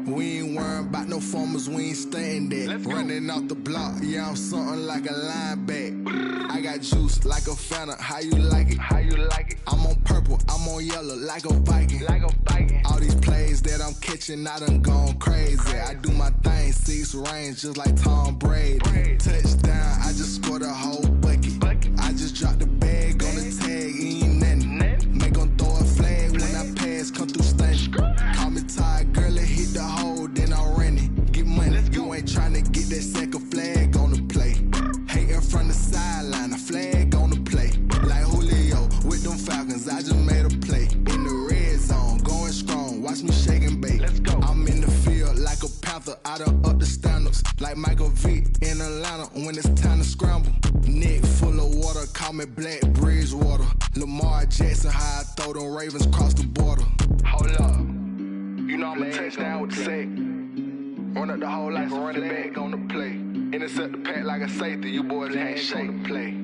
S22: We ain't worrying about no formers, we ain't staying there. Running off the block, yeah, I'm something like a linebacker. I got juice like a Fanta, how you like it?
S6: How you like it?
S22: I'm on purple, I'm on yellow, like a Viking.
S6: Like a Viking.
S22: All these plays that I'm catching, I done gone crazy. I do my thing, 6 range, just like Tom Brady. Touchdown, I just scored a whole bucket. I just dropped the bag on the tag, ain't nothing. Make 'em throw a flag when I pass, come through stunning. Call me tired, girl, and hit the hole, then I'm running. Get money, you ain't tryna get that second flag on the play. Hating from the sideline, a flag on the play. Like Julio with them Falcons, I just made a play. In the red zone, going strong, watch me shake and bake.
S6: Let's go.
S22: I'm in the field like a Panther, I done up the standards. Like Michael Vick in Atlanta when it's time to scramble. Neck full of water, call me Black Bridgewater. Lamar Jackson, how I throw them Ravens across the border.
S6: Hold up. You know I'm a touchdown with the sack. Run up the hole like a running back on the play. Intercept the pack like a safety. You boys can't shake the play.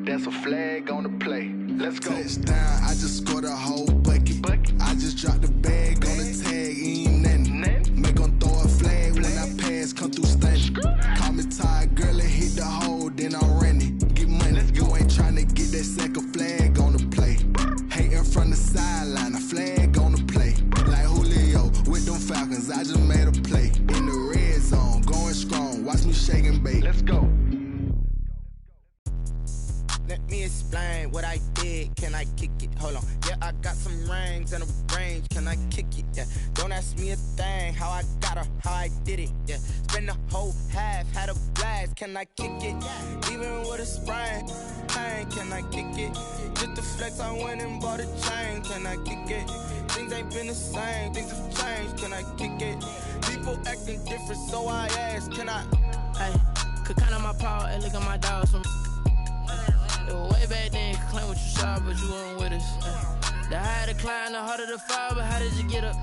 S6: That's a flag on the play. Let's go.
S22: Touchdown, I just scored a whole bucket. I just dropped the bag on the tag, ain't nothing. Make 'em throw a flag when I pass, come through stunning. Call me tired, girl, and hit the hole, then I'm running. Get money, you ain't tryna get that second flag on the play. Hating from the sideline, a flag on the play. Like Julio with them Falcons, I just made a play. In the red zone, going strong, watch me shake and bake.
S6: Let's go.
S23: Let me explain what I did. Can I kick it? Hold on. Yeah, I got some rings and a range. Can I kick it? Yeah. Don't ask me a thing. How I got her, how I did it. Yeah. Spend the whole half, had a blast. Can I kick it? Even with a sprain. Pain, can I kick it? Just to flex, I went and bought a chain. Can I kick it? Things ain't been the same. Things have changed. Can I kick it? People acting different, so I ask. Can I?
S1: Hey, could count on my power and look at my dogs from. It was way back then, could claim what you saw, but you weren't with us. The higher the climb, the harder the fall, but how did you get up?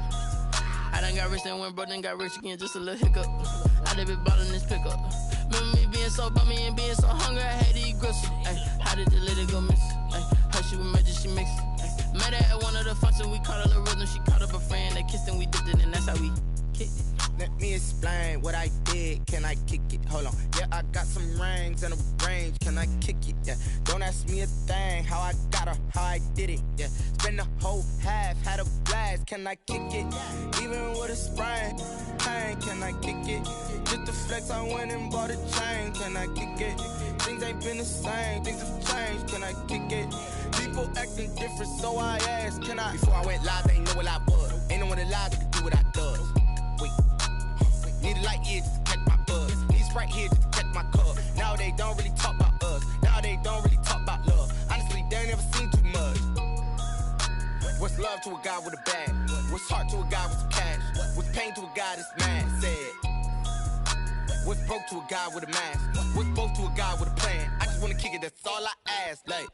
S1: I done got rich, then went broke, then got rich again, just a little hiccup. I done been ballin' this pickup. Remember me being so bummy and being so hungry, I had to eat gristle. Ay, how did the lady go miss? Ay, her she was magic, she mixed. Met her at one of the functions, we caught her the rhythm, she caught up a friend, they kissed and we dipped it, and that's how we kicked it.
S23: Let me explain what I did. Can I kick it? Hold on. Yeah, I got some rings and a range. Can I kick it? Yeah. Don't ask me a thing. How I got her, how I did it. Yeah. Spend the whole half, had a blast. Can I kick it? Even with a sprain. Pain, can I kick it? Just to flex, I went and bought a chain. Can I kick it? Things ain't been the same. Things have changed. Can I kick it? People acting different, so I asked. Can I? Before I went live, they ain't know what I was. Ain't no one alive that could do what I does. Need a light here just to catch my buzz. Need Sprite here just to catch my cup. Now they don't really talk about us. Now they don't really talk about love. Honestly, they ain't never seen too much. What's love to a guy with a bag? What's heart to a guy with some cash? What's pain to a guy that's mad? Said. What's broke to a guy with a mask? What's both to a guy with a plan? I just wanna kick it, that's all I ask. Like,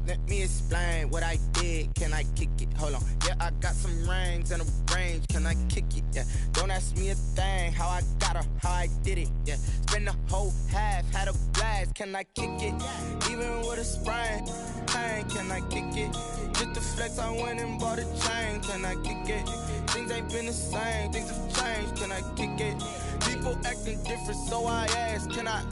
S23: let me explain what I did. Can I kick it? Hold on. Yeah, I got some rings and a range. Can I kick it? Yeah. Don't ask me a thing. How I got her, how I did it. Yeah. Spend the whole half, had a blast. Can I kick it? Even with a sprain. Pain, can I kick it? Just to flex, I went and bought a chain. Can I kick it? Things ain't been the same. Things have changed. Can I kick it? People acting different, so I ask. Can I?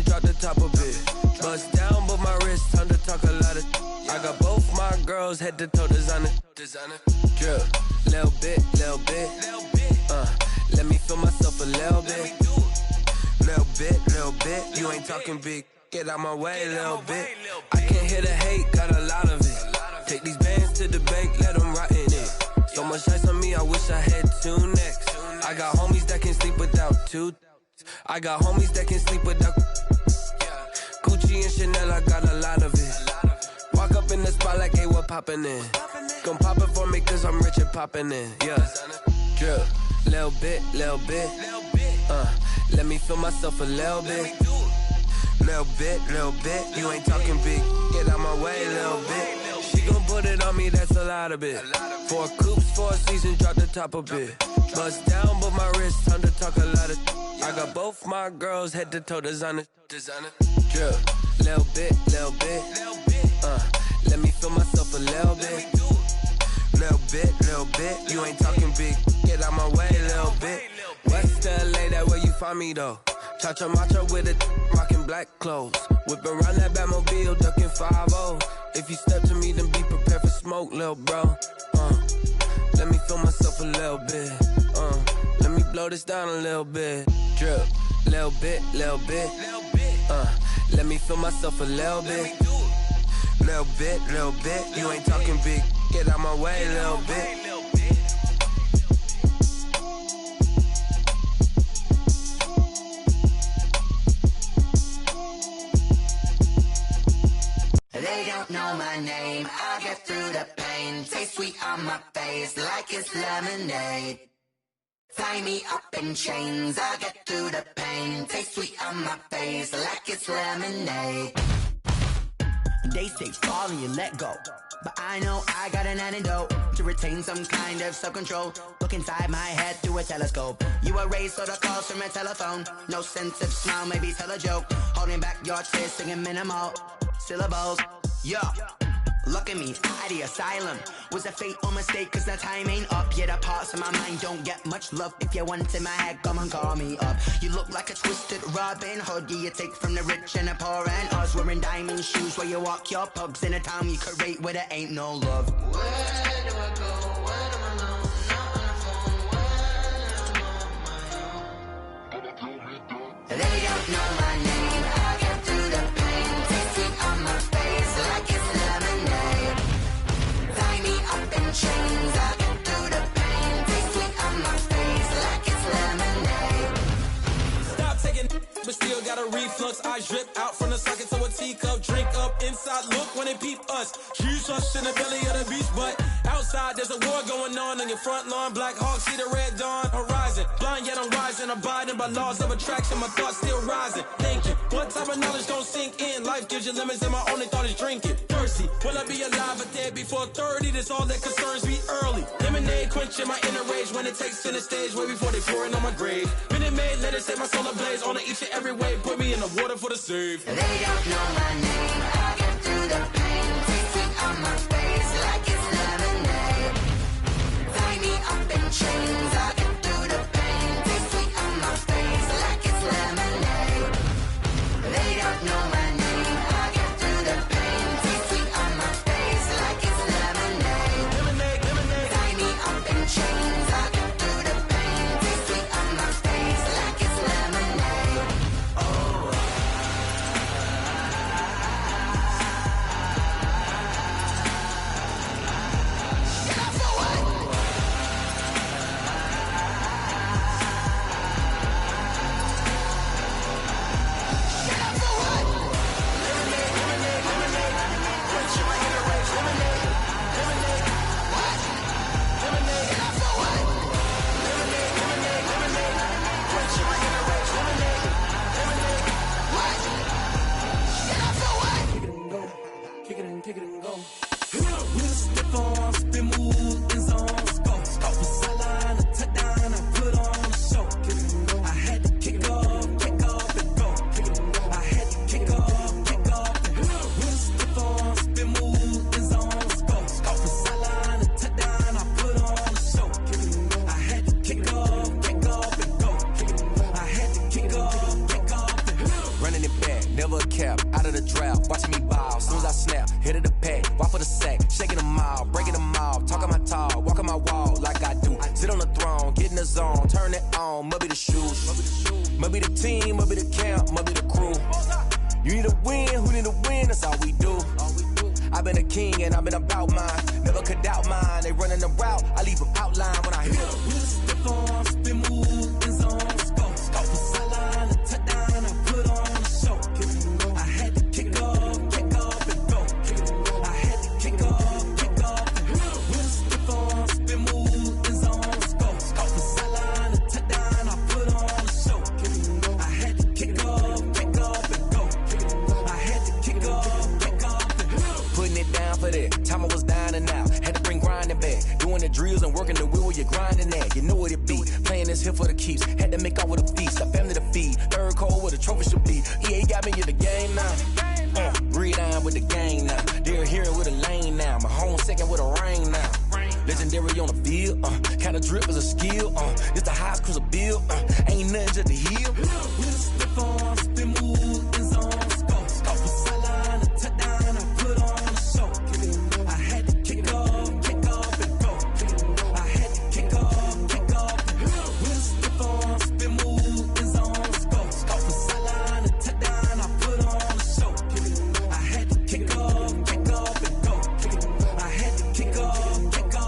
S8: season, drop the top of it. Bust down, but my wrist, time to talk a lot of. I got both my girls head to toe designer. Drip, little bit. Let me feel myself a little bit. Little bit. You ain't talking big. Get out my way, little bit. I can't hear the hate, got a lot of it. Take these bands to the bank, let them rot in it. So much ice on me, I wish I had two necks. I got homies that can sleep without two. I got homies that can sleep without Gucci and Chanel, I got a lot of it. Walk up in the spot like, hey, what poppin' in? Gon' pop it for me cause I'm rich and poppin' in, yeah. Drip, little bit. Let me feel myself a little bit. Little bit. You ain't talking big. Get out my way, little bit. She gon' put it on me, that's a lot of it. 4 coops, 4 seasons, drop the top a bit. Bust down, but my wrist, time to talk a lot of. I got both my girls head to toe designer. Drip, little bit. Let me feel myself a little bit. Little bit. You ain't talking big. Get out my way, little bit. West LA, that where you find me though. Cha-cha matcha with a rockin' black clothes. Whip around that Batmobile, ducking 5-0. If you step to me, then be prepared for smoke, lil' bro. Let me feel myself a little bit. Let me blow this down a little bit. Drip, little bit. Let me feel myself a little bit. Little bit. You ain't talking big. Get out my way, little bit.
S12: They don't know my name, I get through the pain. Taste sweet on my face like it's lemonade. Tie me up in chains, I get through the pain. Taste sweet on my face like it's lemonade.
S23: They say fall and you let go, but I know I got an antidote to retain some kind of self-control. Look inside my head through a telescope. You erase all the calls from a telephone. No sense of smile, maybe tell a joke. Holding back your tears, singing minimal syllables. Yeah, look at me, out of the asylum. Was a fate or mistake, cause the time ain't up. Yeah, the parts of my mind don't get much love. If you want in my head, come and call me up. You look like a twisted Robin Hood. Yeah, you take from the rich and the poor and us. Wearing diamond shoes where you walk your pugs. In a town you create where there ain't no love.
S12: Where do I go? When I'm alone? Not on the phone. When I'm on my own. They don't know my name. I get through the pain. Taste sweet on my face like it's lemonade. Tie me up in chains. I get through the pain. Taste sweet on my face like it's lemonade.
S8: Stop taking, but still got a reflux. I drip out from the socket to a teacup. Drink up inside, look when they peep us. Huge us in the belly of the beast, but outside there's a war going on your front lawn. Black Hawk, see the red dawn horizon. Blind yet I'm rising, abiding by laws of attraction. My thoughts still rising. Thinking, what type of knowledge don't sink in? Life gives you lemons and my only thought is drinking. Thirsty, will I be alive or dead before 30? That's all that concerns me early. Lemonade quenching my inner rage when it takes to the stage way before they pour it on my grave. Minute Maid, let it set my soul ablaze. On each and every way, put me in the water for the save.
S12: They don't know my name. I get through the pain. Taste sweet on my face like it's lemonade. Tie me up in chains. I get through the pain. Taste sweet on my face like it's lemonade. They don't know my name. I get through the pain. Taste sweet on my face like it's lemonade. Tie me up in chains. I get through the pain. Taste sweet on my face like it's lemonade.
S8: never a cap, out of the drought, watching me ball. Soon as I snap, hit of the pack, walk for the sack, shaking them out, breaking them out, talking my talk, walking my wall like I do. Sit on the throne, get in the zone, turn it on, must be the shoes, must be the team, must be the camp, must be the crew. You need a win, who need a win, that's all we do. I've been a king and I've been about mine, never could doubt mine. They running the route, I leave them outline when I hit them. Step on, spin move, in zone, scope for sideline, a touchdown, I put on a show. I had to kick off and go. I had to kick off and go. Step on, spin move, in zone, scope for sideline, a touchdown, I put on a show. I had to kick off and go. I had to kick off and go. Putting it down for that. Time I was down and out. Had to bring grinding back. Doing the drills and working the wheel where you're grinding at. You know what it be. Playing this here for the keeps. Had to make out with a feast. A family to feed. Third cold where the trophy should be. EA got me in the game now. Breed on with the gang now. They're here with a lane now. My home second with a rain now. Legendary on the field. Kind of drip is a skill. It's the highest cruiser bill. Ain't nothing just to heal. Step on, spin move, in zone, scope for sideline, a touchdown, I put on a show. I had to kick off and go. I had to kick off and go. Step on, spin move, in zone, scope for sideline, a touchdown, I put on a show. I had to kick off and go. I had to kick off and go.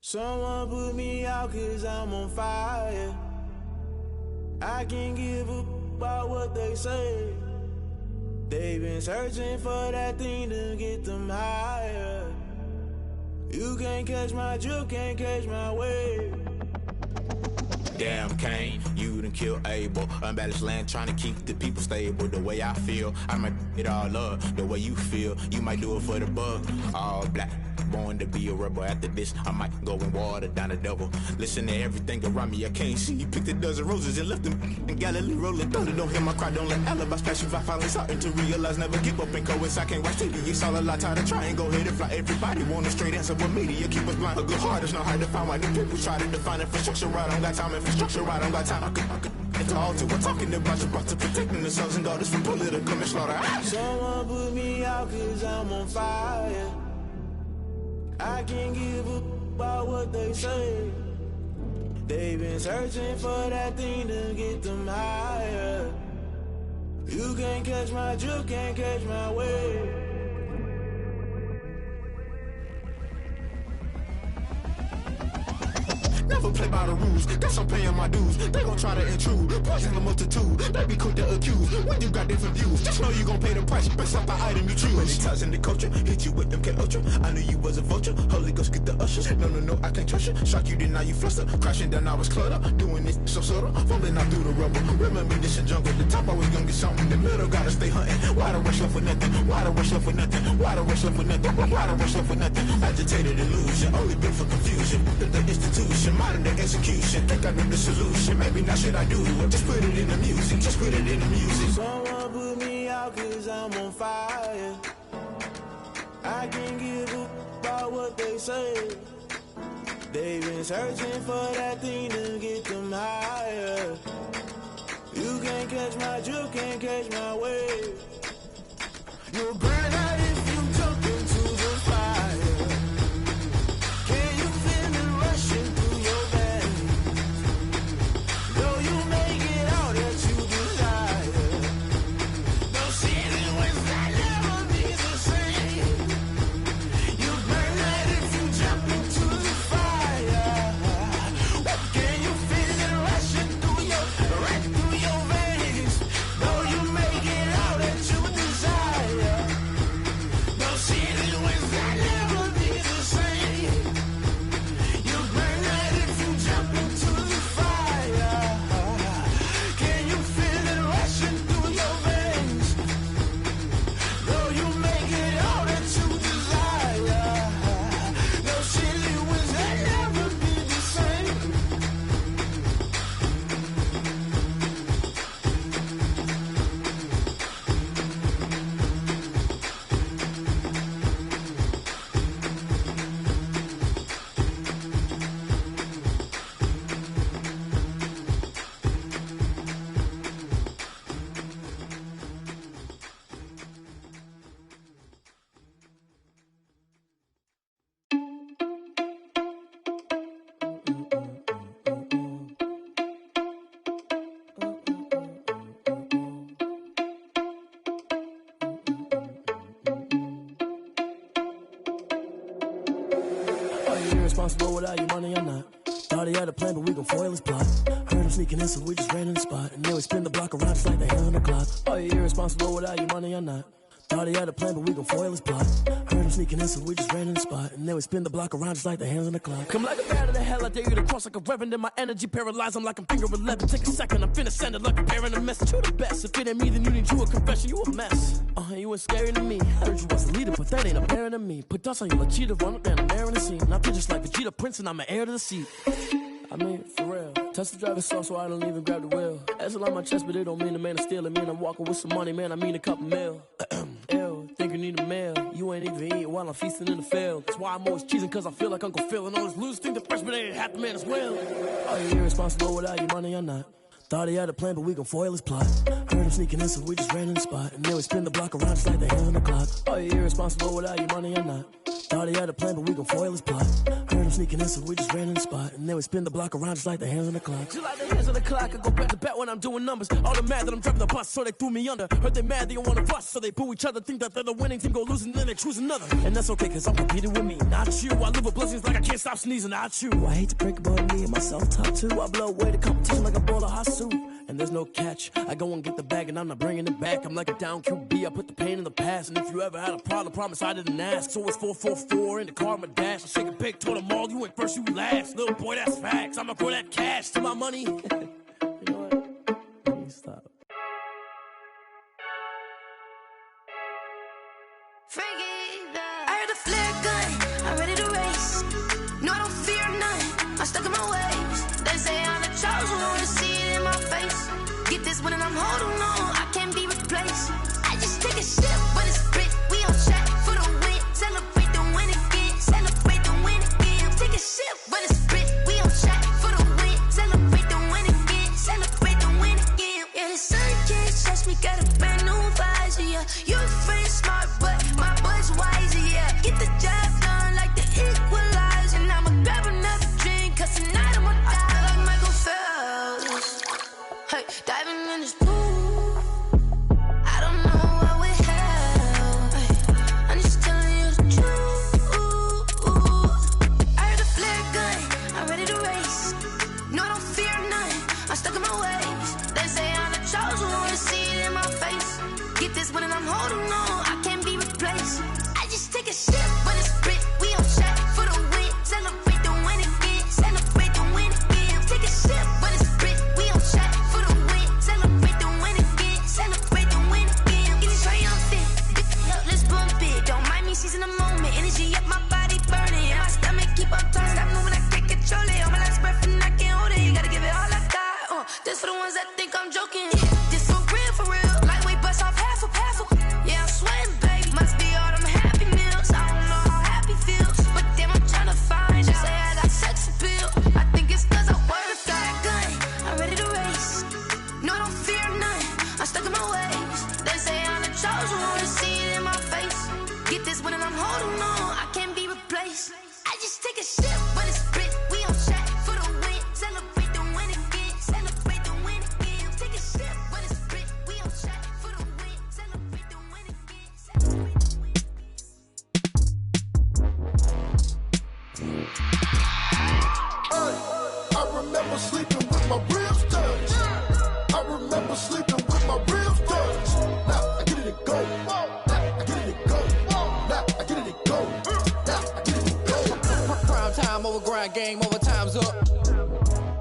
S10: Someone put me out cause I'm on fire. I can't give up about what they say. They've been searching for that thing to get them higher. You can't catch my drift, can't catch my wave.
S15: Damn, Kane, you done killed Abel. Unbalanced land, trying to keep the people stable. The way I feel, I might it all up. The way you feel, you might do it for the bug. All black, born to be a rebel. After this, I might go and water down the devil. Listen to everything around me, I can't see. Picked a dozen roses and left them in Galilee rolling thunder. Don't hear my cry, don't let alibis pass you. I finally starting to realize, never give up and coincide. I can't watch TV, it's all a lot. Time to try and go ahead and fly. Everybody want a straight answer, but media keep us blind. A good heart is not hard to find. Why the people try to define infrastructure right? I don't got time. Infrastructure right, I don't got time. I could it's all to we're talking about to protecting the sons and daughters from political and slaughter.
S10: Someone put me out cause I'm on fire. I can't give up about what they say. They've been searching for that thing to get them higher. You can't catch my drift, can't catch my wave.
S15: Never play by the rules, guess I'm paying my dues. They gon' try to intrude, poison the multitude. They be quick to accuse, when you got different views. Just know you gon' pay the price, based off the item you choose. When it ties in the culture, hit you with them K Ultra. I knew you was a vulture, Holy Ghost get the ushers. No, I can't trust you. Shock you, then now you fluster. Crashing down, I was cluttered. Doing this so subtle, falling out through the rubble. Remember this a jungle, the top always gonna get something. The middle gotta stay hunting. Why the rush left with nothing? Why the rush left with nothing? Why the rush left with nothing? Why the rush left with nothing? Agitated illusion, only built for confusion. The institution, modern day execution. Think I know the solution. Maybe now should I do it? Just put it in the music. Just put it in the music.
S10: Someone put me out cause I'm on fire. I can't give up about what they say. They've been searching for that thing to get them higher. You can't catch my drift, can't catch my wave. You'll burn out if you jump into the fire. Can you feel it rushing through your veins? Though you make it out that you desire. No season when that never be the same. You burn out if you jump into the fire. Can you feel it rushing through your veins? Though you make it out that you desire.
S5: you irresponsible without your money or not? Thought he had a plan, but we gon' foil his plot. Heard him sneaking in, so we just ran in the spot. And then we spin the block around just like the hands on the clock. Are you irresponsible without your money or not? Thought he had a plan, but we gon' foil his plot. Heard him sneaking in, so we just ran in the spot. And then we spin the block around just like the hands on the clock. Come like a bat of the hell, I dare you to cross like a reverend. In my energy paralyzed, I'm like I'm finger 11. Take a second, I'm finna send it like a parent a message. You the best, if it ain't me, then you need you a confession. You a mess, you ain't scary to me. Heard you was a leader, but that ain't apparent to me. Put dust on you like cheetah, run up down the air in the scene. Not just like Vegeta Prince, and I'm an heir to the seat. I mean, for real. Touch the driver's soft, so I don't even grab the wheel. That's on my chest, but it don't mean the man is stealing. Mean I'm walking with some money, man, I mean a couple mil. Ew, think you need a meal. You ain't even eating while I'm feasting in the field. That's why I'm always cheesing, cause I feel like Uncle Phil. And all this lose think the freshman ain't half the man as well. Are you irresponsible without your money or not? Thought he had a plan, but we gon' foil his plot. Heard him sneaking in, so we just ran in the spot. And then we spin the block around just like the hands on the clock. Are you irresponsible without your money or not? Thought he had a plan, but we gon' foil his plot. Heard him sneaking in, so we just ran in the spot. And then we spin the block around just like the hands on the clock. Just like the hands on the clock, I go back to back when I'm doing numbers. All the mad that I'm driving the bus, so they threw me under. Heard they mad, they don't wanna bust, so they boo each other. Think that they're the winning team, go losing, then they choose another. And that's okay, cause I'm competing with me, not you. I live with blessings like I can't stop sneezing, not you. I hate to break about me and my self-talk too. I blow away the competition like a bowl of hot soup. And there's no catch. I go and get the bag and I'm not bringing it back. I'm like a down QB, I put the pain in the past. And if you ever had a problem, promise I didn't ask. So it's 4-4-4 in the car, my dash. I shake a big, told them all, you went first, you last. Little boy, that's facts. I'ma throw that cash to my money. You know what? Let me stop.
S12: I heard a flare gun, I'm ready to race. No, I don't fear none, I'm stuck in my ways. They say I'm the chosen one, see it in my face. Get this one and I'm holding on, I can't be replaced. I just take a sip, but it's split. We on track for the win, celebrate the win again, celebrate the win again. Take a sip, but it's split. We on track for the win, celebrate the win again, celebrate the win again. Yeah, the sun can't touch me, got a brand new visor, yeah. Your friend smart, but my boy's wiser, yeah. Get the job done like the equalizer, and I'ma grab another drink, cause tonight I'ma die like Michael Phelps. Hey, diving in this pool, I don't know what we have. Hey, I'm just telling you the truth. I heard a flare gun, I'm ready to race. No, I don't fear none, I'm stuck in my ways. They say I'm the chosen one, see it in my face. Get this one and I'm holding on, I can't be replaced. I just take a sip, but it's split. We on track for the win, celebrate the win again, celebrate the win again. Take a sip, but it's split. We on track for the win, celebrate the win again, celebrate the win again. Get it triumphant, up, let's bump it. Don't mind me seizing the moment, energy up my body burning. And my stomach keep up tight, stop moving, I can't control it. On my last breath and I can't hold it. You gotta give it all I got. This for the ones that think I'm joking. This for real, lightweight bust off half a. Yeah, I'm sweating, babe. Must be all them happy meals. I don't know how happy feels, but damn, I'm tryna find you. Say I got sex appeal. I think it's cause I work. Got a gun, I'm ready to race. No, I don't fear none, I'm stuck in my ways. They say I'm the chosen one, see it in my face. Get this one and I'm holding on, I can't be replaced. I just take a sip, but it's split. We on track for the win, celebrate the win again, celebrate the win again. Take a sip, but it's split. We on track for the win, celebrate the win again, celebrate the win
S16: I remember sleeping with my ribs touched. I remember sleeping with my ribs touched. Now I get it and go. Now I get it and go. Now I get it and go. Now I get it and go.
S8: Prime time over grind game, overtime's up.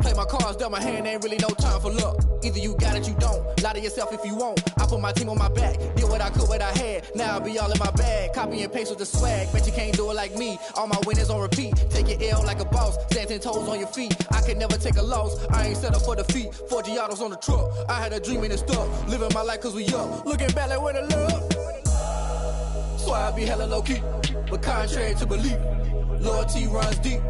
S8: Play my cards, dealt my hand, ain't really no time for luck. Either you got it, you don't. Lie to yourself if you won't. I put my team on my back, did what I could, what I had. Now I'll be all in my bag, copy and paste with the swag. Bet you can't do it like me. All my winners on repeat. Take your L like a boss, stand 10 toes on your feet. I can never take a loss. I ain't set up for defeat. 4 Giottos on the truck. I had a dream and it's stuck. Living my life cause we up. Looking back like where the love. So I be hella low key, but contrary to belief, loyalty runs deep.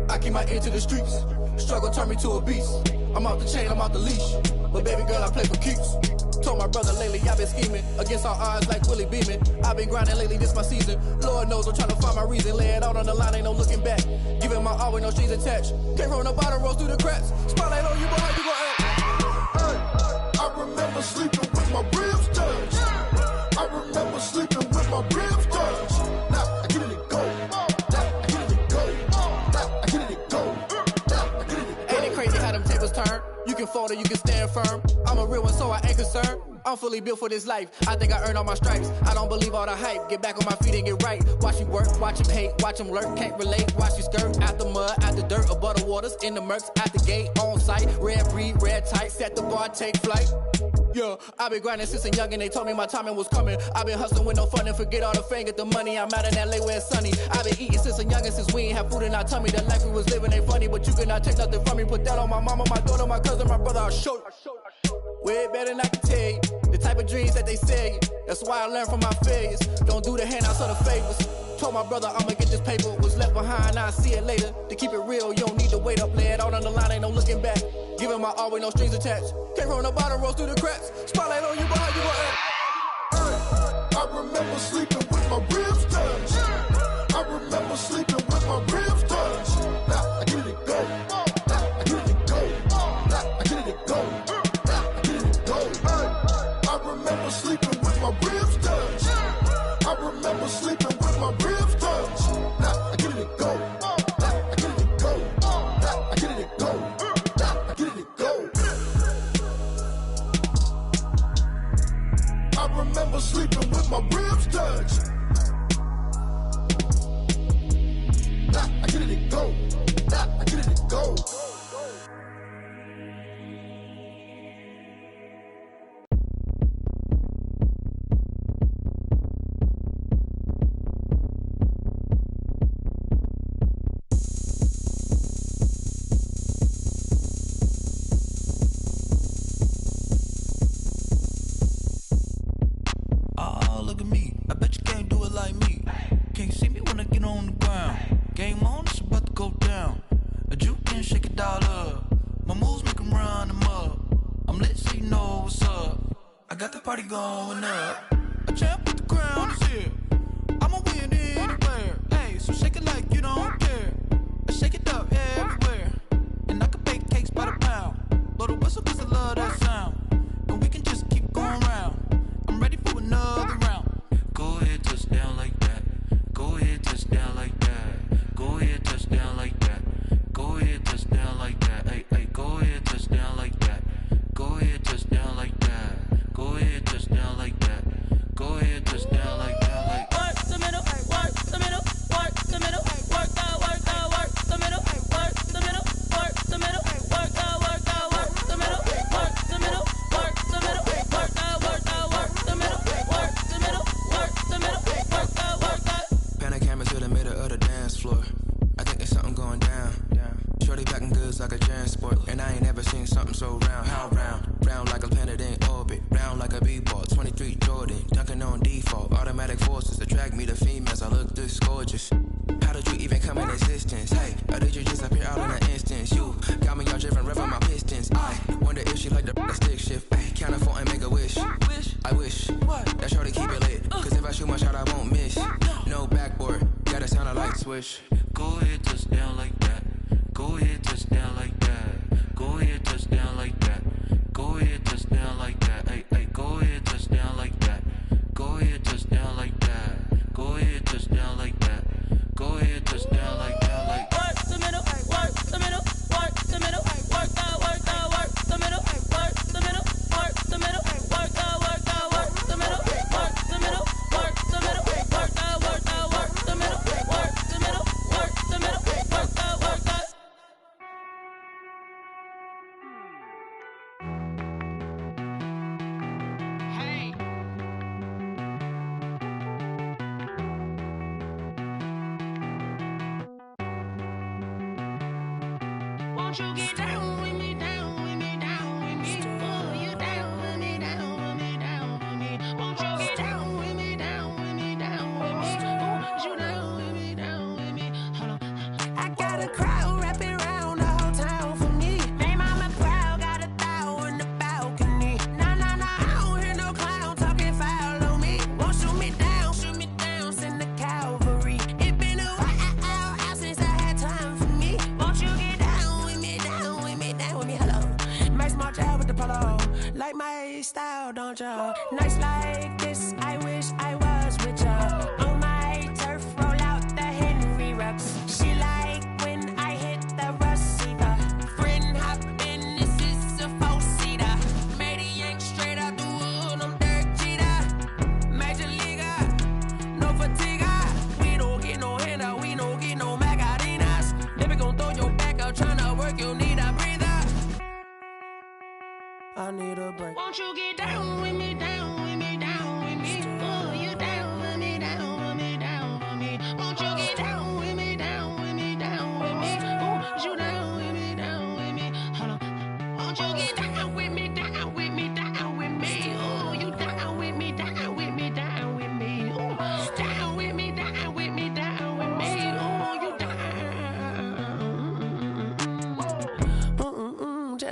S8: I keep my ear to the streets. Struggle turned me to a beast. I'm off the chain, I'm off the leash. But baby girl, I play for keeps. Told my brother lately, I've been scheming against all odds like Willie Beeman. I've been grinding lately, this my season. Lord knows I'm trying to find my reason. Lay it out on the line, ain't no looking back. Giving my all with no strings attached. Came from the bottom, rose through the cracks. Spotlight on you, boy, how you gon' act?
S16: I remember sleeping with my ribs touched. I remember sleeping with my ribs touched. Now I get it and go. Now I get it and go.
S14: can fold or you can stand firm. I'm a real one, so I ain't concerned. I'm fully built for this life. I think I earned all my stripes. I don't believe all the hype. Get back on my feet and get right. Watch you work, watch him hate, watch him lurk. Can't relate, watch you skirt. Out the mud, out the dirt, above the waters, in the murks, at the gate, on site. Red breed, red tight, set the bar, take flight. Yeah, I been grinding since a youngin', they told me my timing was coming. I been hustling with no fun and forget all the fame, get the money. I'm out in LA where it's sunny. I been eating since a youngin', since we ain't have food in our tummy. The life we was living ain't funny, but you cannot take nothing from me. Put that on my mama, my daughter, my cousin, my brother, I'll show you. Way better than I can tell you. The type of dreams that they sell you. That's why I learned from my failures. Don't do the handouts or the favors. Told my brother I'ma get this paper. Was left behind, I'll see it later. To keep it real, you don't need to wait up. Lay it out on the line, ain't no looking back. Giving my all with no strings attached. Came from the bottom, rose through the cracks. Spotlight on you, but how you gon' act?
S16: I remember sleeping with my ribs touched. I remember sleeping with my ribs touched. Now I get it go. Now I get it go. Now I get it go. Now I get it go. I remember sleeping with my ribs touched. I remember sleeping with my ribs touched. Now I get it go. Now I get it go. Now I get it go. Now I get it go. I remember sleeping with my ribs touched. Nah, I get it go. Nah, I get it go.
S17: Oh, look at me. I bet you can't do it like me. Can't see me when I get on the ground. Game on, it's about to go down. A juke can shake it all up. My moves make 'em run them up. I'm lit so you know what's up. I got the party going up. A champ with the crown is here. I'ma win anywhere. Hey, so shake it like you don't care. I shake it up everywhere. And I can bake cakes by the pound. Blow the whistle 'cause I love that sound. And we can just keep going round. I'm ready for another round. Go ahead, touch down like that. Go ahead, touch down like that. Go ahead, touch down like that. Go ahead, touch down like that. Hey, hey, go ahead, touch down like that. Go ahead, touch down like that. Go ahead, touch down like that. Go ahead, touch down like that. Like
S1: work the middle, work the middle, work the middle, work the middle, work the middle, work the middle, work the middle, work the middle, work the middle, work the middle, work the middle, work the middle, work the.
S22: Pan a camera to the middle of the dance floor. I think there's something going down. Shorty backing goods like a transport. And I ain't never seen something so round. How round? Round like a planet in orbit. Round like a b-ball. 23 Jordan. Dunking on default. Automatic forces attract me to females. I look this gorgeous. How did you even come in existence? Hey, or did you just appear out in an instance? You got me all driven, revving my pistons. I wonder if she like the stick shift. Ay, count a four and make a wish. I wish that shorty keep it lit. Cause if I shoot my shot, I won't miss. No backboard. Gotta sound a light switch.
S17: Go ahead, touch down like that. Go ahead, touch down like that. Go ahead, touch down like that. Go ahead, touch down like that. Hey, hey, go ahead, touch down like that. Go ahead, touch down like that. Go ahead, touch down like that. Go ahead, touch down like that. Like
S1: work the middle, work the middle, work the middle, work the middle, work the middle, work the middle, work the middle, work the middle, work the middle, work the middle, work the middle, work the middle, work the middle, work the. Hey. Won't you get down with me, down with me, down with me? Oh, you down with me, down with me, down with me. Won't you get down with me, down with me, down with me? Oh, you down with me, down with me? Hold on. I got a crowd wrapping around the whole town for me. They mama proud, got a thou in the balcony. Nah, nah, nah, I don't hear no clown talking foul on me. Won't shoot me down, send the cavalry. It been a while since I had time for me. Won't you get down with me, down with me, down with me? Hello. Max March out with the polo. Like my style, don't ya? Nights like this, I wish I was with ya. On my turf, roll out the Henry Rux. She like when I hit the receiver. Friend hop in, this is a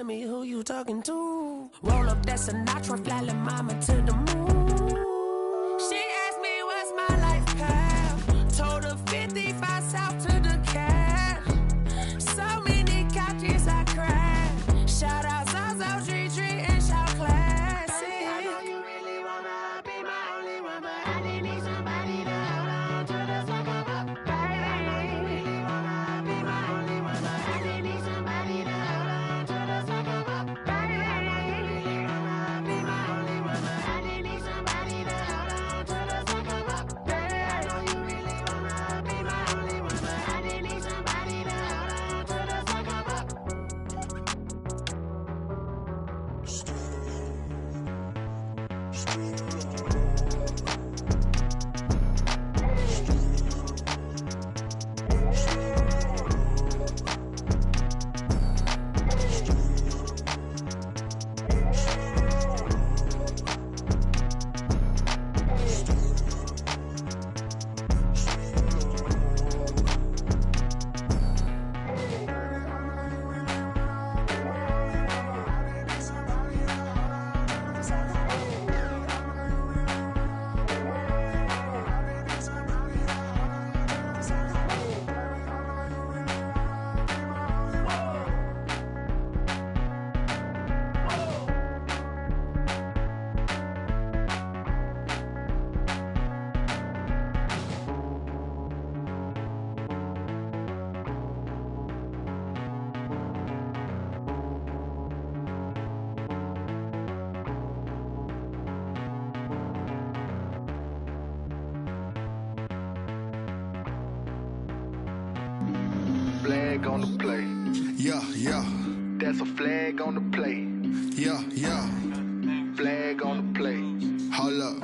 S5: tell me who you talking to. Roll up that Sinatra, fly la mama to the moon. She asked me what's my life path. Told her 55 south to the cab. So many couches I cried. Shout out South Street and shout classic. I know you really wanna be my only one, but I didn't need somebody to hold on to the second up. I know you really wanna be my only one, but I didn't need somebody to hold on to the second up. I know you really wanna be my only one, but I didn't need somebody to hold on to the second up. I know you really wanna be my only one, but I didn't need somebody to hold on to the second up.
S6: Flag on the play.
S22: Yeah, yeah.
S6: That's a flag on the play.
S22: Yeah, yeah.
S6: Flag on the play.
S22: Hold up.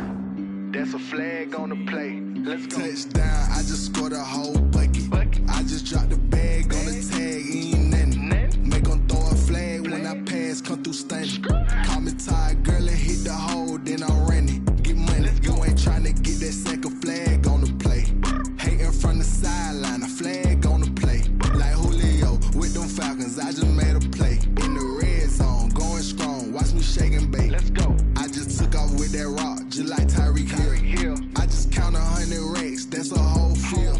S6: That's a flag on the play. Let's go.
S22: Touchdown, I just scored a whole bucket. I just dropped the bag on the tag, ain't nothing. Make 'em throw a flag when I pass, come through stunning. Call me tired, girl, and hit the hole, then I'm running. Get money, you ain't tryna get that second flag on the play. Hating from the sideline, a flag on the play. Like Julio with them Falcons, I just made a play. In the red zone, going strong, watch me shake and bake. Let's go. I just took off with that rock, just like Tyreek Hill. I just count 100 racks, that's a whole field.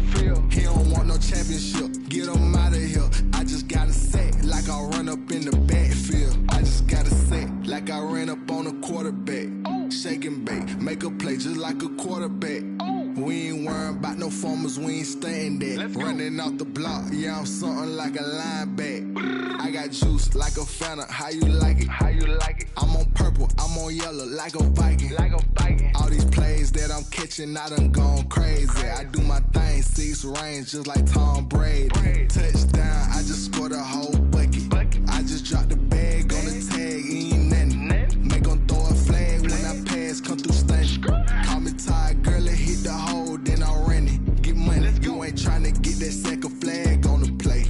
S22: He don't want no championship, get him out of here. I just gotta set like I run up in the backfield. I just gotta set like I ran up on a quarterback. Shake and bake, make a play just like a quarterback. We ain't worrying about no formers, we ain't staying there. Running off the block, yeah, I'm something like a lineback. I got juice like a Fanta, how you like it? How you like it? I'm on purple, I'm on yellow, like a Viking. Like a Viking. All these plays that I'm catching, I done gone crazy. I do my thing, 6 range, just like Tom Brady. Touchdown, I just scored a whole bucket. I just dropped the bag on the tag, ain't nothing. Make 'em throw a flag when I pass, come through stunning. Call me tired, girl, and hit the hole, then I'm running. Get money, you ain't tryna get that second flag on the play.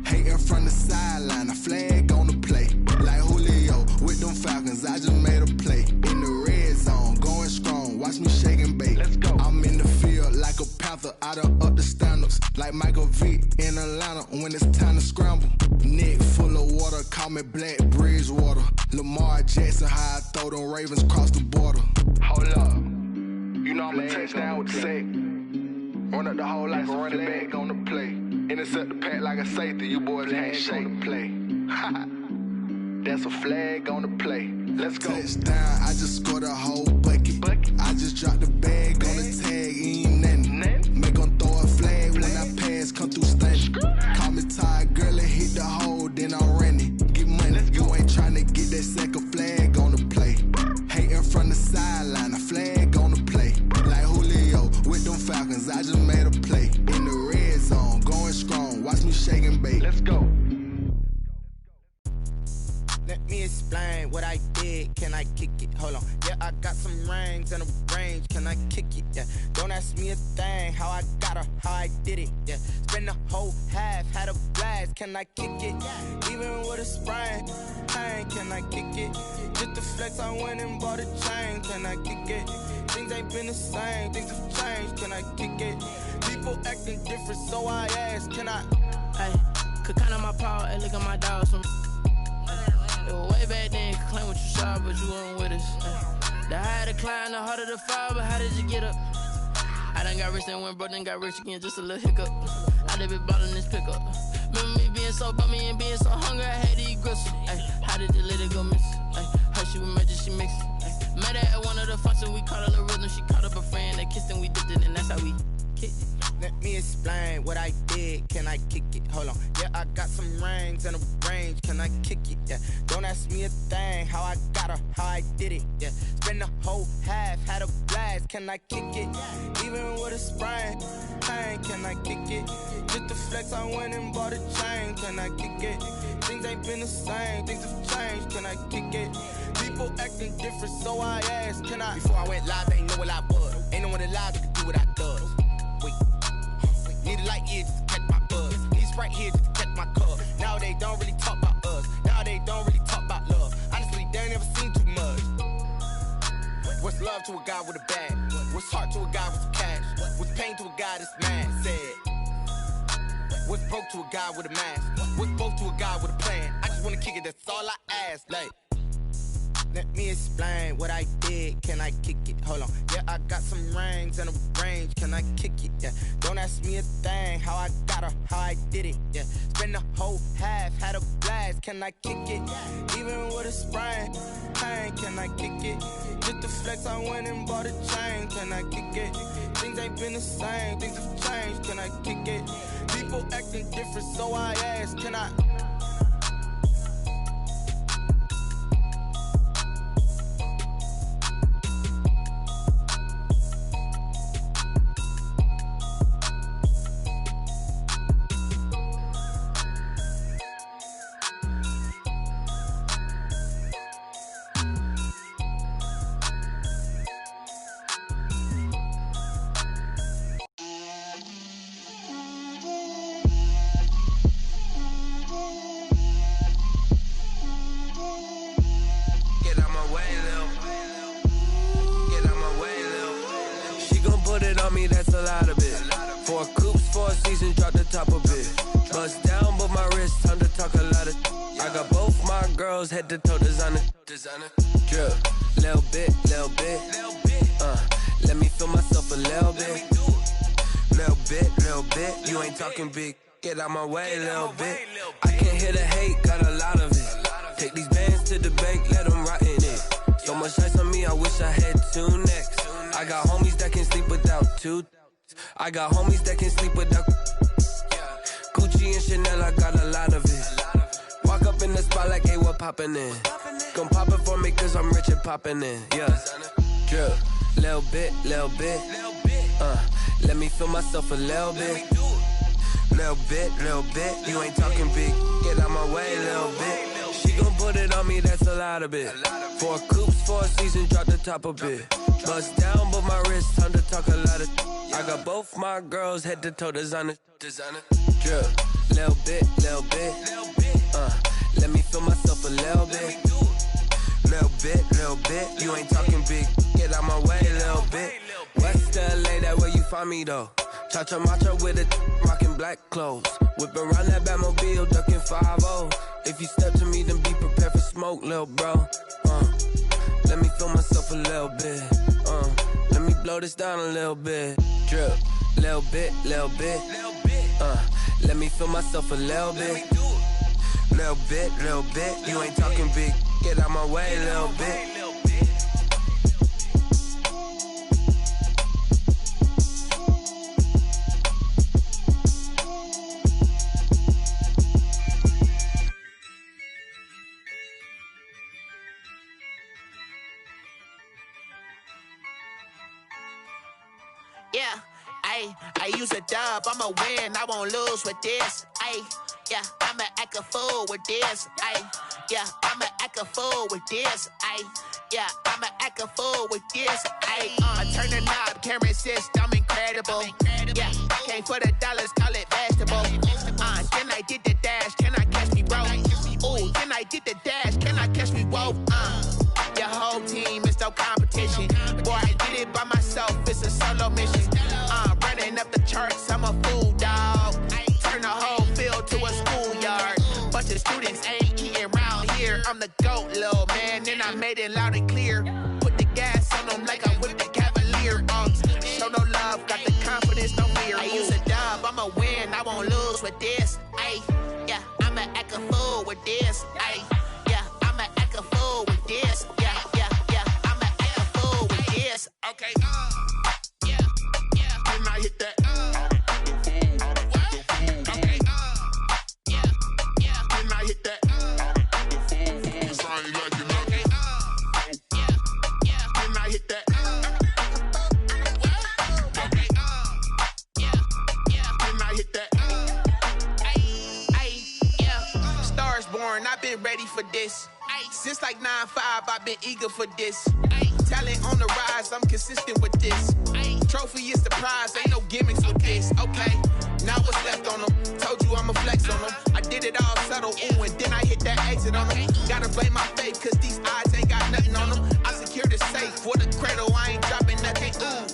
S22: Hating from the sideline, a flag on the play. Like Julio with them Falcons, I just made a play. In the red zone, going strong, watch me shake and bake. Let's go. I'm in the field like a Panther, I done up the standards. Like Michael Vick in Atlanta when it's time to scramble. Neck full of water, call me Black Bridgewater. Lamar Jackson, how I throw them Ravens cross the border.
S6: Hold up. You know I'm a touchdown with the sack. Run up the whole like a running back on the play. Intercept the pack like a safety. You boys ain't shake the play. That's a flag on the play. Let's go.
S22: Touchdown, I just scored a whole bucket. I just dropped the bag on the tag, ain't nothing. Make 'em throw a flag when I pass, come through stunning. Call me tired, girl, and hit the hole, then I'm running. Get money, you ain't tryna get that second flag on the play. Hating from the sideline, a flag on the play. Like Julio with them Falcons, I just made a play. In the red zone, going strong, watch me shake and bake.
S6: Let's go.
S23: Let me explain what I did. Can I kick it? Hold on. Yeah, I got some rings and a range. Can I kick it? Yeah. Don't ask me a thing. How I got her, how I did it. Yeah. Spend the whole half, had a blast. Can I kick it? Even with a sprain. Hey, can I kick it? Just the flex, I went and bought a chain. Can I kick it? Things ain't been the same. Things have changed. Can I kick it? People acting different, so I ask. Can I?
S5: Hey, could count on my paw and look at my dogs from.
S1: It was way back then, you could claim what you saw, but you weren't with us. The higher the climb, the harder the fall, but how did you get up? I done got rich, then went broke, then got rich again, just a little hiccup. I done been ballin' this pickup. Remember me being so bummy and being so hungry, I had to eat gristle. Ay, how did you let it go miss? Ay, her she was magic, she mixed. Met her at one of the functions, we caught a little rhythm. She caught up a friend, they kissed and we dipped it, and that's how we kicked it.
S23: Let me explain what I did. Can I kick it? Hold on. Yeah, I got some rings and a range. Can I kick it? Yeah. Don't ask me a thing. How I got her, how I did it. Yeah. Spend the whole half, had a blast. Can I kick it? Even with a sprain, pain. Can I kick it? Just the flex, I went and bought a chain. Can I kick it? Things ain't been the same. Things have changed. Can I kick it? People acting different, so I asked. Can I? Before I went live, they ain't know what I was. Ain't no one alive that could do what I does. Wait. Need a light year just to catch my buzz. Need Sprite here just to catch my cup. Now they don't really talk about us. Now they don't really talk about love. Honestly, they ain't never seen too much. What's love to a guy with a bag? What's heart to a guy with some cash? What's pain to a guy that's mad? Said. What's broke to a guy with a mask? What's both to a guy with a plan? I just wanna kick it, that's all I ask. Like, let me explain what I did. Can I kick it? Hold on. Yeah, I got some rings and a range. Can I kick it? Yeah. Don't ask me a thing. How I got her, how I did it. Yeah. Spend the whole half, had a blast. Can I kick it? Even with a sprain, pain. Can I kick it? Just the flex, I went and bought a chain. Can I kick it? Things ain't been the same. Things have changed. Can I kick it? People acting different, so I asked. Can I?
S9: That's a lot of it. 4 coops, 4 seasons, drop the top of it. Bust down, but my wrist, time to talk a lot of. I got both my girls head to toe designer. Drip, little bit. Let me feel myself a little bit. Little bit. You ain't talking big. Get out my way, little bit. I can't hear the hate, got a lot of it. Take these bands to the bank, let them rot in it. So much ice on me, I wish I had 2 necks. I got homies that can sleep without 2. I got homies that can sleep without Gucci and Chanel, I got a lot of it. Walk up in the spot like, hey, what poppin' in? Gon' pop it for me cause I'm rich and poppin' in. Yeah, drip, little bit. Let me feel myself a little bit. Little bit. You ain't talking big, get out my way, little bit. She gon' put it on me, that's a lot of it. 4 coops, 4 seasons, drop the top of it. Bust down, but my wrist, time to talk a lot of. I got both my girls head to toe designer. Drip, little bit. Let me feel myself a little bit. Little bit. You ain't talking big, get out my way, little bit. West LA, that where you find me though. Cha-cha matcha with it, rockin' black clothes. Whip around that Batmobile, ducking 5-0. If you step to me, then be prepared for smoke, little bro. Let me feel myself a little bit. Let me blow this down a little bit. Drip, little bit. Let me feel myself a little bit. Little bit. You ain't talking big. Get out my way, little bit.
S23: Yeah, I use a dub, I'ma win, I won't lose with this. Yeah, I'ma act a fool with this. Yeah, I'ma act a fool with this. Yeah, I'ma act a fool with this. I turn the knob, can't resist, I'm incredible. Yeah, came for the dollars, call it vegetable. Then I did the dash, can I catch me, bro? Ooh, then I did the dash, can I catch me, whoa? Your whole team is no competition. Boy, I did it by myself, it's a solo mission. Running up the charts, I'm a fool, dog. Turn the whole field to a schoolyard. Bunch of students ain't eating round here. I'm the GOAT, little man, and I made it loud and clear. Put the gas on them like I'm with the Cavalier. Show no love, got the confidence, no fear. I use a dub, I'ma win, I won't lose with this. Ay, yeah, I'ma act a fool with this. Ay, yeah, I'ma act a fool with this. Yeah, I'ma act a fool with this. Okay, yeah, and I hit that. Okay, yeah, and I hit that. I've been ready for this. Since like 9-5, I've been eager for this. Talent on the rise, I'm consistent with this. Trophy is the prize, ain't no gimmicks with this. Okay, now what's left on them? Told you I'ma flex on them. I did it all subtle, ooh, and then I hit that exit on them. Gotta blame my fate, cause these eyes ain't got nothing on them. I secured the safe for the cradle, I ain't dropping nothing, ooh.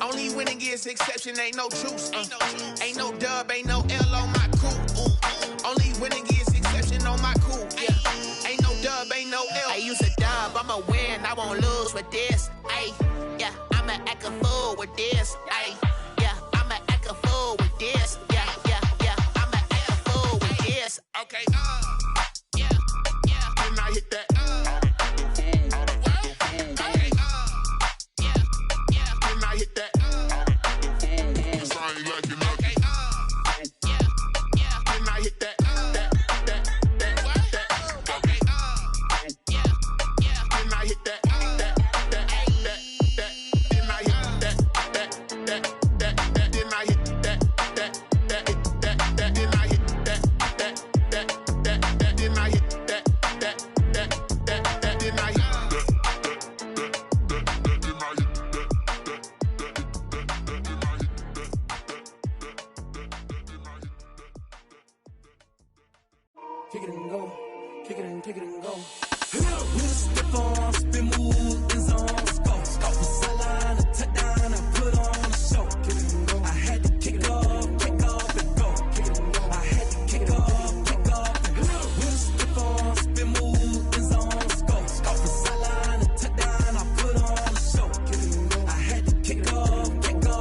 S23: Only winning is exception, ain't no truce. Ain't no dub, ain't no L on my crew. Only winning is exception on my crew. Yeah, ain't no dub, ain't no L. I use a dub, I'ma win, I won't lose with this. Ay, yeah, I'ma act a fool with this. Ay, yeah, I'ma act a fool with this. Yeah, I'ma act a fool with this. Okay, yeah, and I hit that. Okay, yeah, and I hit that.
S5: Kick it and go, kick it and go.
S10: Step on, spin move, in zone, scope. Scope the sideline, a touchdown, I put on a show. Kick it and go. I had to kick off and go. Kick it and go. I had to kick off and go. Step on, spin move, in zone, scope. Scope the sideline, a touchdown, I put on a show. Kick it and go. I had to kick off and go.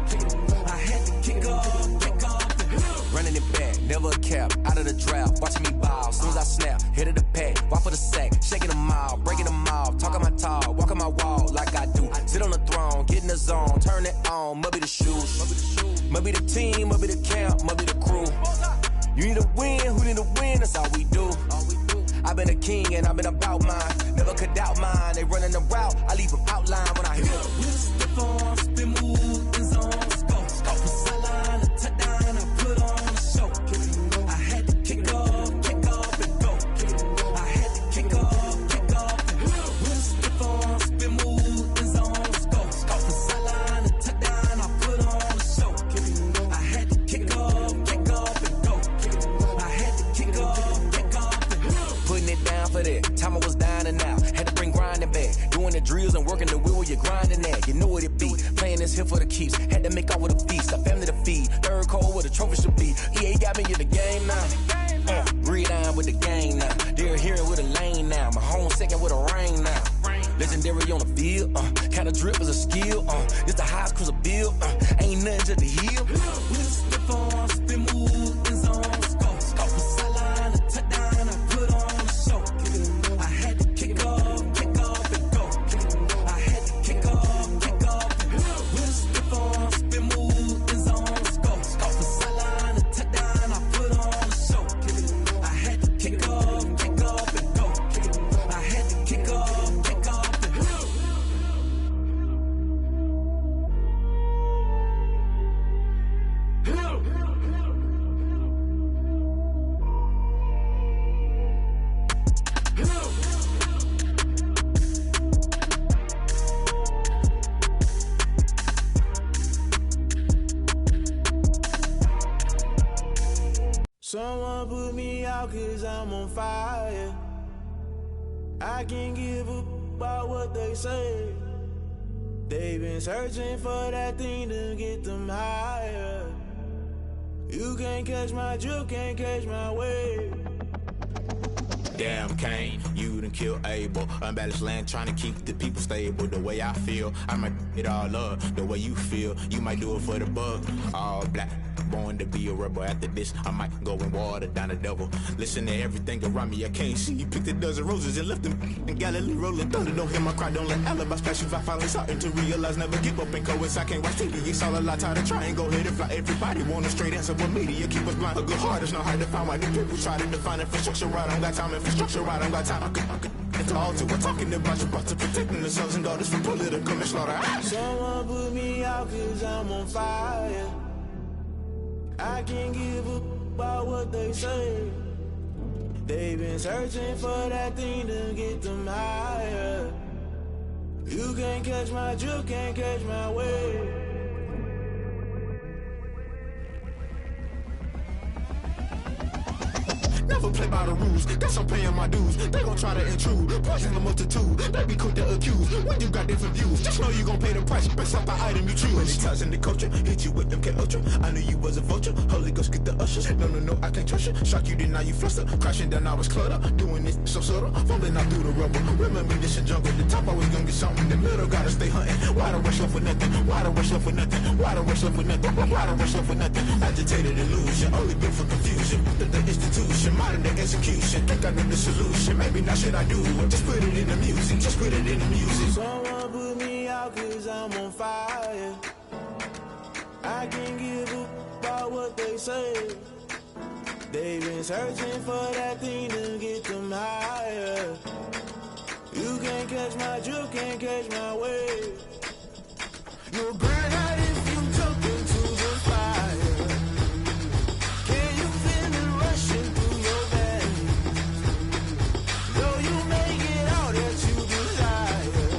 S10: Kick it and go. I had to kick off and go.
S9: Running it back, never a cap, out of the drought, watching me ball. Soon as I snap, hit of the pack, walk for the sack, shaking them out, breaking them off, talking my talk, walking my wall like I do. Sit on the throne, get in the zone, turn it on, must be the shoes, must be the team, must be the camp, must be the crew. You need a win, who need a win, that's all we do. I've been a king and I've been about mine, never could doubt mine. They running the route, I leave them outline when I hit them.
S10: Step on, spin move, in zone, scope. Scope the sideline, a touchdown, I put on a show. Kick it and go. I had to kick off and go. Kick it and go. I had to kick off and go. Step on, spin move, in zone, scope. Scope the sideline, a touchdown, I put on a show. Kick it and go. I had to kick off and go. Kick it and go. I had to kick off and go.
S9: Putting it down for that, time I was down and out, had to bring grinding back, doing the drills and working the wheel where you're grinding at, you know what it be, playing this here for the keeps, had to make out with a feast, a family to feed, third cold where the trophy should be, EA got me in the game now, breathe on with the game now, they're hearing with a lane now, my home second with a rain now, legendary on the field, kind of drip is a skill, this the highest cruiser bill, ain't nothing to the heel.
S10: Step on, spin move, in zone, scope. Scope the sideline, a touchdown, I put on a show. Kick it and go. I had to kick off and go. Kick it and go. I had to kick off and go. Step on, spin move, in zone, scope. Scope the sideline, a touchdown, I put on a show. Kick it and go. I had to kick off and go. Kick it and go. I had to kick off and go. Someone put me out 'cause I'm on fire. I can't give up about what they say. They've been searching for that thing to get them higher. You can't catch my drift, can't catch my wave.
S15: Damn, Kane, you done killed Abel. Unbalanced land, trying to keep the people stable. The way I feel, I might it all up. The way you feel, you might do it for the buck. All black, born to be a rebel. After this, I might go and water down the devil. Listen to everything around me, I can't see. Picked a dozen roses and left them in Galilee rolling thunder. Don't hear my cry, don't let alibis pass you. I finally starting to realize, never give up and coincide. Can't watch TV, it's all a lot. Tired of trying, go ahead and fly. Everybody want a straight answer, but media keep us blind. A good heart is not hard to find. Why the people try to define infrastructure right? I don't got time, infrastructure right? I don't got time. It's all to we're talking about you, about to protecting the sons and daughters from political manslaughter.
S10: Someone put me out cause I'm on fire. I can't give a about what they say. They've been searching for that thing to get them higher. You can't catch my drift, can't catch my wave.
S15: Never play by the rules, guess I'm paying my dues. They gon' try to intrude, poison the multitude. They be quick to accuse when you got different views. Just know you gon' pay the price based off the item you choose. Many times in the culture, hit you with them K-Ultra. I knew you was a vulture, Holy Ghost get the ushers. No, I can't trust you. Shock you, then now you fluster. Crashing down, I was cluttered. Doing this so subtle, fumbling out through the rubble. Remember this in jungle, the top always gonna get something. The middle gotta stay hunting. Why the rush left for nothing? Why the rush left for nothing? Why the rush left for nothing? Why the rush left for nothing? Agitated illusion, only built for confusion. The institution, modern day execution. Think I know the solution. Maybe not should I do it? Just put it in the music. Just put it in the music.
S10: Someone put me out cause I'm on fire. I can't give a about what they say. They've been searching for that thing to get them higher. You can't catch my drift, can't catch my wave. You'll burn out if you jump into the fire. Can you feel it rushing through your veins? Though you make it all that you desire.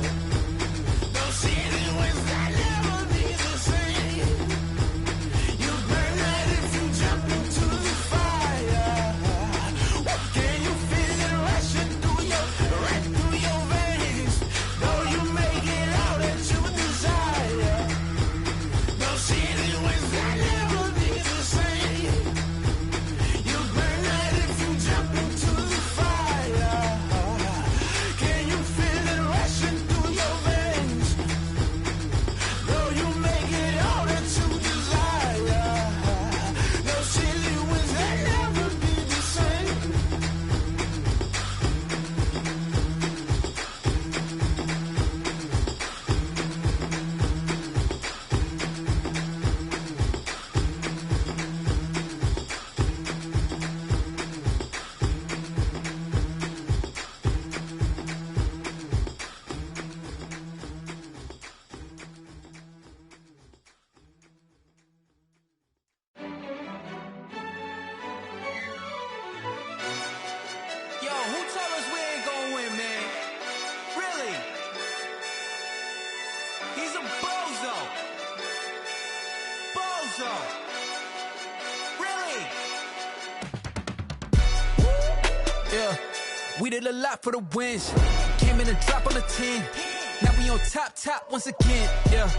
S10: No city was that never be the same. You burn out if you jump into the fire. Can you feel it rushing through your veins? Though you make it all that you desire. No city was that never be the same. You burn out if you jump into the fire. Can you feel it rushing through your veins? Though you make it all that you desire. No city was that never be the same.
S17: Yo, who told us we ain't gonna win, man? Really? He's a bozo. Bozo. Really? Yeah, we did a lot for the wins. Came in a drop on the 10. Now we on top once again. Yeah.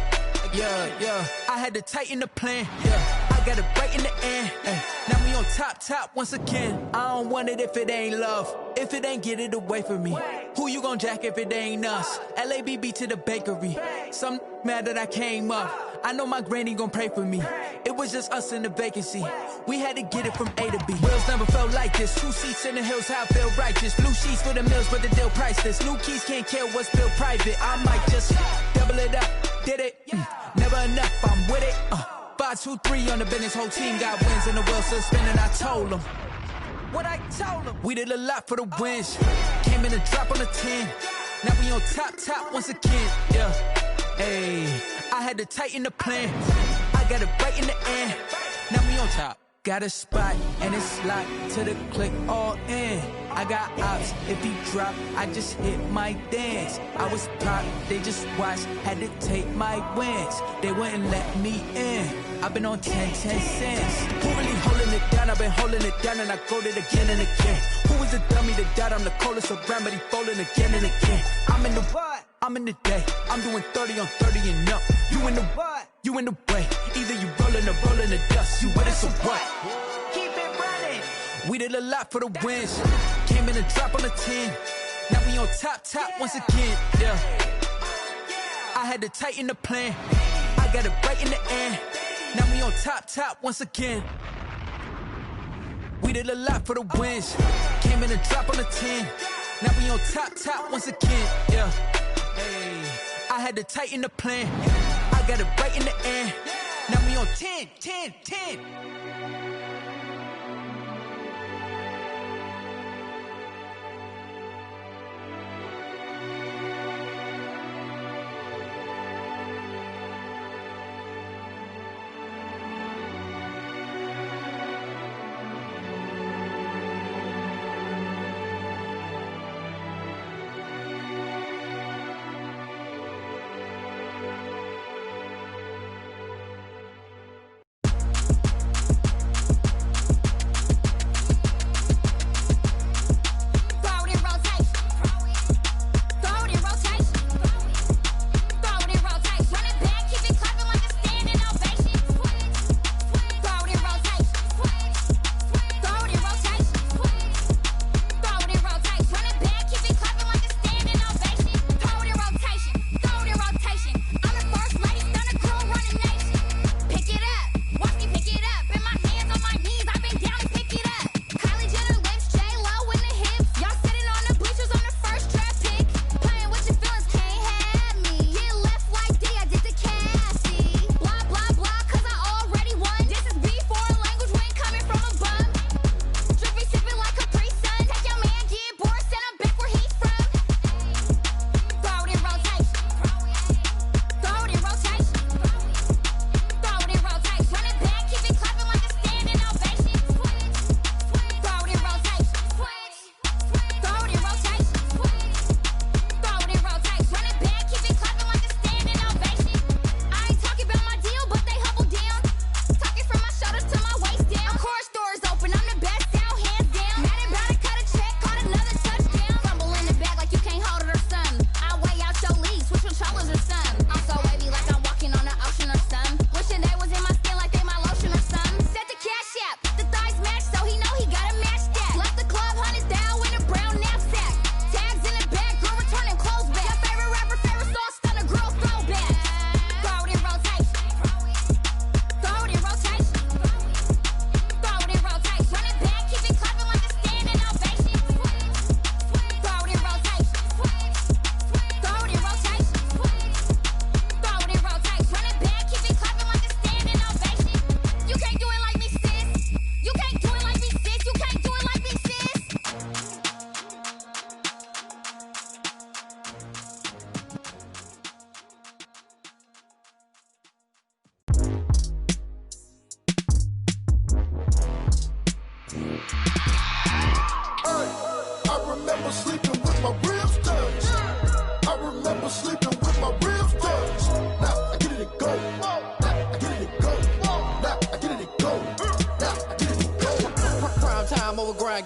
S17: I had to tighten the plan. Yeah, I got it right in the end. Now we on top once again. I don't want it if it ain't love. If it ain't, get it away from me. Who you gon' jack if it ain't us? LABB to the bakery. Some mad that I came up. I know my granny gon' pray for me. It was just us in the vacancy. We had to get it from A to B. Wheels never felt like this. 2 seats in the hills, how I feel righteous. Blue sheets for the mills, but the deal priceless. New keys can't care what's built private. I might just double it up. Did it? Never enough, I'm with it. 5, 2, 3 on the business. Whole team got wins and the wheels still spinning. I told them what I told them. We did a lot for the wins. Came in a drop on the 10. Now we on top once again. Yeah. Hey, I had to tighten the plan. I got it right in the end. Now we on top. Got a spot and it's locked to the click all in. I got ops, if he drop, I just hit my dance. I was pop, they just watched, had to take my wins. They wouldn't let me in. I've been on 10 cents. Who really holding it down? I've been holding it down and I go it again and again. Who is a dummy to doubt? I'm the coldest around, but he folding again and again. I'm in the what? I'm in the day. I'm doing 30 on 30 and up. You in the what? You in the way. Either you rolling or rolling the dust. You with us or what? Keep it running. We did a lot for the wins. Came in and dropped on the 10. Now we on top once again, yeah. I had to tighten the plan. I got it right in the end. Now we on top once again. We did a lot for the wins. Came in and dropped on the 10. Now we on top once again, yeah. Hey, I had to tighten the plan. I got it right in the end. Now we on 10.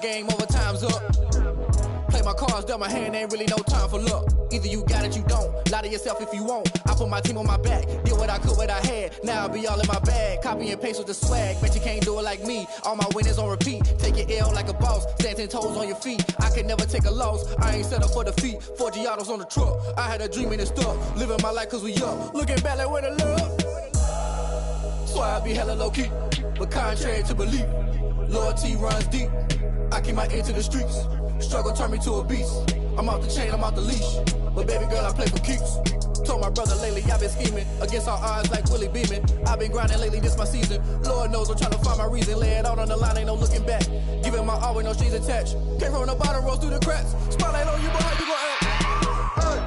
S17: Game over, time's up. Play my cards, dealt my hand, ain't really no time for luck. Either you got it, you don't. Lie to yourself if you won't. I put my team on my back, did what I could, what I had. Now I'll be all in my bag. Copy and paste with the swag. Bet you can't do it like me. All my winners on repeat. Take your L like a boss. Stand 10 toes on your feet. I can never take a loss. I ain't set up for defeat. 4 Giottos on the truck. I had a dream and it's stuck. Living my life cause we up. Looking back like where the love. So I be hella low key. But contrary to belief, loyalty runs deep. I keep my ear to the streets. Struggle turned me to a beast. I'm off the chain, I'm off the leash. But baby girl, I play for keeps. Told my brother lately, I've been scheming. Against all odds like Willie Beeman. I've been grinding lately, this my season. Lord knows I'm trying to find my reason. Lay it out on the line, ain't no looking back. Giving my all with no strings attached. Came from the bottom, rose through the cracks. Spotlight on you, boy, how you gon' act?
S16: Hey,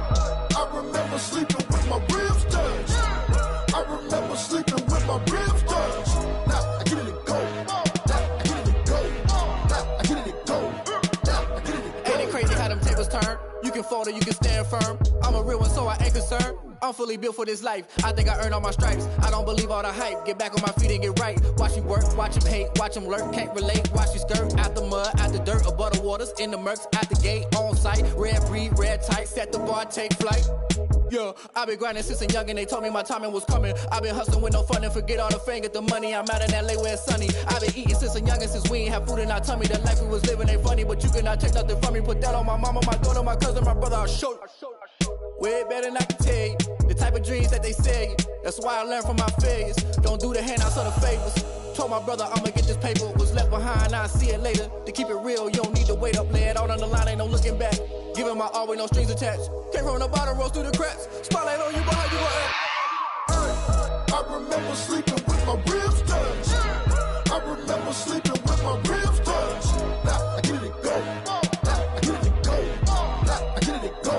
S16: I remember sleeping with my ribs touched. I remember sleeping with my ribs touched. Now I get it and go.
S14: Turn. You can fold or you can stand firm. I'm a real one, so I ain't concerned. I'm fully built for this life. I think I earned all my stripes. I don't believe all the hype. Get back on my feet and get right. Watch you work, watch him hate, watch him lurk. Can't relate, watch you skirt. Out the mud, out the dirt, above the waters, in the murks, out the gate, on site. Red breed, red tight, set the bar, take flight. Yeah, I been grinding since a young and they told me my timing was coming. I been hustling with no fun and forget all the fame, get the money. I'm out in LA where it's sunny. I been eating since a young and since we ain't have food in our tummy. The life we was living ain't funny, but you cannot take nothing from me. Put that on my mama, my daughter, my cousin, my brother, I'll show you. Way better than I can tell you. The type of dreams that they sell you. That's why I learned from my failures. Don't do the handouts or the favors. Told my brother I'ma get this paper. Was left behind, I'll see it later. To keep it real, you don't need to wait up. Lay it out on the line, ain't no looking back. Giving my all with no strings attached. Came from the bottom, rose through the cracks. Spotlight on you, but how you gon' act?
S16: I remember sleeping with my ribs touched. I remember sleeping with my ribs touched. Now I get it go. Now I get it go. Now I get it go.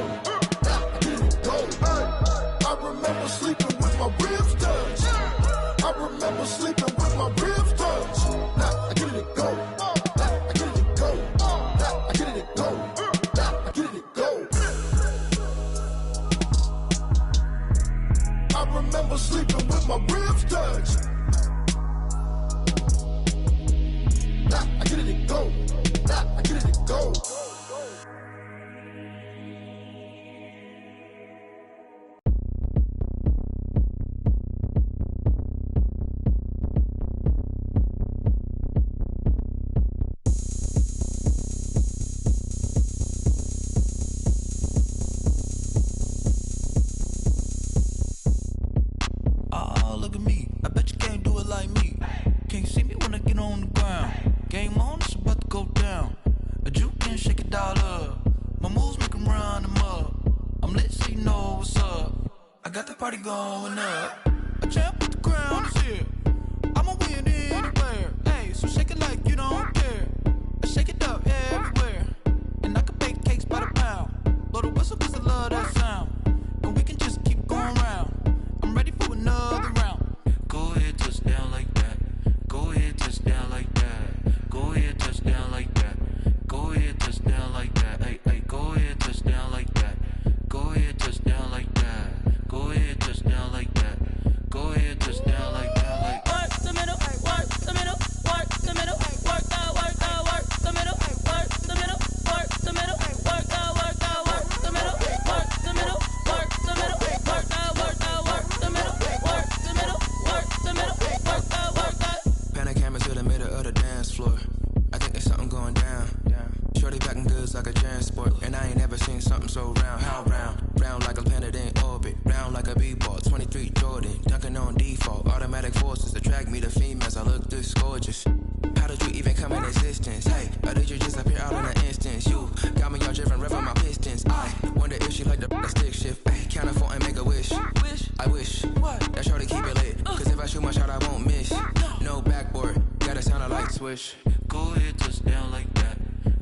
S16: Now I get it go. I remember sleeping with my ribs touched. I remember sleeping with my ribs touched. Now I get it go. Now I get it go. Now I get it go. Now I get it go. I remember sleeping with my ribs touched. Now I get it go. Now I get it go.
S17: Oh, look at me. I bet you can't do it like me. Can't see me when I get on the ground. Game on, it's about to go down. A juke can shake it all up. My moves make 'em run them up. I'm lit so you know what's up. I got the party going up. A champ with the crown is here. I'ma win anywhere. Hey, so shake it like you don't care. I shake it up everywhere. And I can bake cakes by the pound. Blow the whistle 'cause I love that sound. And we can just keep going round. I'm ready for another round. Go ahead, touch down like that. Go ahead, touch down like that. Go ahead, touch down like that. Go ahead, touch down like that. Hey, hey, go ahead, touch down like that. Go ahead, touch down like that. Go ahead, touch down like that. Go ahead, touch down like that. Like
S1: work the middle, work the middle, work the middle, work the middle, work the middle, work the middle, work the middle, work the middle, work the middle, work the middle, work the middle, work the middle, work the middle, work the.
S9: Pan a camera to the middle of the dance floor. I think there's something going down. Shorty packing goods like a transport. And I ain't never seen something so round. How round? Round like a planet in orbit. Round like a b-ball. 23 Jordan. Dunking on default. Automatic forces attract me to females. I look this gorgeous. How did you even come in existence? Hey, or did you just appear out in an instance? You got me all driven, revving my pistons. I wonder if she like the stick shift. Hey, count a 4 and make a wish. I wish that shorty keep it lit. Cause if I shoot my shot, I won't miss. No backboard, gotta sound a light swish.
S17: Go ahead, touch down like that.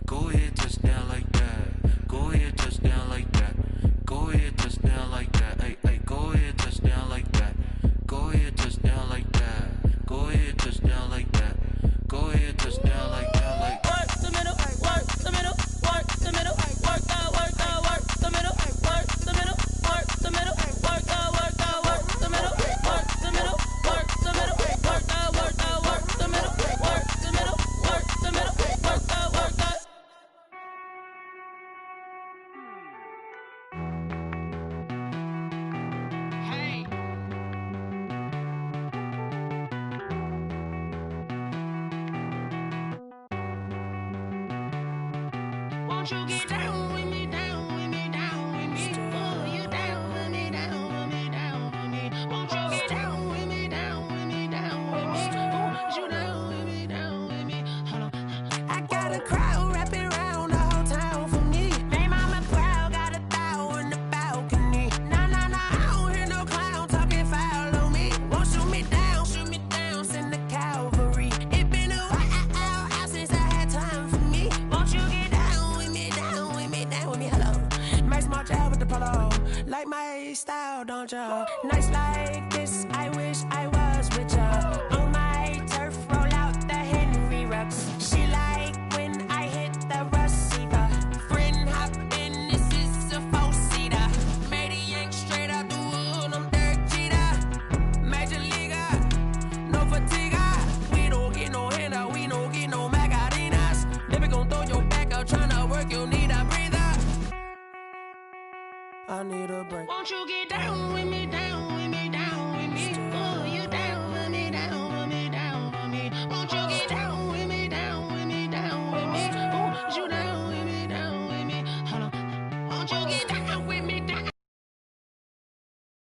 S17: Go ahead, touch down like that. Go ahead, touch down like that. Go ahead, touch down like that. Hey, hey, go ahead, touch down like that. Go ahead, touch down like that. Go ahead, touch down like that. Go ahead, touch down like that. Like
S1: Work the middle, work the middle, work the middle, work the middle, work the middle, work the middle, work the middle, work the middle, work the middle, work the middle, work the middle, work the middle, work the middle, work the. Hey. Won't you get down with me, down with me, down with me? Oh, you down with me, down with me, down with me. Won't you get down with me, down with me, down with me? Oh, you down with me, down with me? Hold on. I got a crowd wrapping around the whole town for me. They mama proud, got a thou in the balcony. Nah, nah, nah, I don't hear no clown talking foul on me. Won't shoot me down, send the cavalry. It been a while since I had time for me. Won't you get down with me, down with me, down with me? Hello. Max March out with the polo. Like my style, don't ya? Nights like this, I wish I was with ya. On my turf, roll out the Henry Rux. She like when I hit the receiver. Friend hop in, this is a four-seater. Made a yank straight out the wood, I'm Derek Jeter. Major leaguer, no fatigue. We don't get no handout, we don't get no Macarinas. Never gon' throw your back out, tryna work, you'll need a breather.
S5: I need a break.
S1: Won't you get down with me, down with me?